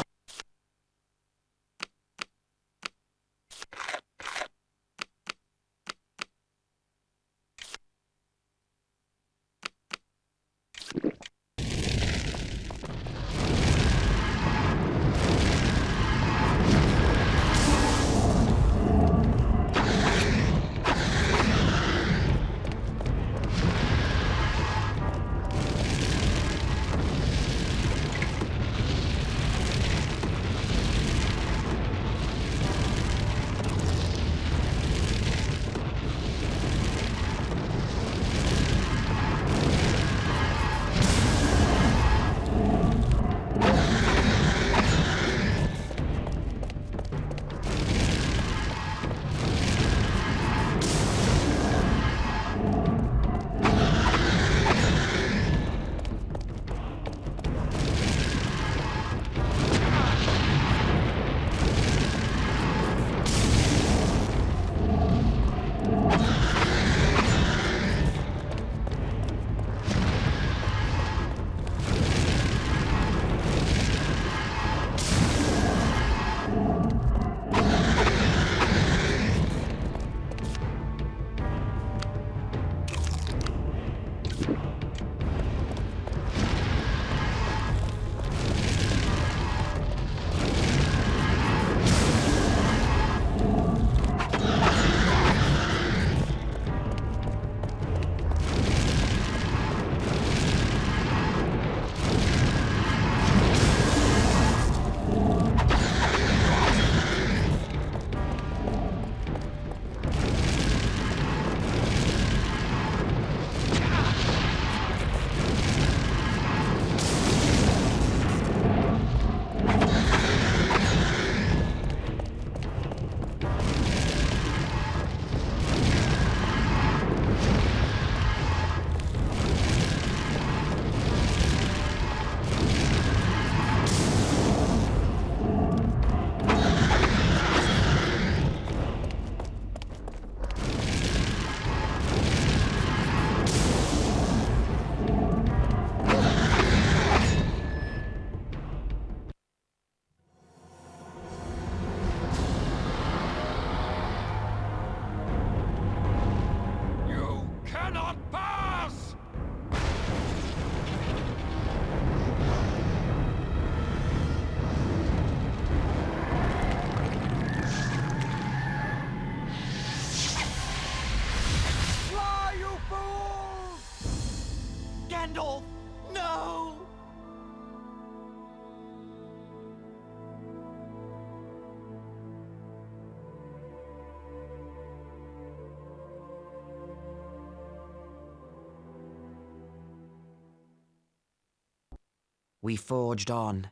Speaker 3: We forged on,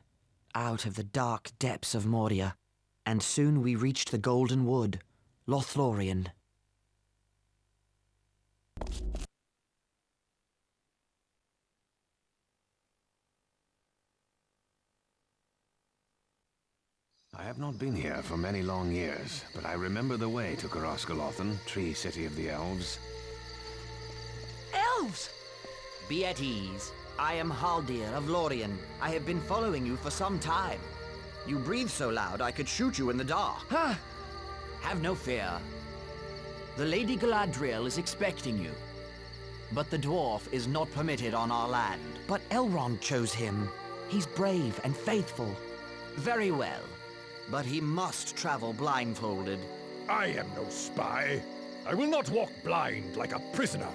Speaker 3: out of the dark depths of Moria, and soon we reached the Golden Wood, LOTHLORIEN.
Speaker 12: I have not been here for many long years, but I remember the way to Coroscolothan, Tree City of the Elves.
Speaker 3: Elves! Be at ease. I am Haldir of Lorien. I have been following you for some time. You breathe so loud I could shoot you in the dark.
Speaker 11: Huh?
Speaker 3: Have no fear. The Lady Galadriel is expecting you. But the dwarf is not permitted on our land. But Elrond chose him. He's brave and faithful. Very well. But he must travel blindfolded.
Speaker 9: I am no spy. I will not walk blind like a prisoner.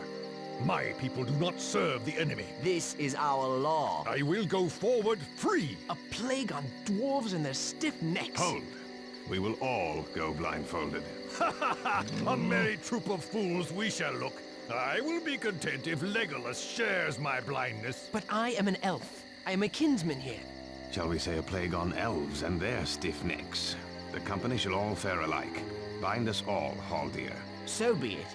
Speaker 9: My people do not serve the enemy.
Speaker 3: This is our law.
Speaker 9: I will go forward free.
Speaker 11: A plague on dwarves and their stiff necks.
Speaker 12: Hold. We will all go blindfolded.
Speaker 9: A merry troop of fools we shall look. I will be content if Legolas shares my blindness.
Speaker 11: But I am an elf. I am a kinsman here.
Speaker 12: Shall we say a plague on elves and their stiff necks? The company shall all fare alike. Bind us all, Haldir.
Speaker 3: So be it.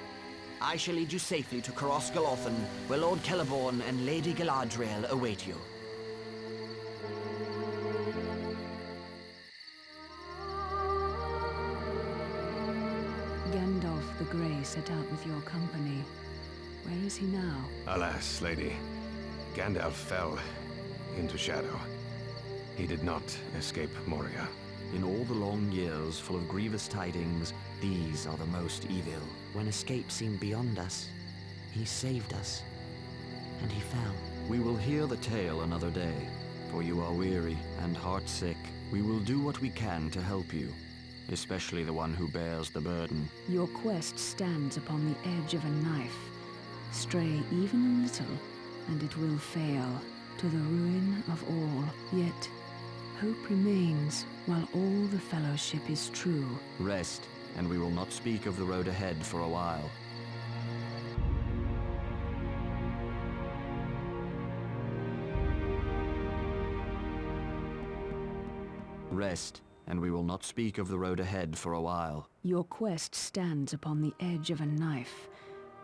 Speaker 3: I shall lead you safely to Caros Galothan, where Lord Celeborn and Lady Galadriel await you.
Speaker 1: Gandalf the Grey set out with your company. Where is he now?
Speaker 12: Alas, lady. Gandalf fell into shadow. He did not escape Moria.
Speaker 3: In all the long years full of grievous tidings, these are the most evil. When escape seemed beyond us, he saved us, and he fell. We will hear the tale another day, for you are weary and heartsick. We will do what we can to help you, especially the one who bears the burden.
Speaker 1: Your quest stands upon the edge of a knife. Stray even a little, and it will fail, to the ruin of all. Yet, hope remains, while all the fellowship is true.
Speaker 3: Rest, and we will not speak of the road ahead for a while. Rest, and we will not speak of the road ahead for a while.
Speaker 1: Your quest stands upon the edge of a knife.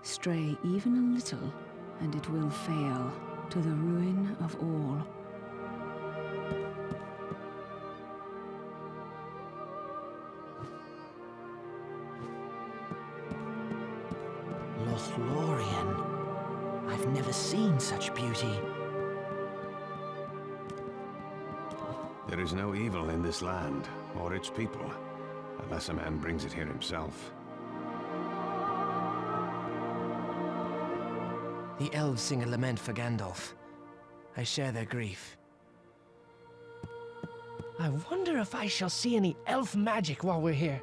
Speaker 1: Stray even a little, and it will fail, to the ruin of all.
Speaker 3: Lothlorien. I've never seen such beauty.
Speaker 12: There is no evil in this land, or its people, unless a man brings it here himself.
Speaker 11: The elves sing a lament for Gandalf. I share their grief. I wonder if I shall see any elf magic while we're here.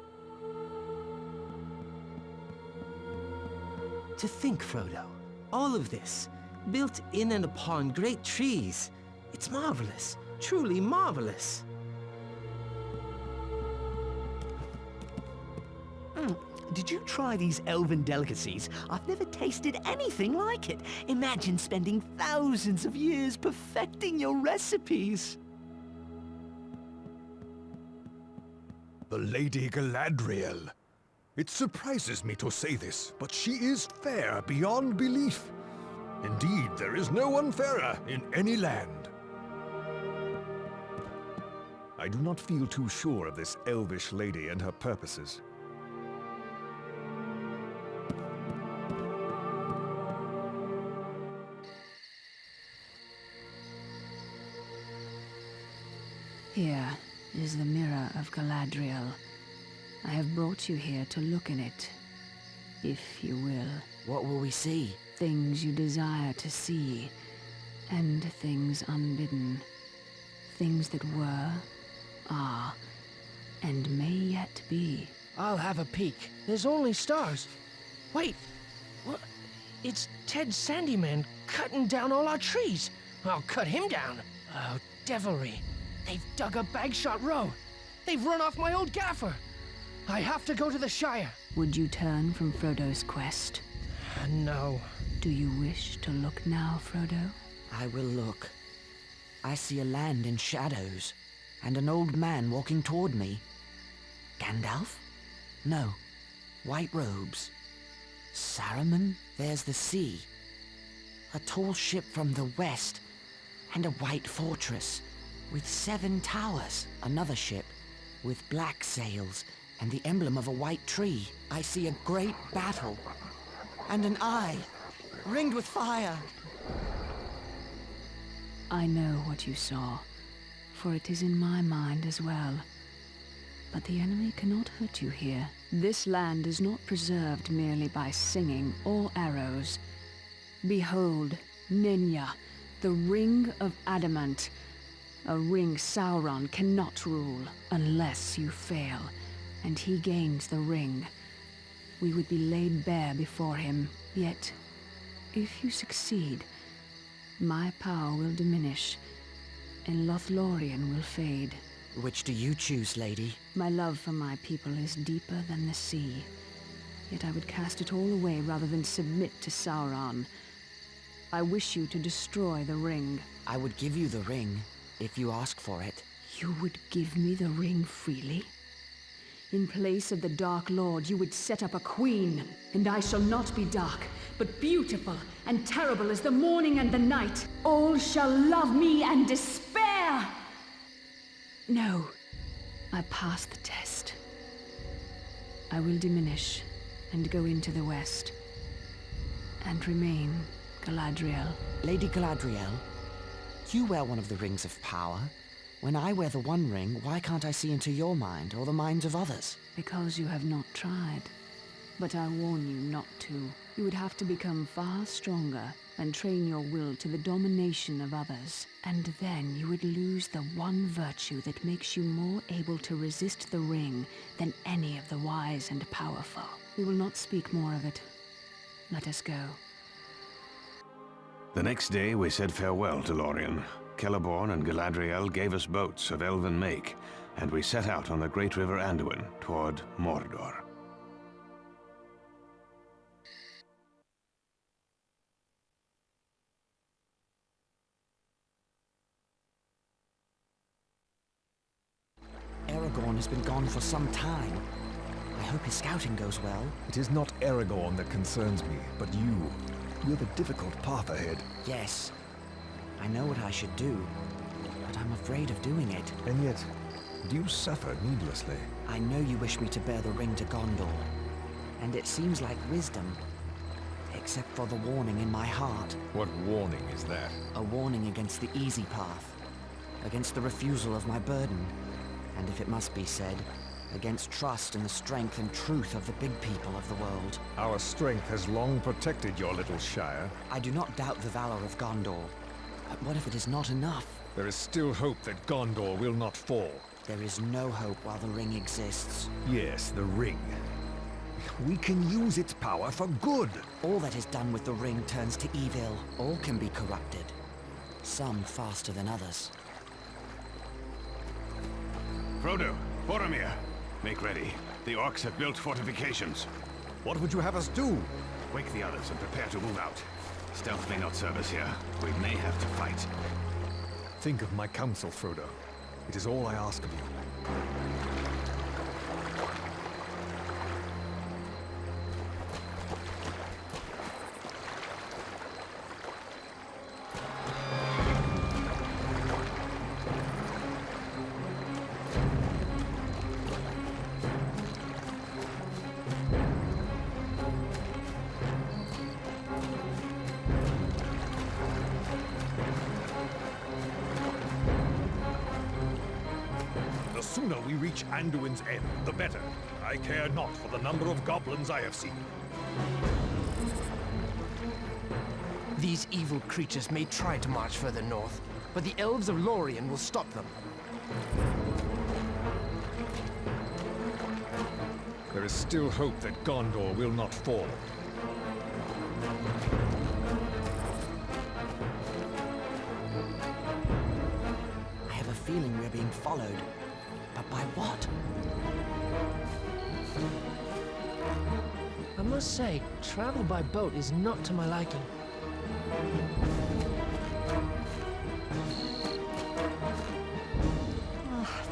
Speaker 5: To think, Frodo, all of this, built in and upon great trees. It's marvelous, truly marvelous.
Speaker 2: Did you try these elven delicacies? I've never tasted anything like it. Imagine spending thousands of years perfecting your recipes.
Speaker 9: The Lady Galadriel. It surprises me to say this, but she is fair beyond belief. Indeed, there is no one fairer in any land. I do not feel too sure of this elvish lady and her purposes.
Speaker 1: Here is the mirror of Galadriel. I have brought you here to look in it, if you will.
Speaker 3: What will we see?
Speaker 1: Things you desire to see, and things unbidden. Things that were, are, and may yet be.
Speaker 11: I'll have a peek. There's only stars. Wait, what? It's Ted Sandyman cutting down all our trees. I'll cut him down. Oh, devilry. They've dug a Bagshot Row. They've run off my old gaffer. I have to go to the Shire.
Speaker 1: Would you turn from Frodo's quest?
Speaker 11: No.
Speaker 1: Do you wish to look now, Frodo?
Speaker 3: I will look. I see a land in shadows, and an old man walking toward me. Gandalf? No. White robes. Saruman? There's the sea. A tall ship from the west, and a white fortress with 7 towers. Another ship with black sails and the emblem of a white tree. I see a great battle, and an eye ringed with fire.
Speaker 1: I know what you saw, for it is in my mind as well. But the enemy cannot hurt you here. This land is not preserved merely by singing or arrows. Behold, Ninya, the Ring of Adamant. A ring Sauron cannot rule unless you fail, and he gains the ring. We would be laid bare before him, yet, if you succeed, my power will diminish, and Lothlorien will fade.
Speaker 3: Which do you choose, lady?
Speaker 1: My love for my people is deeper than the sea, yet I would cast it all away rather than submit to Sauron. I wish you to destroy the ring.
Speaker 3: I would give you the ring, if you ask for it.
Speaker 1: You would give me the ring freely? In place of the Dark Lord, you would set up a queen. And I shall not be dark, but beautiful and terrible as the morning and the night. All shall love me and despair! No, I passed the test. I will diminish and go into the west. And remain Galadriel.
Speaker 3: Lady Galadriel, you wear one of the rings of power. When I wear the One Ring, why can't I see into your mind or the minds of others?
Speaker 1: Because you have not tried. But I warn you not to. You would have to become far stronger and train your will to the domination of others. And then you would lose the one virtue that makes you more able to resist the ring than any of the wise and powerful. We will not speak more of it. Let us go.
Speaker 12: The next day we said farewell to Lorien. Celeborn and Galadriel gave us boats of elven make, and we set out on the great river Anduin toward Mordor.
Speaker 3: Aragorn has been gone for some time. I hope his scouting goes well.
Speaker 9: It is not Aragorn that concerns me, but you. You have a difficult path ahead.
Speaker 3: Yes, I know what I should do, but I'm afraid of doing it.
Speaker 9: And yet, do you suffer needlessly?
Speaker 3: I know you wish me to bear the ring to Gondor, and it seems like wisdom, except for the warning in my heart.
Speaker 9: What warning is that?
Speaker 3: A warning against the easy path, against the refusal of my burden, and if it must be said, against trust in the strength and truth of the big people of the world.
Speaker 9: Our strength has long protected your little shire.
Speaker 3: I do not doubt the valor of Gondor, but what if it is not enough?
Speaker 9: There is still hope that Gondor will not fall.
Speaker 3: There is no hope while the ring exists.
Speaker 9: Yes, the ring. We can use its power for good.
Speaker 3: All that is done with the ring turns to evil. All can be corrupted. Some faster than others.
Speaker 12: Frodo, Boromir, make ready. The orcs have built fortifications.
Speaker 9: What would you have us do?
Speaker 12: Wake the others and prepare to move out. Stealth may not serve us here. We may have to fight.
Speaker 9: Think of my counsel, Frodo. It is all I ask of you. The sooner we reach Anduin's end, the better. I care not for the number of goblins I have seen.
Speaker 11: These evil creatures may try to march further north, but the elves of Lorien will stop them.
Speaker 9: There is still hope that Gondor will not fall.
Speaker 3: I have a feeling we're being followed. But by what?
Speaker 11: I must say, travel by boat is not to my liking.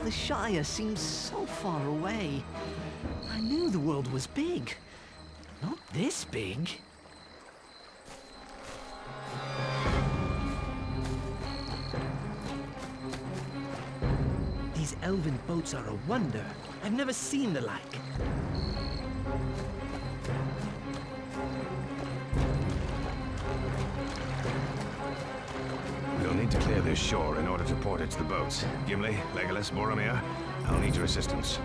Speaker 2: The Shire seems so far away. I knew the world was big. Not this big.
Speaker 5: These elven boats are a wonder. I've never seen the like.
Speaker 12: We'll need to clear this shore in order to portage the boats. Gimli, Legolas, Boromir, I'll need your assistance.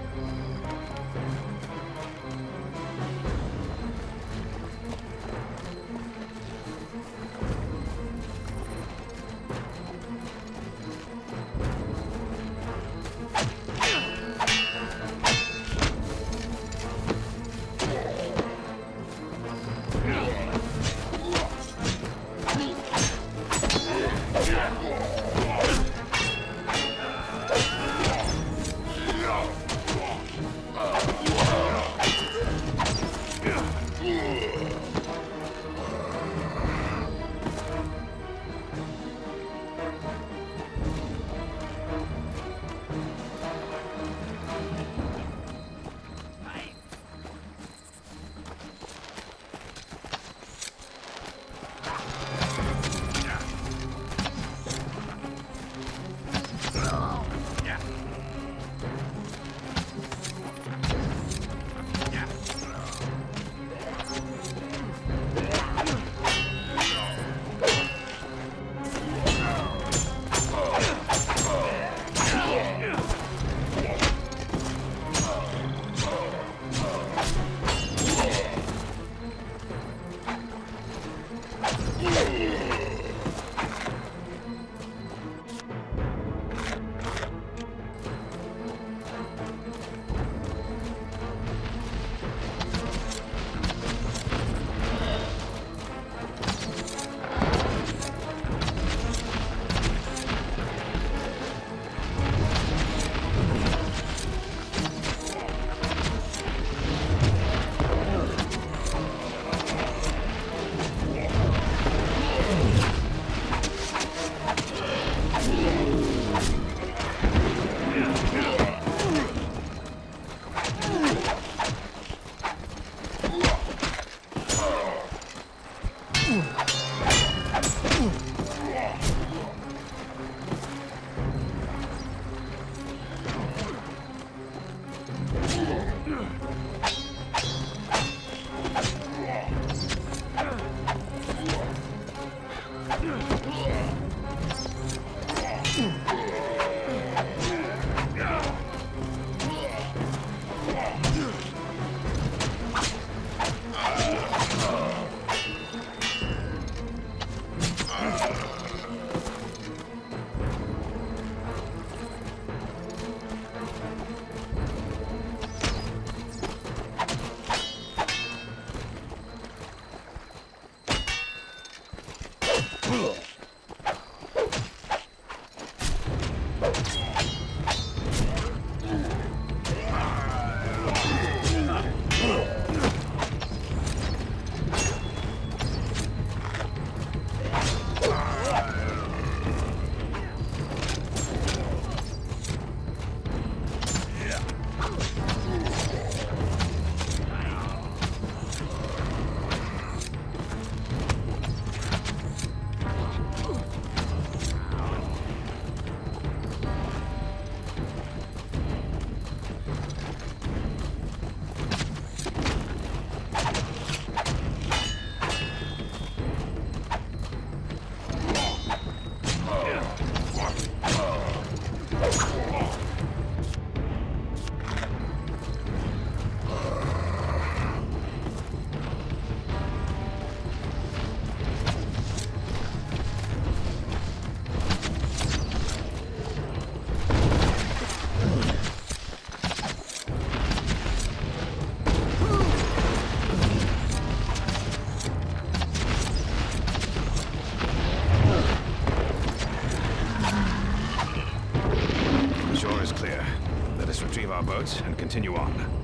Speaker 12: whereabouts and continue on.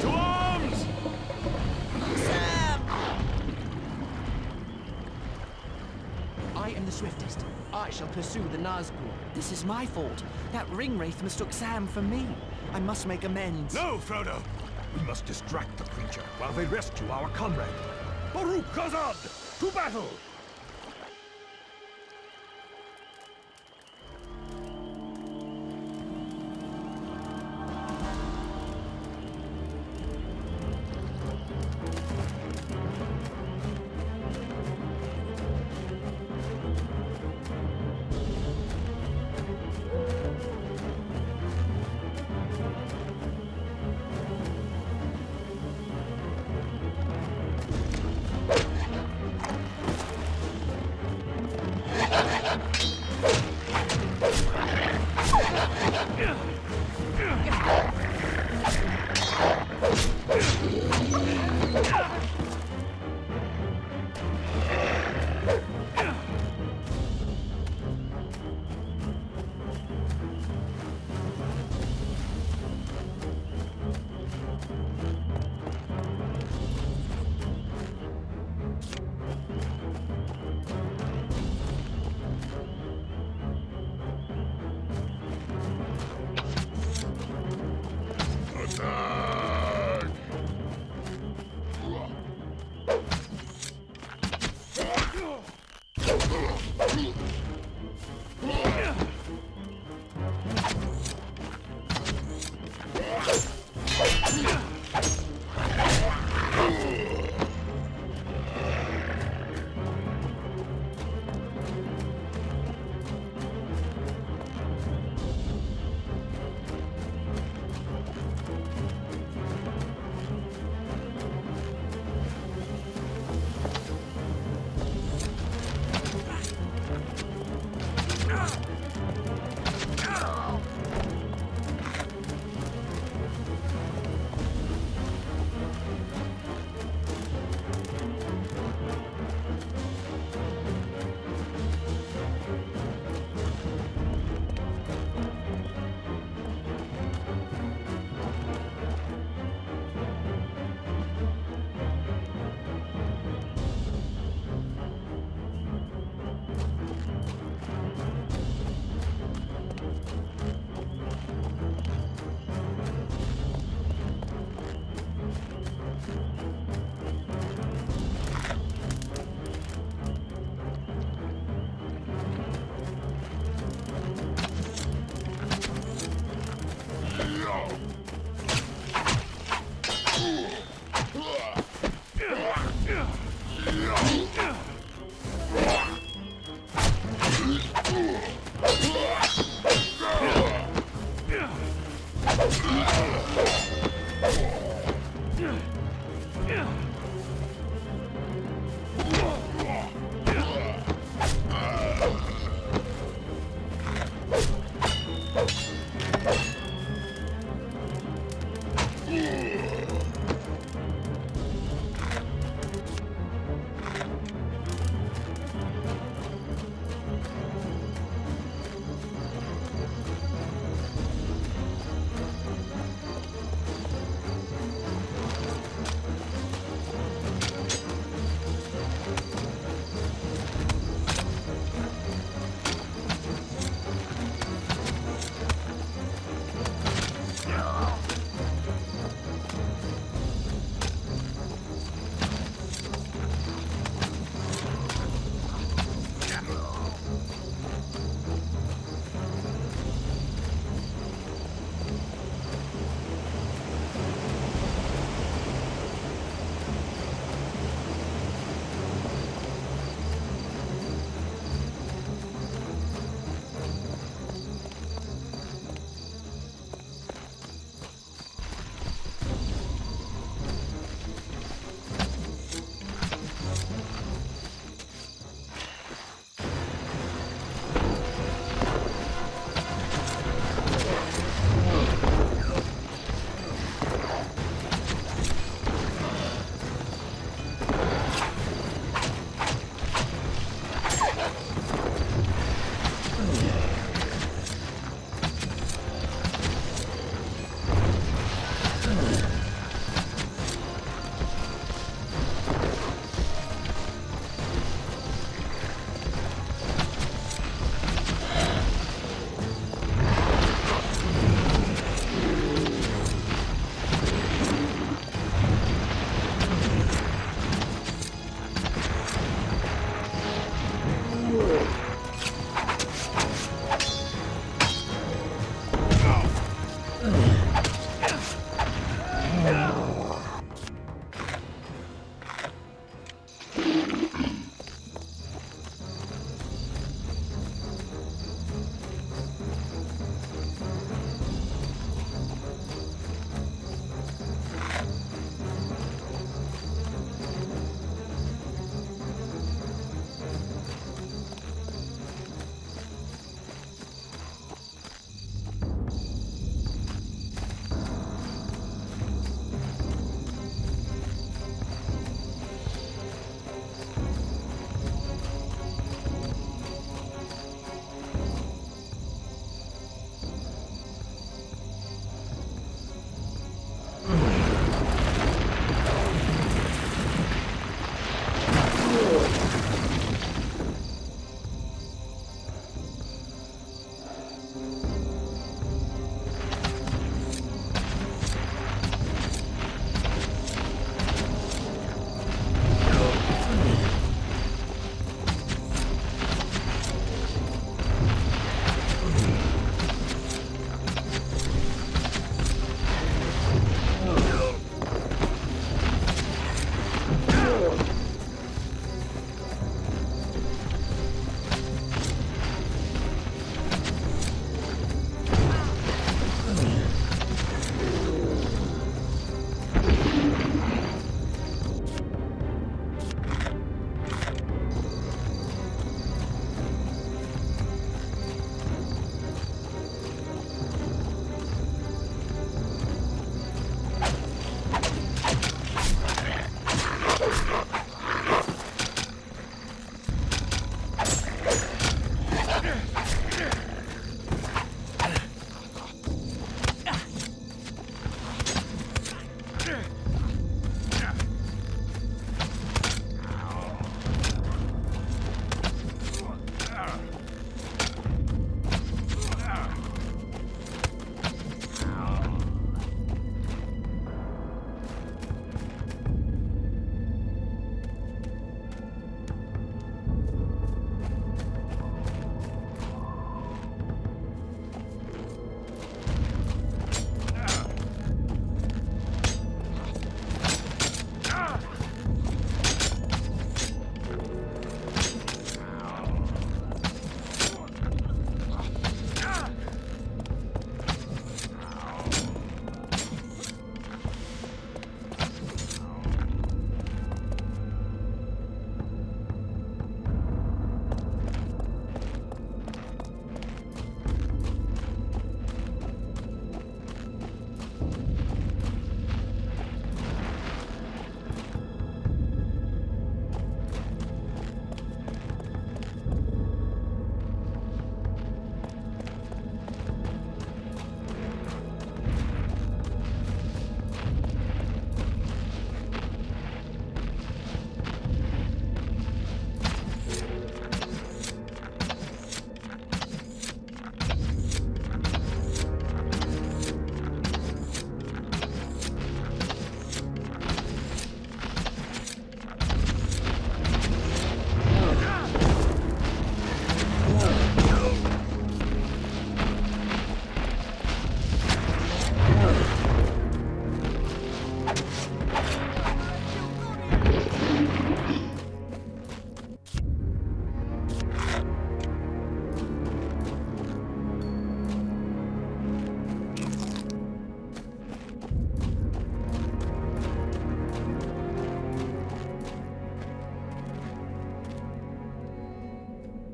Speaker 9: To arms!
Speaker 3: I am the swiftest. I shall pursue the Nazgul. This is my fault. That ring wraith mistook Sam for me. I must make amends.
Speaker 9: No, Frodo! We must distract the creature while they rescue our comrade. Baruch Khazad! To battle!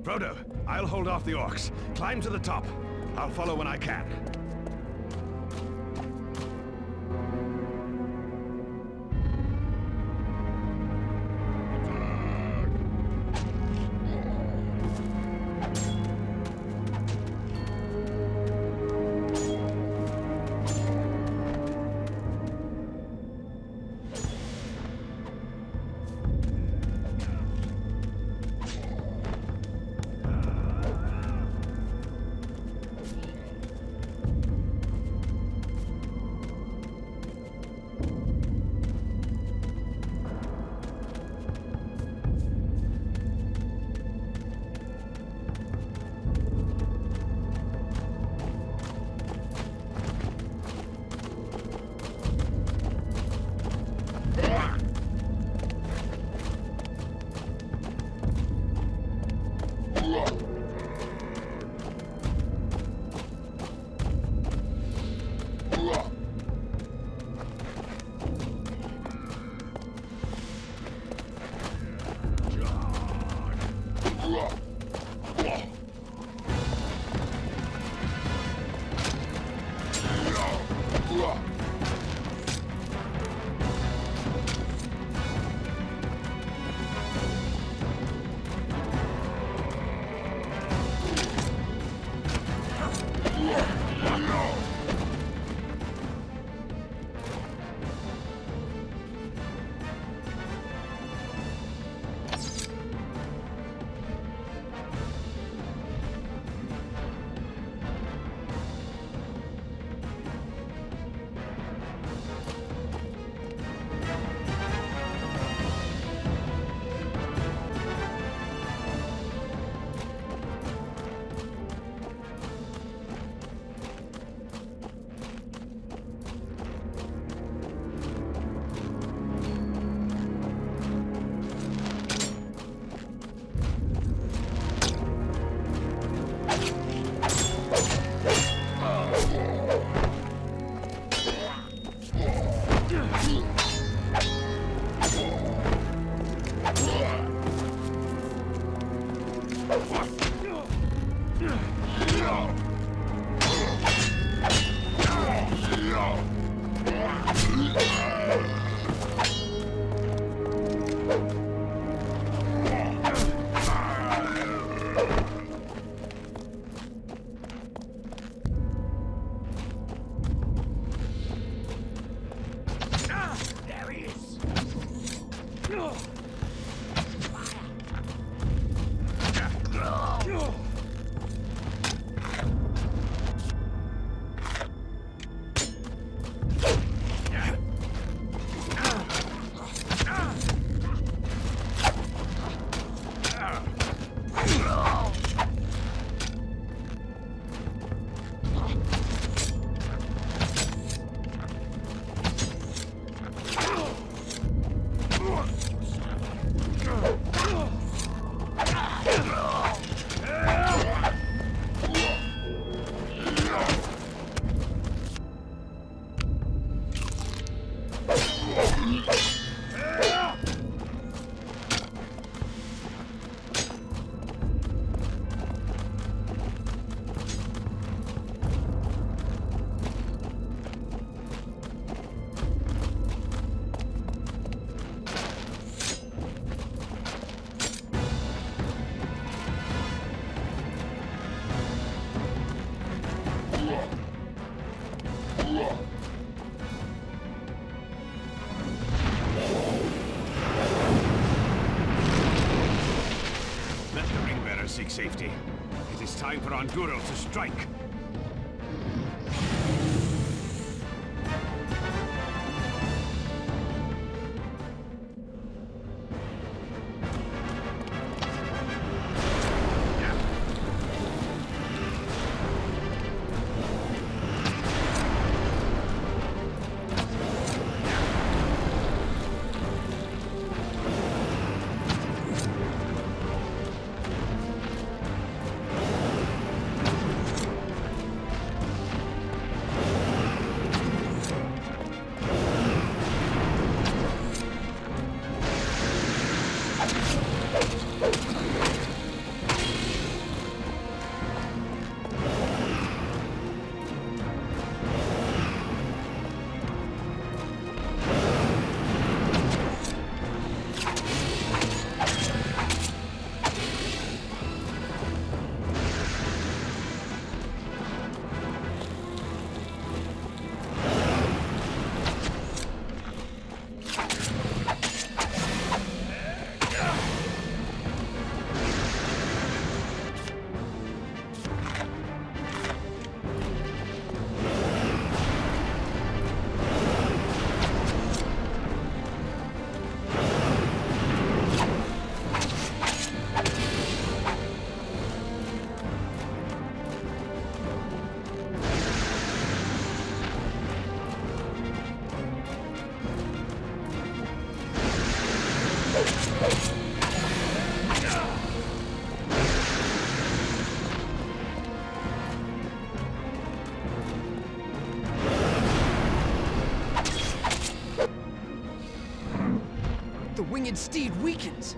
Speaker 12: Frodo, I'll hold off the orcs. Climb to the top. I'll follow when I can. Seek safety. It is time for Anduril to strike.
Speaker 8: winged steed weakens.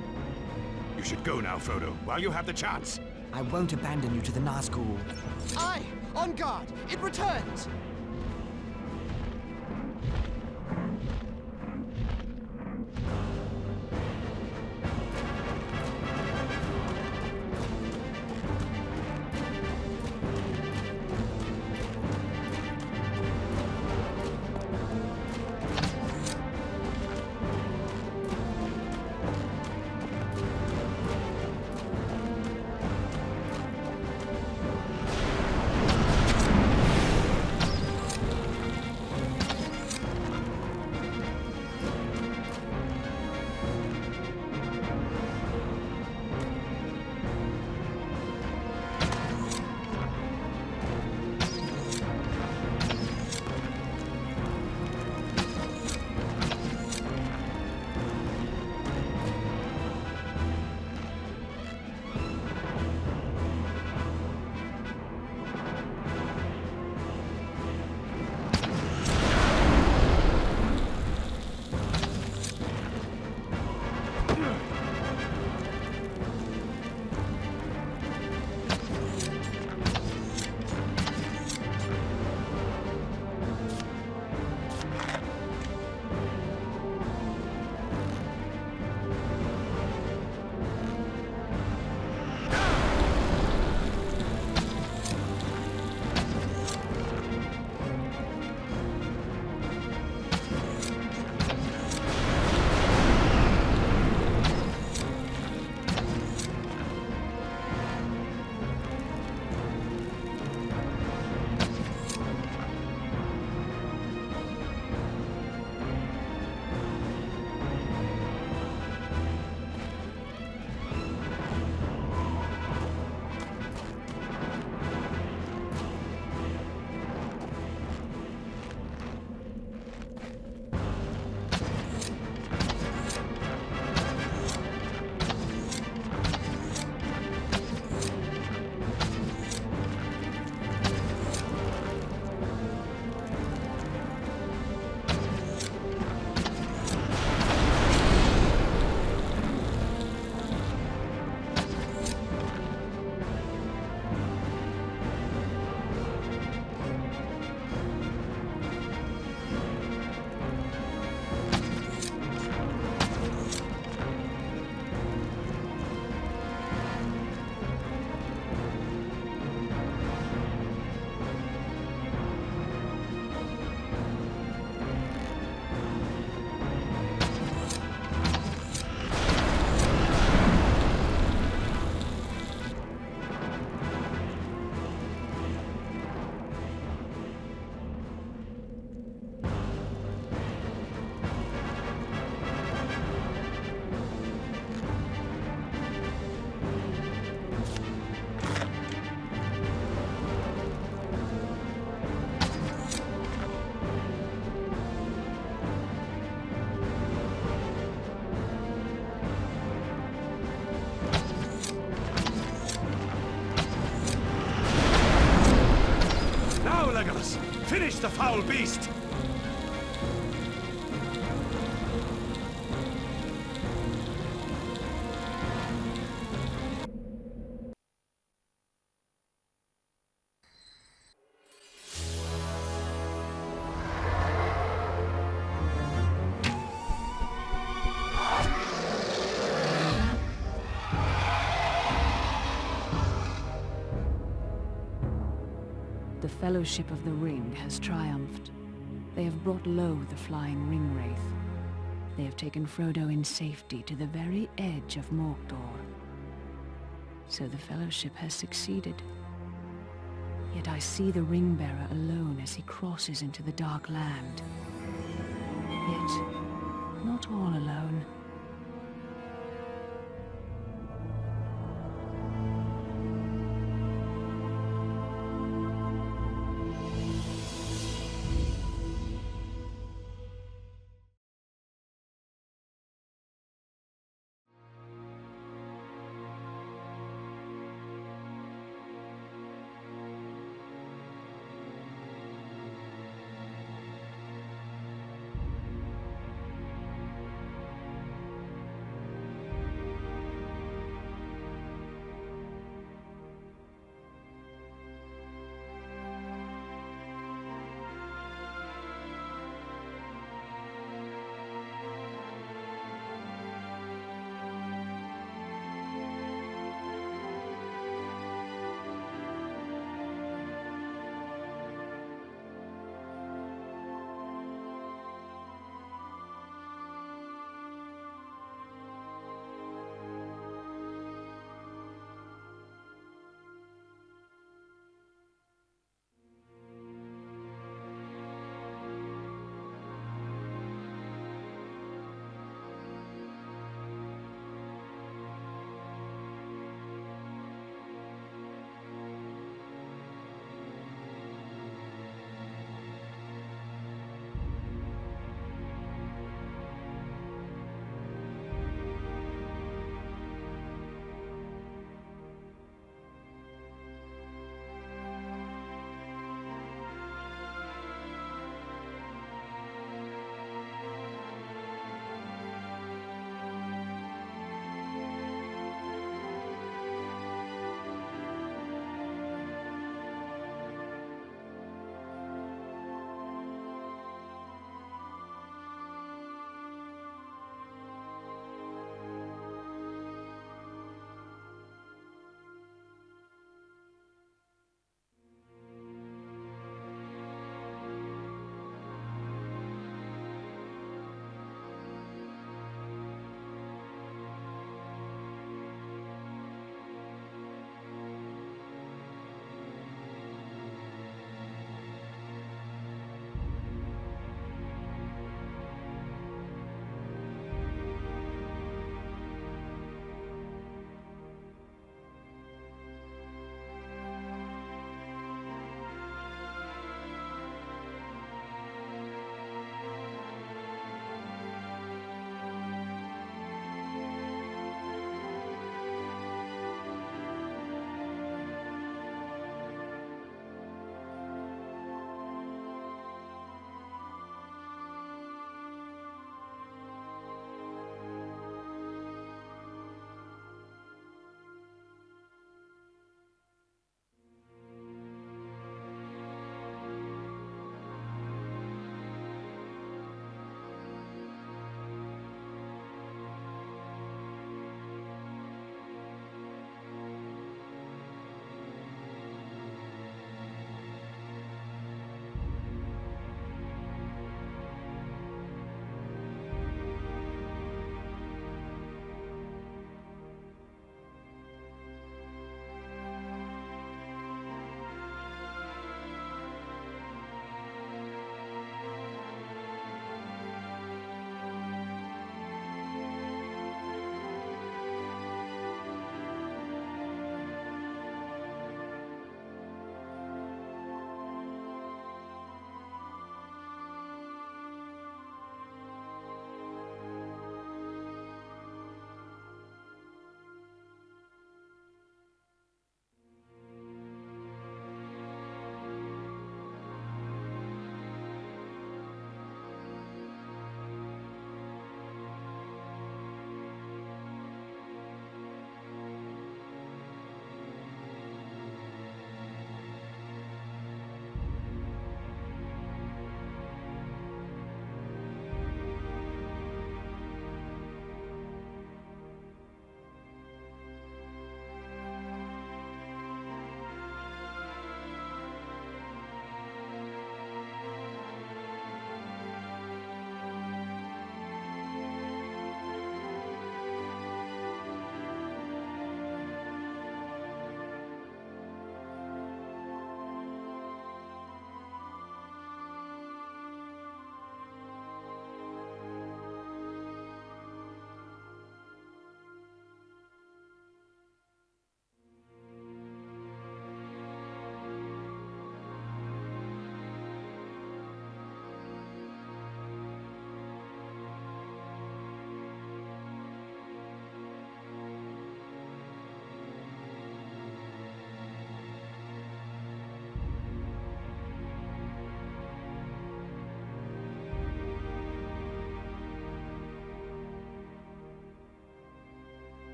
Speaker 12: You should go now, Frodo, while you have the chance.
Speaker 3: I won't abandon you to the Nazgul.
Speaker 8: Aye! On guard! It returns!
Speaker 12: Finish the foul beast!
Speaker 1: The Fellowship of the Ring has triumphed. They have brought low the flying ring wraith. They have taken Frodo in safety to the very edge of Mordor. So the Fellowship has succeeded. Yet I see the ring-bearer alone as he crosses into the Dark Land. Yet, not all alone.